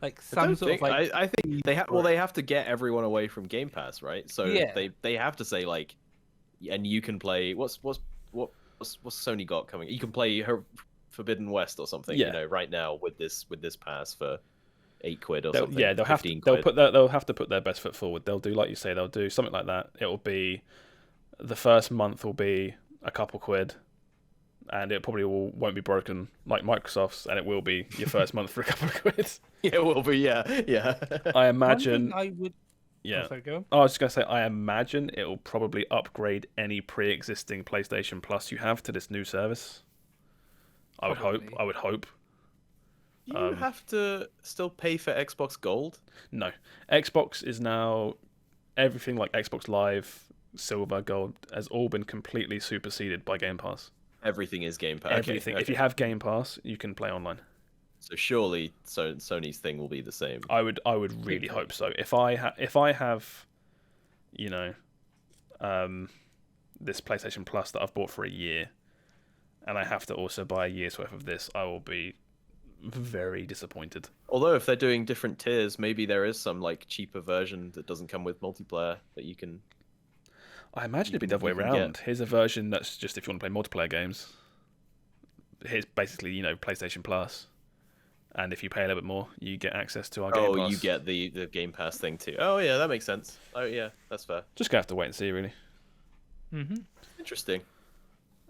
Like some sort of like. I think they have. Well, they have to get everyone away from Game Pass, right? So they have to say like, and you can play. What's Sony got coming? You can play her Forbidden West or something. Yeah. You know, right now with this pass for £8 or something. Yeah, they'll have to put their best foot forward. They'll do like you say. They'll do something like that. It will be the first month will be a couple quid. And it probably won't be broken like Microsoft's, and it will be your first month for a couple of quid. Yeah, it will be, yeah. I imagine... I would... Yeah. Oh, sorry, go on. I was just going to say, I imagine it will probably upgrade any pre-existing PlayStation Plus you have to this new service. I would hope. You have to still pay for Xbox Gold? No. Xbox is now... Everything like Xbox Live, Silver, Gold has all been completely superseded by Game Pass. Everything is Game Pass. Everything. Okay. If you have Game Pass, you can play online. So surely Sony's thing will be the same. I would really hope so. If I have, you know, this PlayStation Plus that I've bought for a year, and I have to also buy a year's worth of this, I will be very disappointed. Although if they're doing different tiers, maybe there is some like cheaper version that doesn't come with multiplayer that you can. I imagine it'd be the other way around. Here's a version that's just if you want to play multiplayer games. Here's basically, you know, PlayStation Plus. And if you pay a little bit more, you get access to our Game Pass. Oh, you get the Game Pass thing too. Oh, yeah, that makes sense. Oh, yeah, that's fair. Just going to have to wait and see, really. Mm-hmm. Interesting.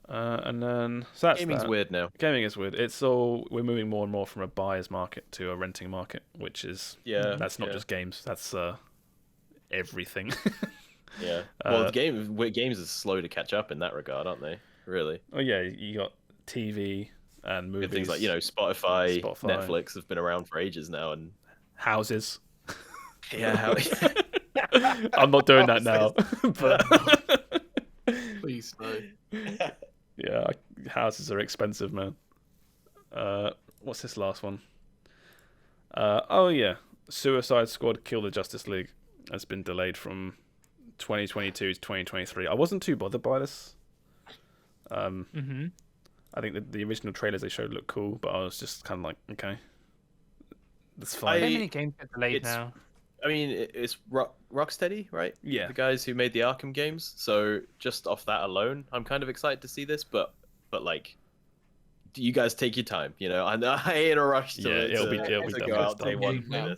And then... So that's Gaming's weird now. Gaming is weird. We're moving more and more from a buyer's market to a renting market, which is... Yeah. That's not just games. That's everything. Yeah. Well, games are slow to catch up in that regard, aren't they? Really. Oh yeah, you got TV and movies. Things like, you know, Spotify, Netflix have been around for ages now, and houses. Yeah. I'm not doing that now. But Please no. Yeah, houses are expensive, man. What's this last one? Oh yeah, Suicide Squad: Kill the Justice League has been delayed from 2022 to 2023. I wasn't too bothered by this. I think that the original trailers they showed looked cool, but I was just kind of like, okay, that's fine. So many games get delayed now. I mean, it's Rocksteady, right? Yeah. The guys who made the Arkham games. So just off that alone, I'm kind of excited to see this. But like, do you guys take your time? You know, I ain't in a rush to, it'll be go out day one.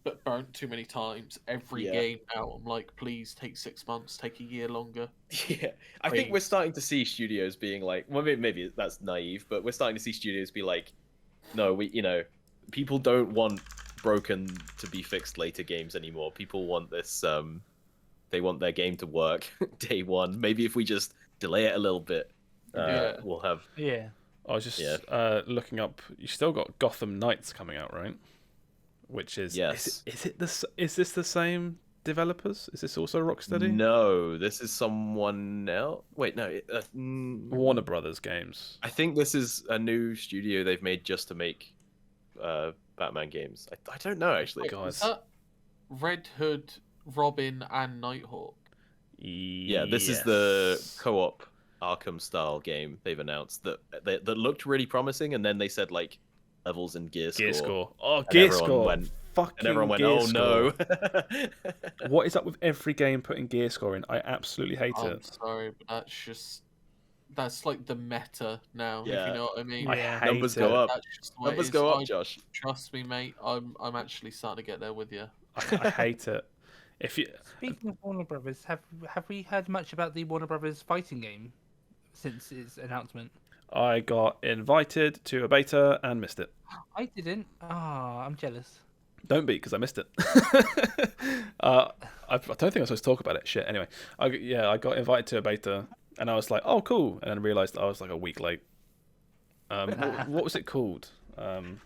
But burnt too many times. Every game out, I'm like, please take 6 months, take a year longer. Yeah, I think we're starting to see studios being like, well, maybe that's naive, but we're starting to see studios be like, no, people don't want broken to be fixed later games anymore. People want this. They want their game to work day one. Maybe if we just delay it a little bit, we'll have. Yeah. I was just looking up. You still got Gotham Knights coming out, right? Which is is this the same developers? Is this also Rocksteady? No, this is someone else. Wait, no, Warner Brothers games. I think this is a new studio they've made just to make Batman games. I don't know actually. Is that Red Hood, Robin, and Nighthawk? Yeah, this is the co-op Arkham style game they've announced that looked really promising, and then they said like levels and gear score. Oh, gear score. And everyone went, oh no. What is up with every game putting gear score in? I absolutely hate it. I'm sorry, but that's like the meta now, if you know what I mean. Numbers go up. Numbers go up, Josh. Trust me, mate. I'm actually starting to get there with you. I hate it. Speaking of Warner Brothers, have we heard much about the Warner Brothers fighting game since its announcement? I got invited to a beta and missed it. I didn't. I'm jealous. Don't be, because I missed it. I don't think I'm supposed to talk about it. Shit. Anyway, I got invited to a beta, and I was like, "Oh, cool!" And then realized I was like a week late. What was it called? Warner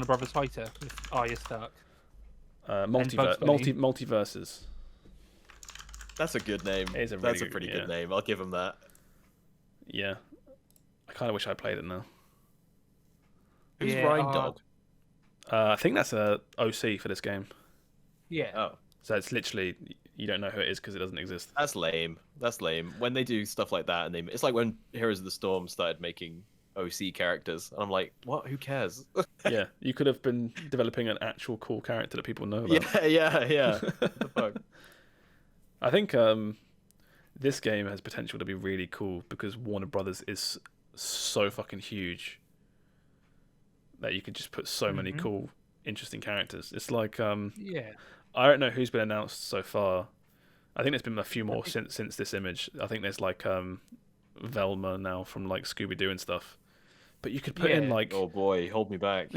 Brothers Fighter with Arya Stark. Multiverses. That's a good name. It is a pretty good name. I'll give him that. Yeah. I kind of wish I played it now. Who's Ryan Dog? I think that's a OC for this game. Yeah. Oh. So it's literally, you don't know who it is because it doesn't exist. That's lame. When they do stuff like that, and it's like when Heroes of the Storm started making OC characters. And I'm like, what? Who cares? Yeah, you could have been developing an actual cool character that people know about. Yeah. What the fuck? I think this game has potential to be really cool because Warner Brothers is so fucking huge that you could just put so many cool, interesting characters. It's like, I don't know who's been announced so far. I think there's been a few more since this image. I think there's like Velma now from like Scooby-Doo and stuff. But you could put in like, oh boy, hold me back.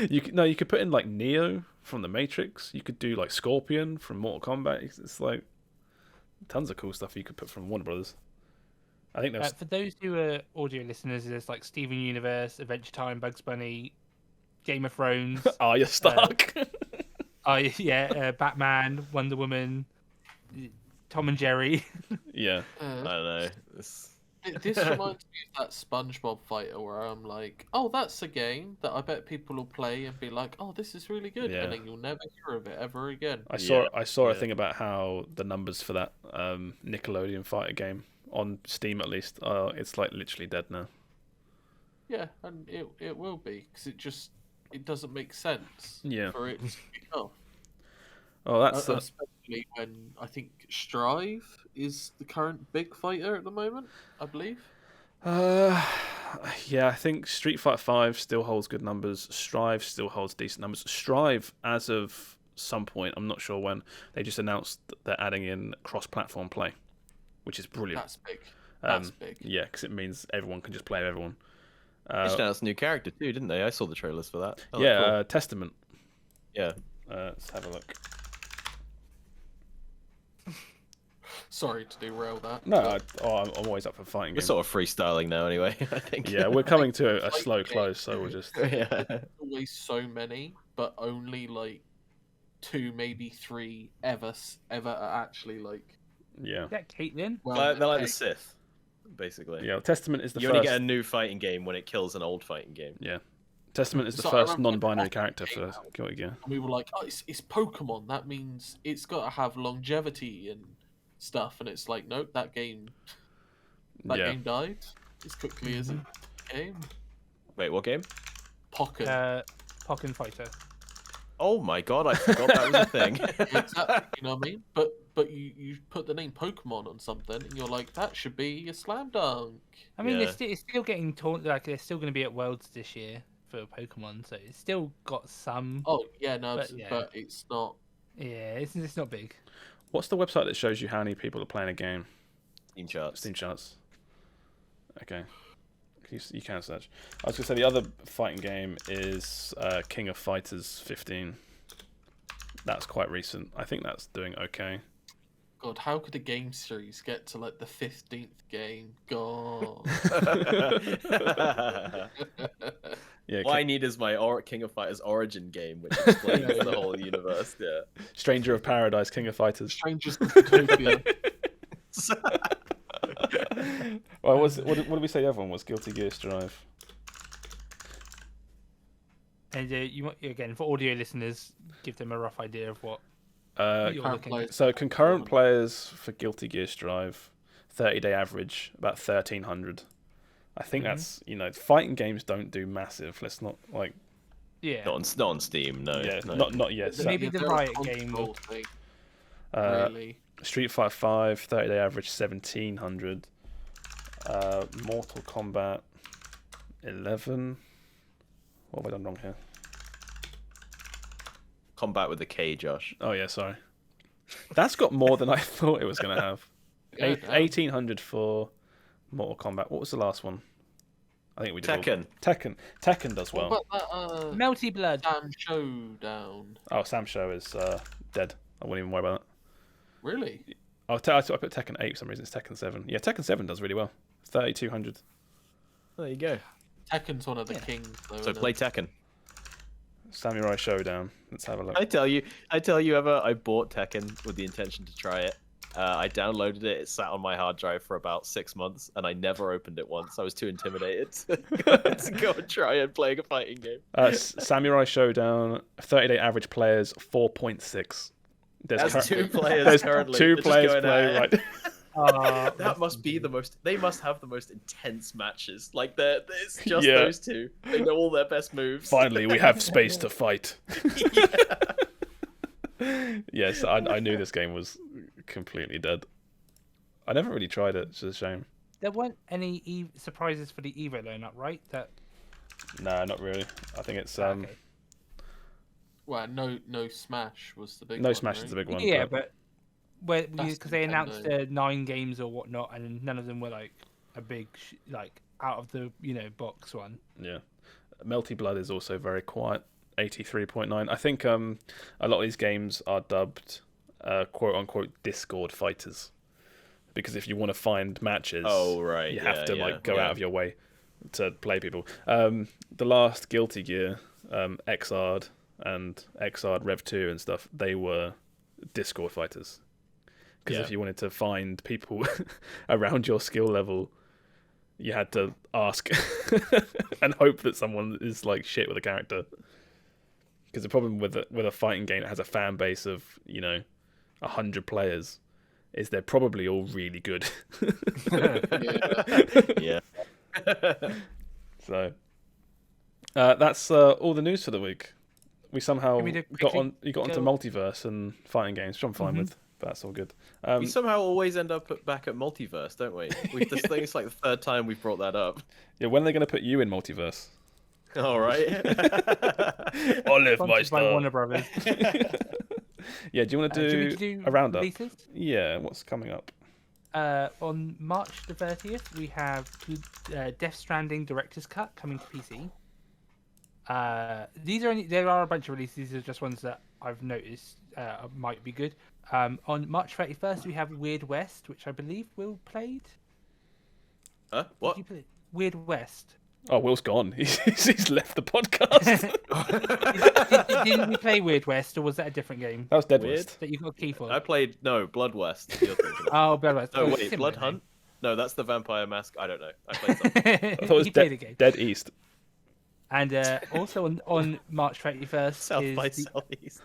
you could put in like Neo from the Matrix. You could do like Scorpion from Mortal Kombat. It's like tons of cool stuff you could put from Warner Brothers. I think that's for those who are audio listeners. There's like Steven Universe, Adventure Time, Bugs Bunny, Game of Thrones, Arya Stark, Batman, Wonder Woman, Tom and Jerry. Yeah, I don't know. This reminds me of that SpongeBob fighter where I'm like, oh, that's a game that I bet people will play and be like, oh, this is really good, and then you'll never hear of it ever again. I saw a thing about how the numbers for that Nickelodeon fighter game on Steam, at least, it's like literally dead now. Yeah, and it will be because it doesn't make sense. For it to kick off. Oh, that's especially when I think Strive is the current big fighter at the moment, I believe. Yeah, I think Street Fighter 5 still holds good numbers. Strive still holds decent numbers. Strive, as of some point, I'm not sure when, they just announced that they're adding in cross-platform play, which is brilliant. That's big. Yeah, because it means everyone can just play with everyone. They just announced a new character too, didn't they? I saw the trailers for that. Cool. Testament. Yeah. Let's have a look. Sorry to derail that. No, I'm always up for fighting games. We're sort of freestyling now anyway, I think. Yeah, we're coming to a slow close, so we'll just... There's always so many, but only like 2, maybe 3 ever are actually like Yeah. Is that Caitlyn? Well, they're like the Sith, basically. Yeah, Testament is the first... You only get a new fighting game when it kills an old fighting game. Yeah. Testament is the first non-binary character for Guilty Gear. And we were like, oh, it's Pokemon. That means it's got to have longevity and stuff. And it's like, nope, that game game died as quickly as it came. Wait, what game? Pokken. Pokken Fighter. Oh my god, I forgot that was a thing. Exactly, you know what I mean? But you put the name Pokemon on something, and you're like, that should be a slam dunk. I mean, it's still getting torn. Like, they're still going to be at Worlds this year for Pokemon, so it's still got some. Oh yeah, no, but it's not. Yeah, it's not big. What's the website that shows you how many people are playing a game? Steam Charts. Steam Charts. Okay. You can search. I was going to say the other fighting game is King of Fighters 15. That's quite recent. I think that's doing okay. God, how could a game series get to like the 15th game? God. Yeah, all I need is my King of Fighters Origin game, which explains the whole universe. Yeah. Stranger of Paradise, King of Fighters. Strangers of Utopia. Well, what did we say the other one was? Guilty Gear Strive. And you again, for audio listeners, give them a rough idea of what you're looking at. So concurrent players for Guilty Gear Strive, 30-day average about 1,300. I think that's fighting games don't do massive. Let's not like. Yeah. Not on Steam, no. Yeah, no. not yet. So, maybe the Riot game will. Really. Street Fighter 5, 30-day average 1,700. Mortal Kombat 11. What have I done wrong here? Combat with the K, Josh. Oh yeah, sorry. That's got more than I thought it was going to have. 1,800 for Mortal Kombat. What was the last one? I think we did Tekken. Tekken does well. What about Melty Blood. Sam Showdown. Oh, Sam Show is dead. I wouldn't even worry about that. Really? I put Tekken 8 for some reason. It's Tekken 7. Yeah, Tekken 7 does really well. 3,200. There you go. Tekken's one of the kings. Though, so play Tekken. Samurai Showdown. Let's have a look. I tell you, I bought Tekken with the intention to try it. I downloaded it. It sat on my hard drive for about 6 months, and I never opened it once. I was too intimidated to go and try and play a fighting game. Samurai Showdown. 30-day average players 4.6. There's 2 players currently. 2 players play right. That must be the most. They must have the most intense matches. Like it's just those 2. They know all their best moves. Finally, we have space to fight. Yes, I knew this game was completely dead. I never really tried it. It's a shame. There weren't any surprises for the Evo lineup, right? No, not really. I think it's Okay. Well, no Smash was the big. No one, Smash right? is the big one. Yeah, but because they Nintendo. announced 9 games or whatnot, and none of them were like a big out of the box one. Yeah, Melty Blood is also very quiet. 83.9. I think a lot of these games are dubbed quote unquote Discord fighters, because if you want to find matches, you have to go out of your way to play people. The last Guilty Gear, Xrd and Xrd Rev 2 and stuff, they were Discord fighters. Because if you wanted to find people around your skill level, you had to ask and hope that someone is like shit with a character. Because the problem with a fighting game that has a fan base of 100 players is they're probably all really good. Yeah. So that's all the news for the week. We somehow got onto multiverse and fighting games, which I'm fine with. But that's all good. We somehow always end up back at multiverse, don't we? This thing is like the 3rd time we've brought that up. Yeah, when are they going to put you in multiverse? All right. Olive Meister. By Warner Brothers. Yeah, do you want to do a roundup? Releases? Yeah, what's coming up? On March the 30th, we have Death Stranding Director's Cut coming to PC. There are a bunch of releases. These are just ones that I've noticed might be good. On March 31st, we have Weird West, which I believe Will played. What? Did you play? Weird West. Oh, Will's gone. He's left the podcast. Didn't we play Weird West, or was that a different game? That was Dead West. That you got a key for. I played Blood West. Oh, Blood West. No, wait, Blood Hunt? No, that's the Vampire Mask. I don't know. I played something. I thought it was Dead East. And also on March 31st South by Southeast.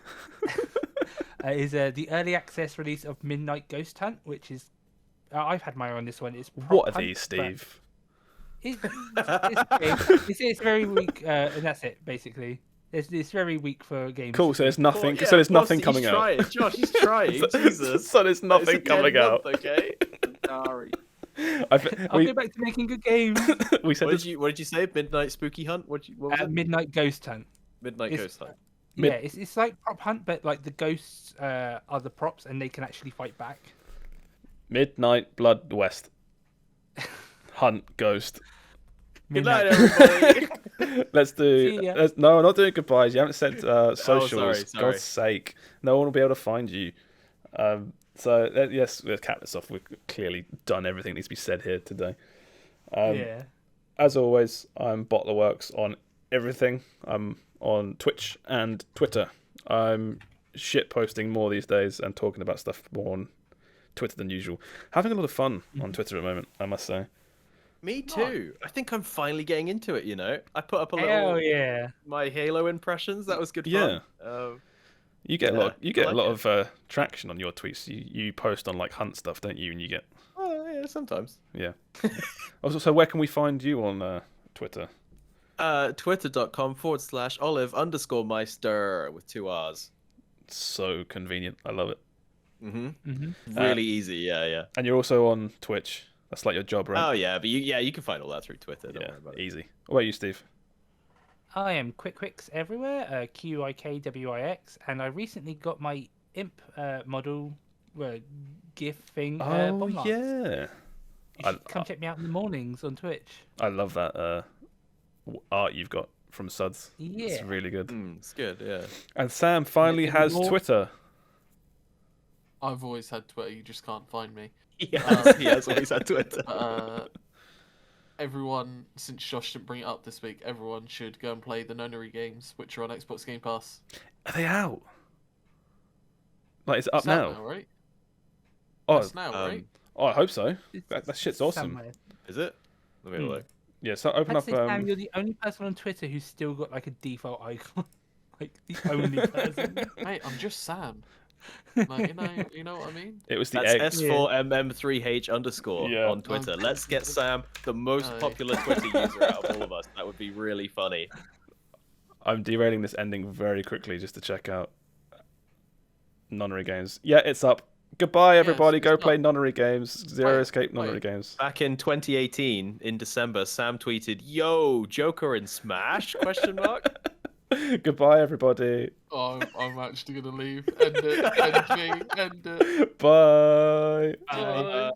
is the early access release of Midnight Ghost Hunt, which is I've had my eye on this one. It's what are these, Steve? It's very weak, and that's it basically. It's very weak for games. Cool. So there's nothing. So there's nothing coming out. Josh, he's trying. Jesus. So there's nothing coming out. Okay. Sorry. I'll go back to making good games. We said. What did you say? Midnight Spooky Hunt? What was it? Midnight Ghost Hunt. Ghost Hunt. Yeah, it's like prop hunt, but like the ghosts are the props, and they can actually fight back. Midnight Blood West. Hunt Ghost. Good night, everybody. Let's do. No, we're not doing goodbyes. You haven't said socials. Sorry. God's sake, no one will be able to find you. So yes, let's cap this off. We've clearly done everything that needs to be said here today. As always, I'm BottlerWorks on everything. I'm on Twitch and Twitter. I'm shit posting more these days and talking about stuff more on Twitter than usual. Having a lot of fun on Twitter at the moment, I must say. Me too. I think I'm finally getting into it. I put up a little my Halo impressions. That was good fun. Yeah. You get a lot. You get a lot of traction on your tweets. You post on like hunt stuff, don't you? And you get. Oh yeah, sometimes. Yeah. Also, so where can we find you on Twitter? Twitter.com/Olive_Meister with 2 R's. So convenient. I love it. Really easy. Yeah. And you're also on Twitch. That's like your job, right? Oh yeah, but you can find all that through Twitter. Don't worry about it. Easy. What about you, Steve? I am Quikwix everywhere, QIKWIX, and I recently got my imp model GIF thing. Oh yeah. You should come check me out in the mornings on Twitch. I love that art you've got from Suds. Yeah, it's really good. It's good. Yeah. And Sam finally has Twitter. I've always had Twitter. You just can't find me. He has always had Twitter. Everyone, since Josh didn't bring it up this week, everyone should go and play the nunnery games, which are on Xbox Game Pass. Are they out? Like, is it up now? Right? Oh, it's now, right? Oh, I hope so. That shit's awesome. Somewhere. Is it? Let me have a look. Yeah, so open up. Sam, you're the only person on Twitter who's still got like a default icon. Like the only person. Mate, I'm just Sam. Like, you know what I mean? It was the That's S4MM3H_ on Twitter. Let's get Sam, the most popular Twitter user out of all of us. That would be really funny. I'm derailing this ending very quickly just to check out nunnery games. Yeah, it's up. Goodbye, everybody. Go play nunnery games. Zero Escape nunnery games. Back in 2018, in December, Sam tweeted, "Yo, Joker in Smash?" ? Goodbye, everybody. Oh, I'm actually gonna leave. End it. Bye. Bye.